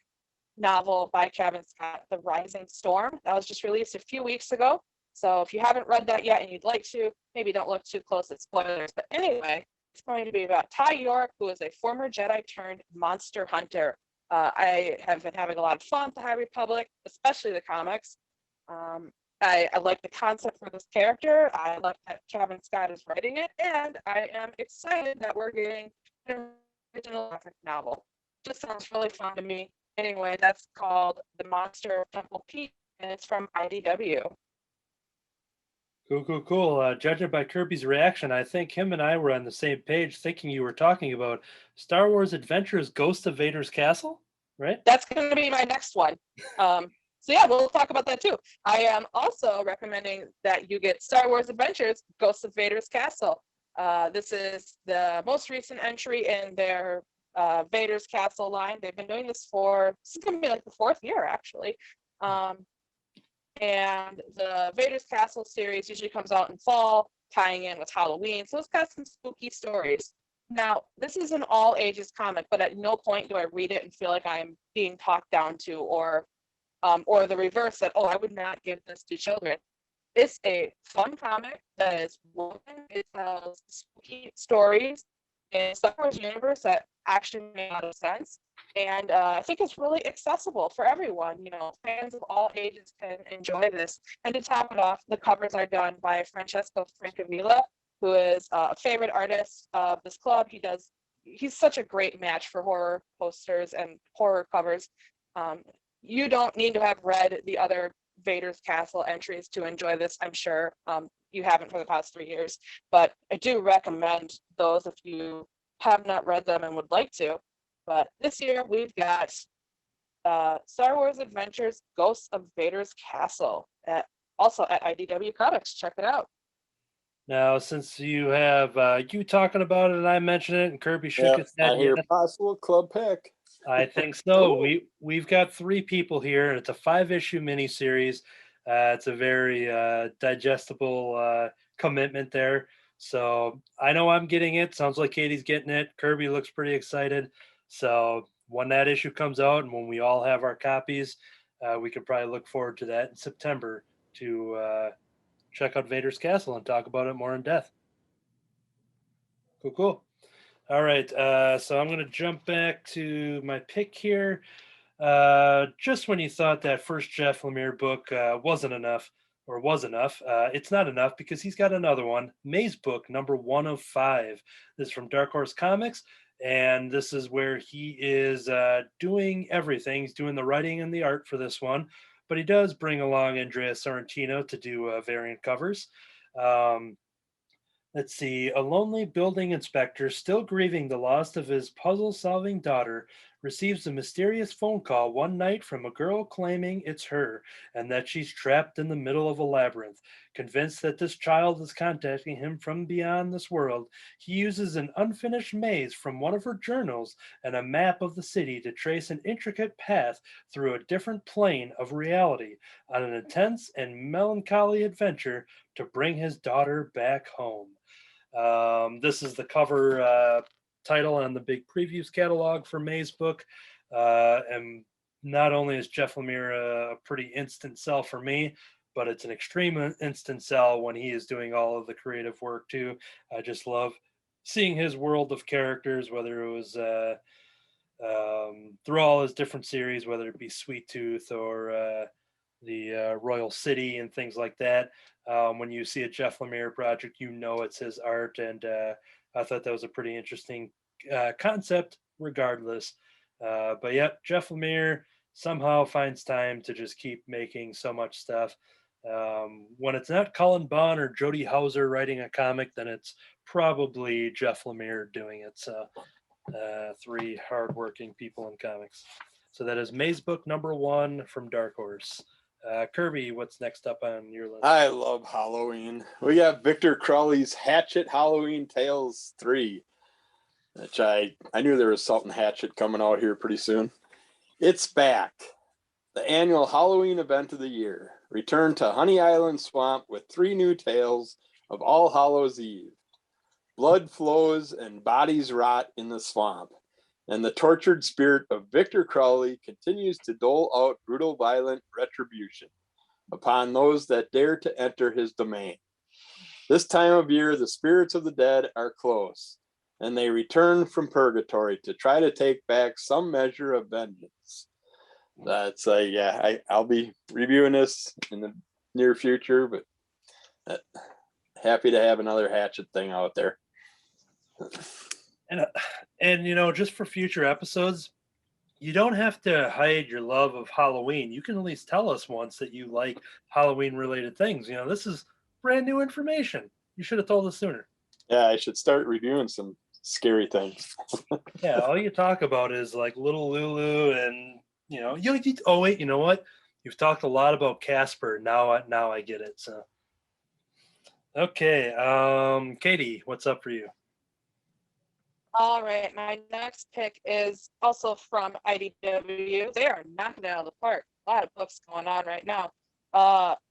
S4: novel by Kevin Scott, The Rising Storm. That was just released a few weeks ago. So if you haven't read that yet and you'd like to, maybe don't look too close at spoilers. But anyway, it's going to be about Ty Yorick, who is a former Jedi turned monster hunter. I have been having a lot of fun with the High Republic, especially the comics. I like the concept for this character. I like that Kevin Scott is writing it, and I am excited that we're getting an original graphic novel. Just sounds really fun to me. Anyway, that's called The Monster of Temple Peak, and it's from IDW.
S3: Cool. Judging by Kirby's reaction, I think him and I were on the same page thinking you were talking about Star Wars Adventures Ghost of Vader's Castle, right?
S4: That's going to be my next one. So yeah, we'll talk about that too. I am also recommending that you get Star Wars Adventures Ghost of Vader's Castle. This is the most recent entry in their Vader's Castle line. They've been doing this is going to be like the 4th year, actually. And the Vader's Castle series usually comes out in fall, tying in with Halloween. So it's got some spooky stories. Now, this is an all ages comic, but at no point do I read it and feel like I'm being talked down to or the reverse that, oh, I would not give this to children. It's a fun comic that is woven. It tells spooky stories in Star Wars universe that actually make a lot of sense. And I think it's really accessible for everyone. You know, fans of all ages can enjoy this. And to top it off, the covers are done by Francesco Francavilla, who is a favorite artist of this club. He's such a great match for horror posters and horror covers. You don't need to have read the other Vader's Castle entries to enjoy this, I'm sure. You haven't for the past 3 years, but I do recommend those if you have not read them and would like to. But this year we've got Star Wars Adventures Ghosts of Vader's Castle, also at IDW Comics. Check it out.
S3: Now, since you have you talking about it and I mentioned it and Kirby shook his head.
S1: I hear possible club pick.
S3: I think so. We've got 3 people here, and it's a 5-issue miniseries. It's a very digestible commitment there. So I know I'm getting it. Sounds like Katie's getting it. Kirby looks pretty excited. So when that issue comes out and when we all have our copies, we could probably look forward to that in September to check out Vader's Castle and talk about it more in depth. Cool. All right. So I'm going to jump back to my pick here. Just when you thought that first Jeff Lemire book wasn't enough, or was enough, it's not enough because he's got another one, Maze Book number 1 of 5. This is from Dark Horse Comics. And this is where he is doing everything. He's doing the writing and the art for this one, but he does bring along Andrea Sorrentino to do variant covers. Um, Let's see. A lonely building inspector, still grieving the loss of his puzzle solving daughter, receives a mysterious phone call one night from a girl claiming it's her and that she's trapped in the middle of a labyrinth. Convinced that this child is contacting him from beyond this world, he uses an unfinished maze from one of her journals and a map of the city to trace an intricate path through a different plane of reality on an intense and melancholy adventure to bring his daughter back home. This is the cover title on the big previews catalog for May's book. And not only is Jeff Lemire a pretty instant sell for me, but it's an extreme instant sell when he is doing all of the creative work too. I just love seeing his world of characters, whether it was through all his different series, whether it be Sweet Tooth or the Royal City and things like that. When you see a Jeff Lemire project, you know it's his art, and I thought that was a pretty interesting concept regardless. But yeah, Jeff Lemire somehow finds time to just keep making so much stuff. When it's not Cullen Bunn or Jody Houser writing a comic, then it's probably Jeff Lemire doing it. So three hardworking people in comics. So that is May's book #1 from Dark Horse. Kirby, what's next up on your list?
S1: I love Halloween. We got Victor Crowley's Hatchet Halloween Tales 3, which I knew there was something Hatchet coming out here pretty soon. It's back. The annual Halloween event of the year. Return to Honey Island Swamp with 3 new tales of All Hallows Eve. Blood flows and bodies rot in the swamp, and the tortured spirit of Victor Crowley continues to dole out brutal, violent retribution upon those that dare to enter his domain. This time of year, the spirits of the dead are close, and they return from purgatory to try to take back some measure of vengeance. That's I'll be reviewing this in the near future, but happy to have another Hatchet thing out there.
S3: And you know, just for future episodes, you don't have to hide your love of Halloween. You can at least tell us once that you like Halloween related things. You know, this is brand new information. You should have told us sooner.
S1: Yeah, I should start reviewing some scary things.
S3: Yeah, all you talk about is like Little Lulu and oh wait, you know what? You've talked a lot about Casper. Now I get it. So okay, Katie, what's up for you?
S4: All right, my next pick is also from IDW. They are knocking it out of the park. A lot of books going on right now.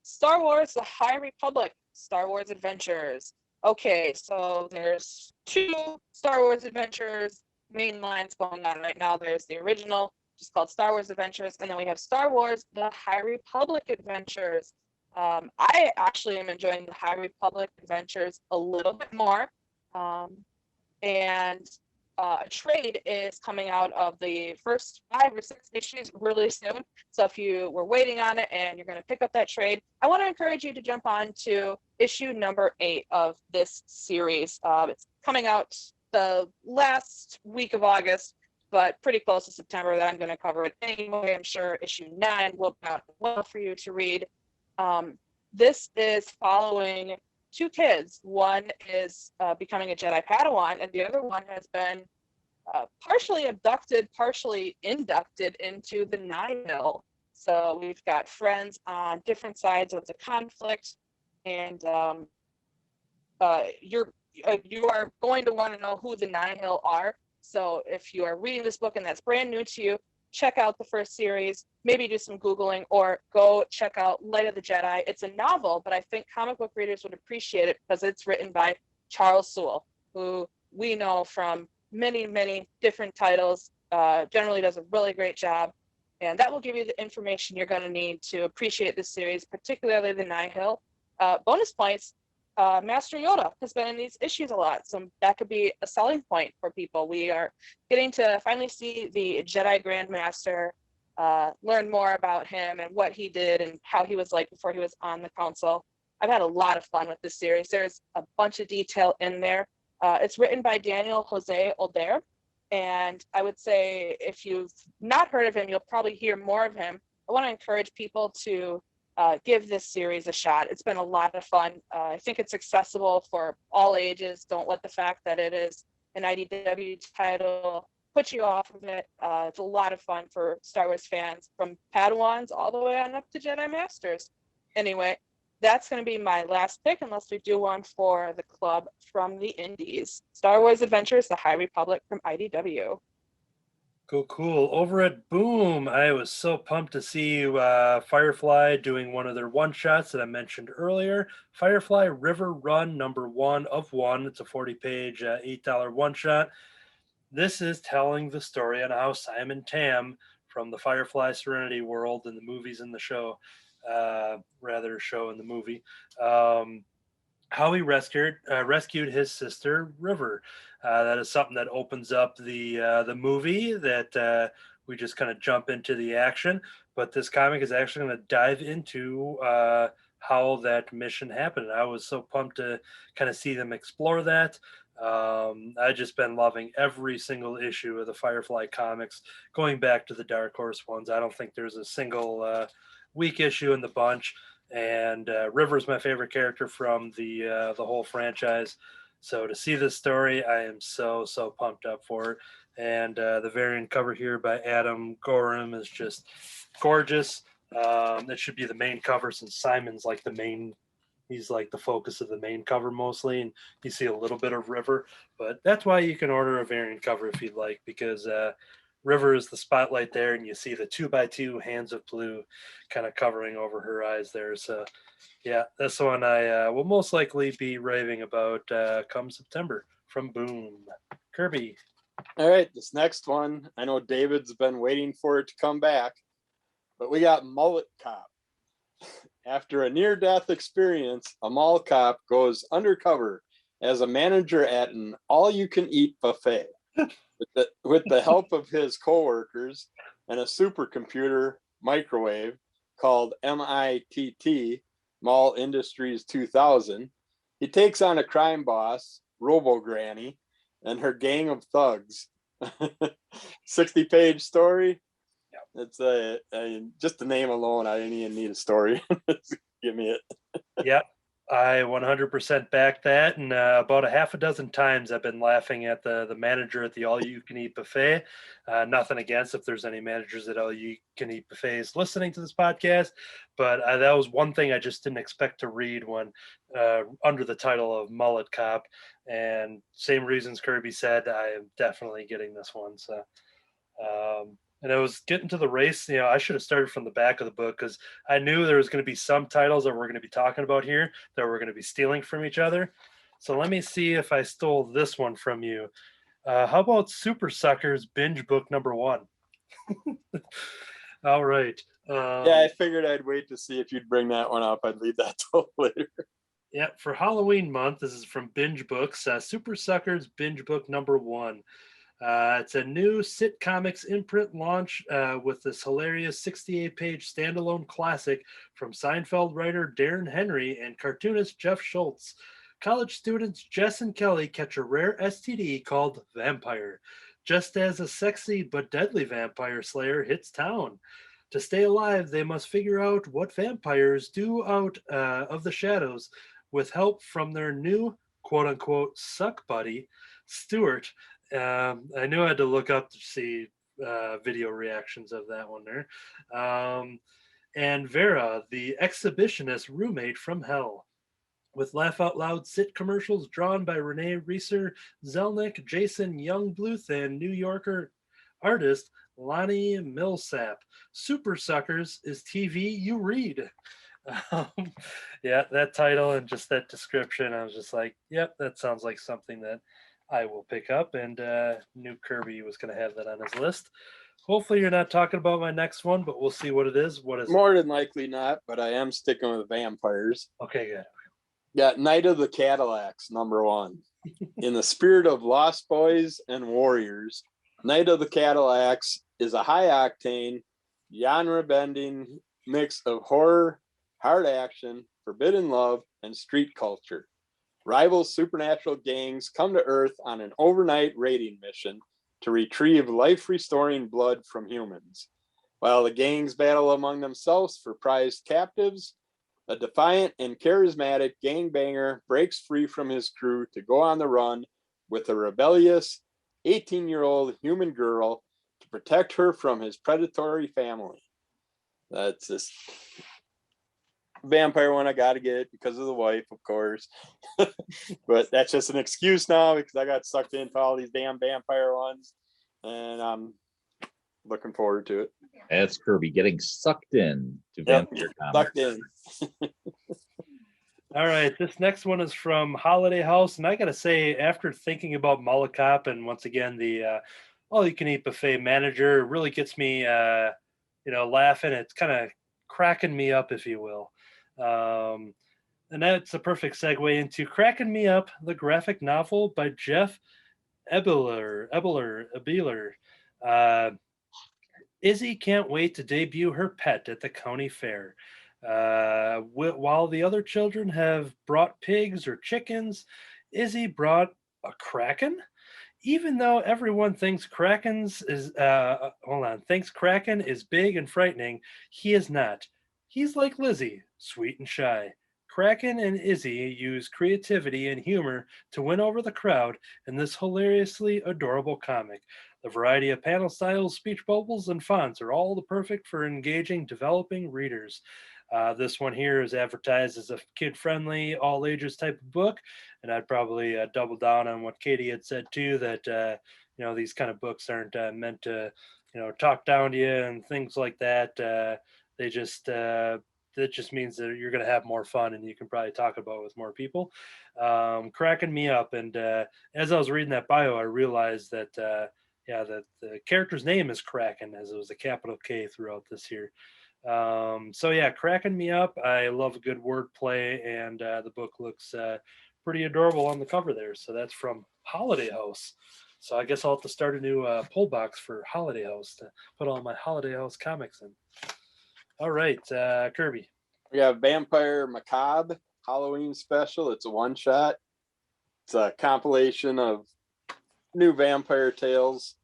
S4: Star Wars: The High Republic, Star Wars Adventures. Okay, so there's 2 Star Wars Adventures main lines going on right now. There's the original, just called Star Wars Adventures, and then we have Star Wars: The High Republic Adventures. I actually am enjoying the High Republic Adventures a little bit more. And a trade is coming out of the first 5 or 6 issues really soon. So if you were waiting on it and you're going to pick up that trade, I want to encourage you to jump on to issue number 8 of this series. It's coming out the last week of August, but pretty close to September that I'm going to cover it anyway. I'm sure issue 9 will be out well for you to read. This is following 2 kids. One is becoming a Jedi Padawan, and the other one has been partially abducted, partially inducted into the Nihil. So we've got friends on different sides of the conflict, and you are going to want to know who the Nihil are. So if you are reading this book and that's brand new to you, check out the first series, maybe do some Googling, or go check out Light of the Jedi. It's a novel, but I think comic book readers would appreciate it because it's written by Charles Soule, who we know from many, many different titles, generally does a really great job. And that will give you the information you're going to need to appreciate this series, particularly the Nihil. Bonus points, Master Yoda has been in these issues a lot, so that could be a selling point for people. We are getting to finally see the Jedi Grandmaster, learn more about him and what he did and how he was like before he was on the council. I've had a lot of fun with this series. There's a bunch of detail in there. It's written by Daniel Jose Older, And I would say if you've not heard of him, you'll probably hear more of him. I want to encourage people to give this series a shot. It's been a lot of fun. I think it's accessible for all ages. Don't let the fact that it is an IDW title put you off of it. It's a lot of fun for Star Wars fans, from Padawans all the way on up to Jedi Masters. Anyway, that's going to be my last pick, unless we do one for the club from the Indies. Star Wars Adventures: The High Republic from IDW.
S3: Cool. Over at Boom, I was so pumped to see Firefly doing one of their one-shots that I mentioned earlier. Firefly River Run #1 of 1. It's a 40-page, $8 one-shot. This is telling the story on how Simon Tam from the Firefly Serenity world in the movies and the show, show in the movie, how he rescued his sister River. That is something that opens up the movie that we just kind of jump into the action. But this comic is actually going to dive into how that mission happened. I was so pumped to kind of see them explore that. I've just been loving every single issue of the Firefly comics, going back to the Dark Horse ones. I don't think there's a single weak issue in the bunch. And River's my favorite character from the whole franchise. So to see this story, I am so pumped up for it. And the variant cover here by Adam Gorham is just gorgeous. It should be the main cover, since Simon's like he's like the focus of the main cover mostly, and you see a little bit of River. But that's why you can order a variant cover if you'd like, because River is the spotlight there, and you see the 2x2 hands of blue kind of covering over her eyes there. So yeah, that's one I will most likely be raving about come September from Boom. Kirby.
S1: All right, this next one, I know David's been waiting for it to come back, but we got Mullet Cop. After a near-death experience, a mall cop goes undercover as a manager at an all-you-can-eat buffet. With the help of his coworkers and a supercomputer microwave called MITT, Mall Industries 2000, he takes on a crime boss, Robo Granny, and her gang of thugs. 60-page story. It's just the name alone. I didn't even need a story. Give me it.
S3: Yep. I 100% back that, and about a half a dozen times I've been laughing at the manager at the all-you-can-eat buffet. Nothing against if there's any managers at all-you-can-eat buffets listening to this podcast, but that was one thing I just didn't expect to read when under the title of Mullet Cop, and same reasons Kirby said, I am definitely getting this one. So. And I was getting to the race, I should have started from the back of the book, because I knew there was going to be some titles that we're going to be talking about here that we're going to be stealing from each other. So let me see if I stole this one from you. How about Super Suckers Binge Book #1? All right.
S1: Yeah, I figured I'd wait to see if you'd bring that one up. I'd leave that till later.
S3: Yeah, for Halloween month, this is from Binge Books, Super Suckers Binge Book #1. It's a new Sit Comics imprint launch with this hilarious 68-page standalone classic from Seinfeld writer Darren Henry and cartoonist Jeff Schultz. College students Jess and Kelly catch a rare STD called vampire, just as a sexy but deadly vampire slayer hits town. To stay alive, they must figure out what vampires do out of the shadows with help from their new quote-unquote suck buddy, Stuart. I knew I had to look up to see video reactions of that one there. And Vera, the exhibitionist roommate from hell. With laugh out loud sit commercials drawn by Renee Reeser, Zelnick, Jason Youngbluth, and New Yorker artist Lonnie Millsap. Super Suckers is TV you read. Yeah, that title and just that description, I was just like, yep, that sounds like something that I will pick up, and knew Kirby was going to have that on his list. Hopefully you're not talking about my next one, but we'll see what it is. What is
S1: More than likely not, but I am sticking with vampires.
S3: Okay, good.
S1: Got Night of the Cadillacs, #1. In the spirit of Lost Boys and Warriors, Night of the Cadillacs is a high-octane, genre-bending mix of horror, hard action, forbidden love, and street culture. Rival supernatural gangs come to Earth on an overnight raiding mission, to retrieve life-restoring blood from humans. While the gangs battle among themselves for prized captives, a defiant and charismatic gangbanger breaks free from his crew to go on the run with a rebellious 18-year-old human girl to protect her from his predatory family. That's this vampire one I got to get because of the wife, of course. But that's just an excuse now because I got sucked into all these damn vampire ones, and I'm looking forward to it.
S2: That's Kirby getting sucked in to
S1: Yep,
S2: vampire comics.
S1: sucked in.
S3: All right, this next one is from Holiday House, and I gotta say, after thinking about Molotov and once again the all-you-can-eat buffet manager, really gets me, laughing. It's kind of cracking me up, if you will. And that's a perfect segue into Cracking Me Up, the graphic novel by Jeff Ebeler. Izzy can't wait to debut her pet at the county fair. While the other children have brought pigs or chickens, Izzy brought a kraken. Even though everyone thinks Kraken is big and frightening, he is not. He's like Lizzie, sweet and shy. Kraken and Izzy use creativity and humor to win over the crowd in this hilariously adorable comic. The variety of panel styles, speech bubbles, and fonts are all the perfect for engaging developing readers. This one here is advertised as a kid-friendly, all-ages type of book, and I'd probably double down on what Katie had said too, that these kind of books aren't meant to talk down to you and things like that. They just that just means that you're going to have more fun and you can probably talk about it with more people. Cracking me up, and as I was reading that bio, I realized that that the character's name is Kraken, as it was a capital K throughout this here. So yeah, cracking me up. I love a good wordplay, and the book looks pretty adorable on the cover there. So that's from Holiday House. So I guess I'll have to start a new pull box for Holiday House to put all my Holiday House comics in. All right, Kirby.
S1: We have Vampire Macabre Halloween special. It's a one-shot. It's a compilation of new vampire tales,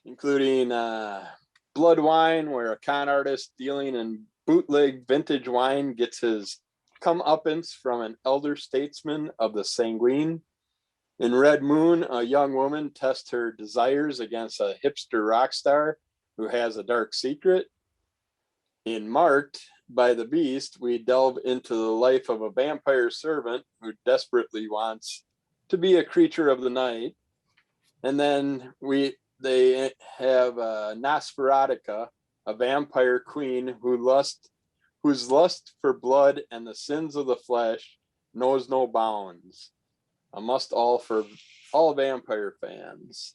S1: including Blood Wine, where a con artist dealing in bootleg vintage wine gets his comeuppance from an elder statesman of the Sanguine. In Red Moon, a young woman tests her desires against a hipster rock star who has a dark secret. In Marked by the Beast, we delve into the life of a vampire servant who desperately wants to be a creature of the night. And then they have Nosferatica, a vampire queen whose lust for blood and the sins of the flesh knows no bounds. A must all for all vampire fans.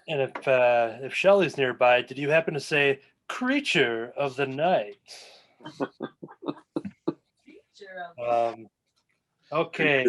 S3: And if Shelley's nearby, did you happen to say creature of the night? Okay.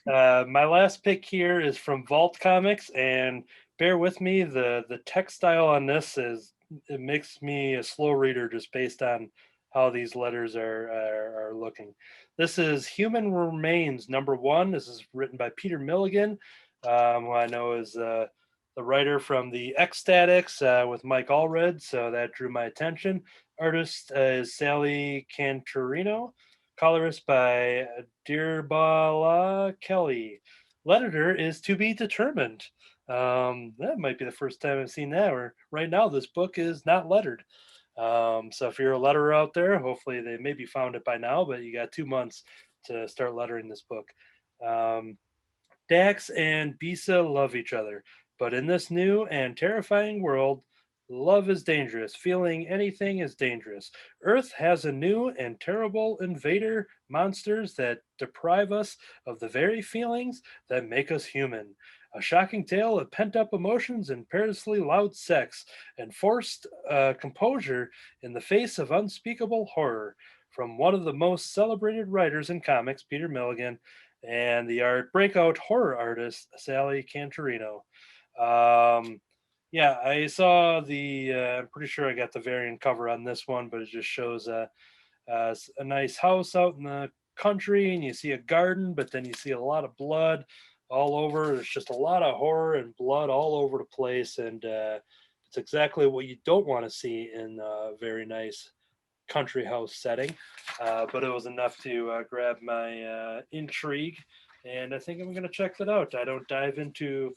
S3: My last pick here is from Vault Comics, and bear with me, the textile on this it makes me a slow reader just based on how these letters are looking. This is Human Remains #1. This is written by Peter Milligan, who I know is the writer from the Ecstatics with Mike Allred, so that drew my attention. Artist is Sally Cantorino. Colorist by Dirbala Kelly. Letterer is to be determined. That might be the first time I've seen that. Or right now, this book is not lettered. So if you're a letterer out there, hopefully they maybe found it by now, but you got 2 months to start lettering this book. Dax and Bisa love each other, but in this new and terrifying world, love is dangerous. Feeling anything is dangerous. Earth has a new and terrible invader, monsters that deprive us of the very feelings that make us human. A shocking tale of pent-up emotions and perilously loud sex and forced composure in the face of unspeakable horror. From one of the most celebrated writers in comics, Peter Milligan, and the breakout horror artist, Sally Cantorino. Yeah, I saw I'm pretty sure I got the variant cover on this one, but it just shows a nice house out in the country, and you see a garden, but then you see a lot of blood. all over. There's just a lot of horror and blood all over the place, and it's exactly what you don't want to see in a very nice country house setting. But it was enough to grab my intrigue, and I think I'm going to check that out. I don't dive into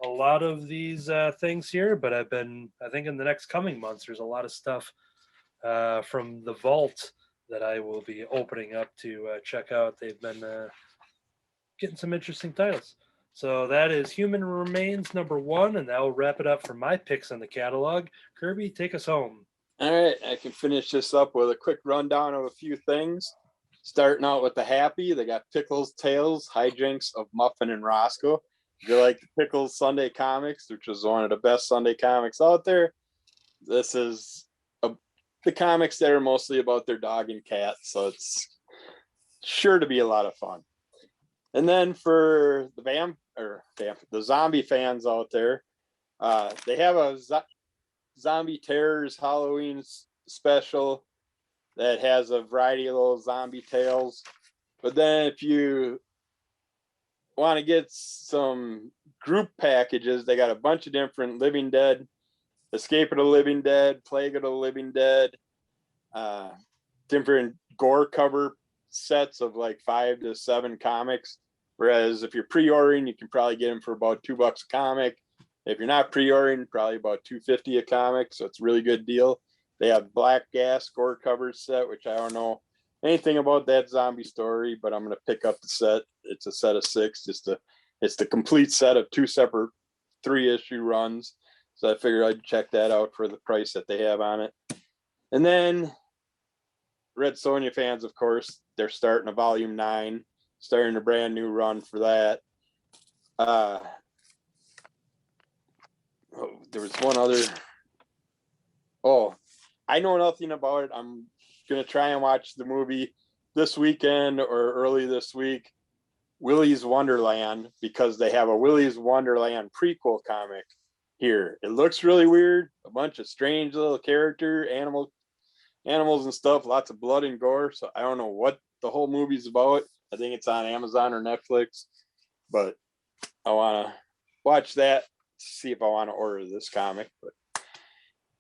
S3: a lot of these things here, but I think in the next coming months, there's a lot of stuff from the vault that I will be opening up to check out. They've been getting some interesting titles. So that is Human Remains #1, and that will wrap it up for my picks on the catalog. Kirby, take us home.
S1: All right, I can finish this up with a quick rundown of a few things. Starting out with the happy, they got Pickles Tales, Hijinks of Muffin and Roscoe. If you like the Pickles Sunday comics, which was one of the best Sunday comics out there, this is the comics that are mostly about their dog and cat, so it's sure to be a lot of fun. And then for the zombie fans out there, they have a Zombie Terrors Halloween special that has a variety of little zombie tales. But then if you want to get some group packages, they got a bunch of different Living Dead, Escape of the Living Dead, Plague of the Living Dead, different gore cover sets of like 5 to 7 comics. Whereas if you're pre-ordering, you can probably get them for about $2 a comic. If you're not pre-ordering, probably about $2.50 a comic. So it's a really good deal. They have Black Gas gore cover set, which I don't know anything about that zombie story, but I'm going to pick up the set. It's a set of 6. It's the complete set of 2 separate 3-issue runs. So I figured I'd check that out for the price that they have on it. And then Red Sonja fans, of course, they're starting a volume 9, starting a brand new run for that. There was one other. Oh, I know nothing about it. I'm going to try and watch the movie this weekend or early this week, Willy's Wonderland, because they have a Willy's Wonderland prequel comic here. It looks really weird. A bunch of strange little animals and stuff, lots of blood and gore. So I don't know what the whole movie's about. I think it's on Amazon or Netflix, but I want to watch that, see if I want to order this comic. But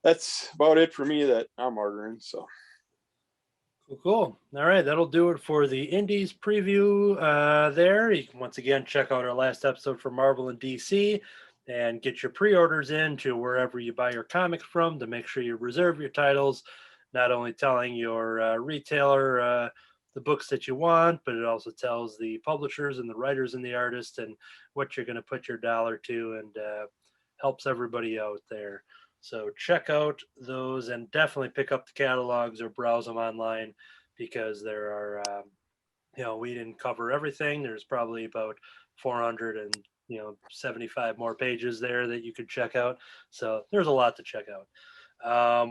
S1: that's about it for me that I'm ordering. So
S3: Cool. All right, that'll do it for the Indies preview there. You can once again check out our last episode for Marvel and DC and get your pre-orders in to wherever you buy your comics from to make sure you reserve your titles, not only telling your retailer the books that you want, but it also tells the publishers and the writers and the artists and what you're going to put your dollar to, and helps everybody out there. So check out those and definitely pick up the catalogs or browse them online, because there are, we didn't cover everything. There's probably about 475 more pages there that you could check out. So there's a lot to check out.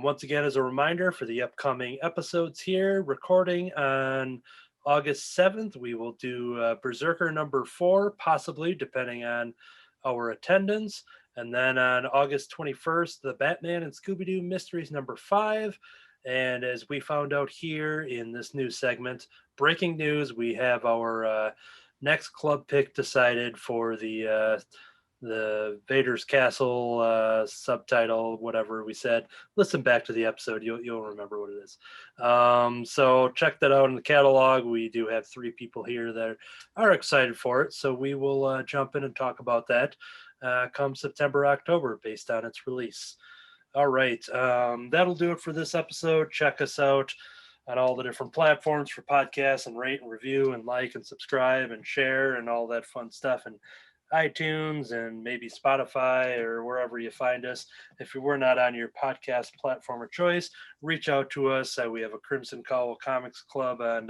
S3: Once again, as a reminder for the upcoming episodes here, recording on August 7th, we will do Berserker #4, possibly, depending on our attendance. And then on August 21st, the Batman and Scooby-Doo Mysteries #5. And as we found out here in this new segment, breaking news, we have our next club pick decided for the Vader's Castle subtitle, whatever we said. Listen back to the episode. You'll remember what it is. So check that out in the catalog. We do have 3 people here that are excited for it. So we will jump in and talk about that come September, October, based on its release. All right. That'll do it for this episode. Check us out on all the different platforms for podcasts, and rate and review and like and subscribe and share and all that fun stuff. And iTunes and maybe Spotify or wherever you find us. If we're not on your podcast platform of choice, reach out to us. We have a Crimson Cowl Comics Club on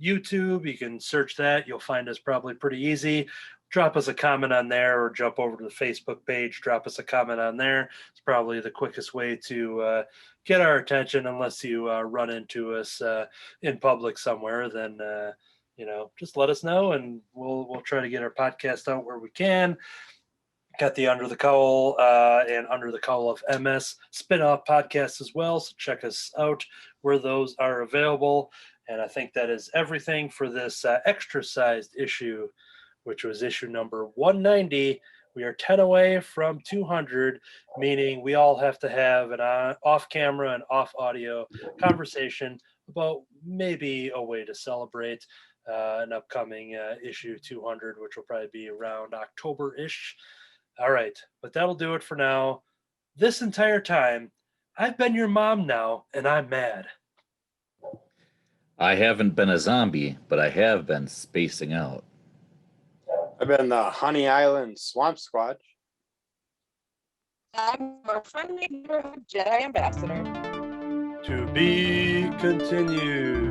S3: YouTube. You can search that. You'll find us probably pretty easy. Drop us a comment on there, or jump over to the Facebook page, drop us a comment on there. It's probably the quickest way to get our attention, unless you run into us in public somewhere. Then just let us know, and we'll try to get our podcast out where we can. Got the Under the Cowl and Under the Cowl of MS spin-off podcasts as well, so check us out where those are available. And I think that is everything for this extra-sized issue which was issue number 190. We are 10 away from 200, meaning we all have to have an off-camera and off-audio conversation about maybe a way to celebrate an upcoming issue 200, which will probably be around October-ish. All right, but that'll do it for now. This entire time, I've been your mom now, and I'm mad.
S2: I haven't been a zombie, but I have been spacing out.
S1: I've been the Honey Island Swamp Squatch.
S4: I'm your friendly neighborhood Jedi ambassador.
S3: To be continued.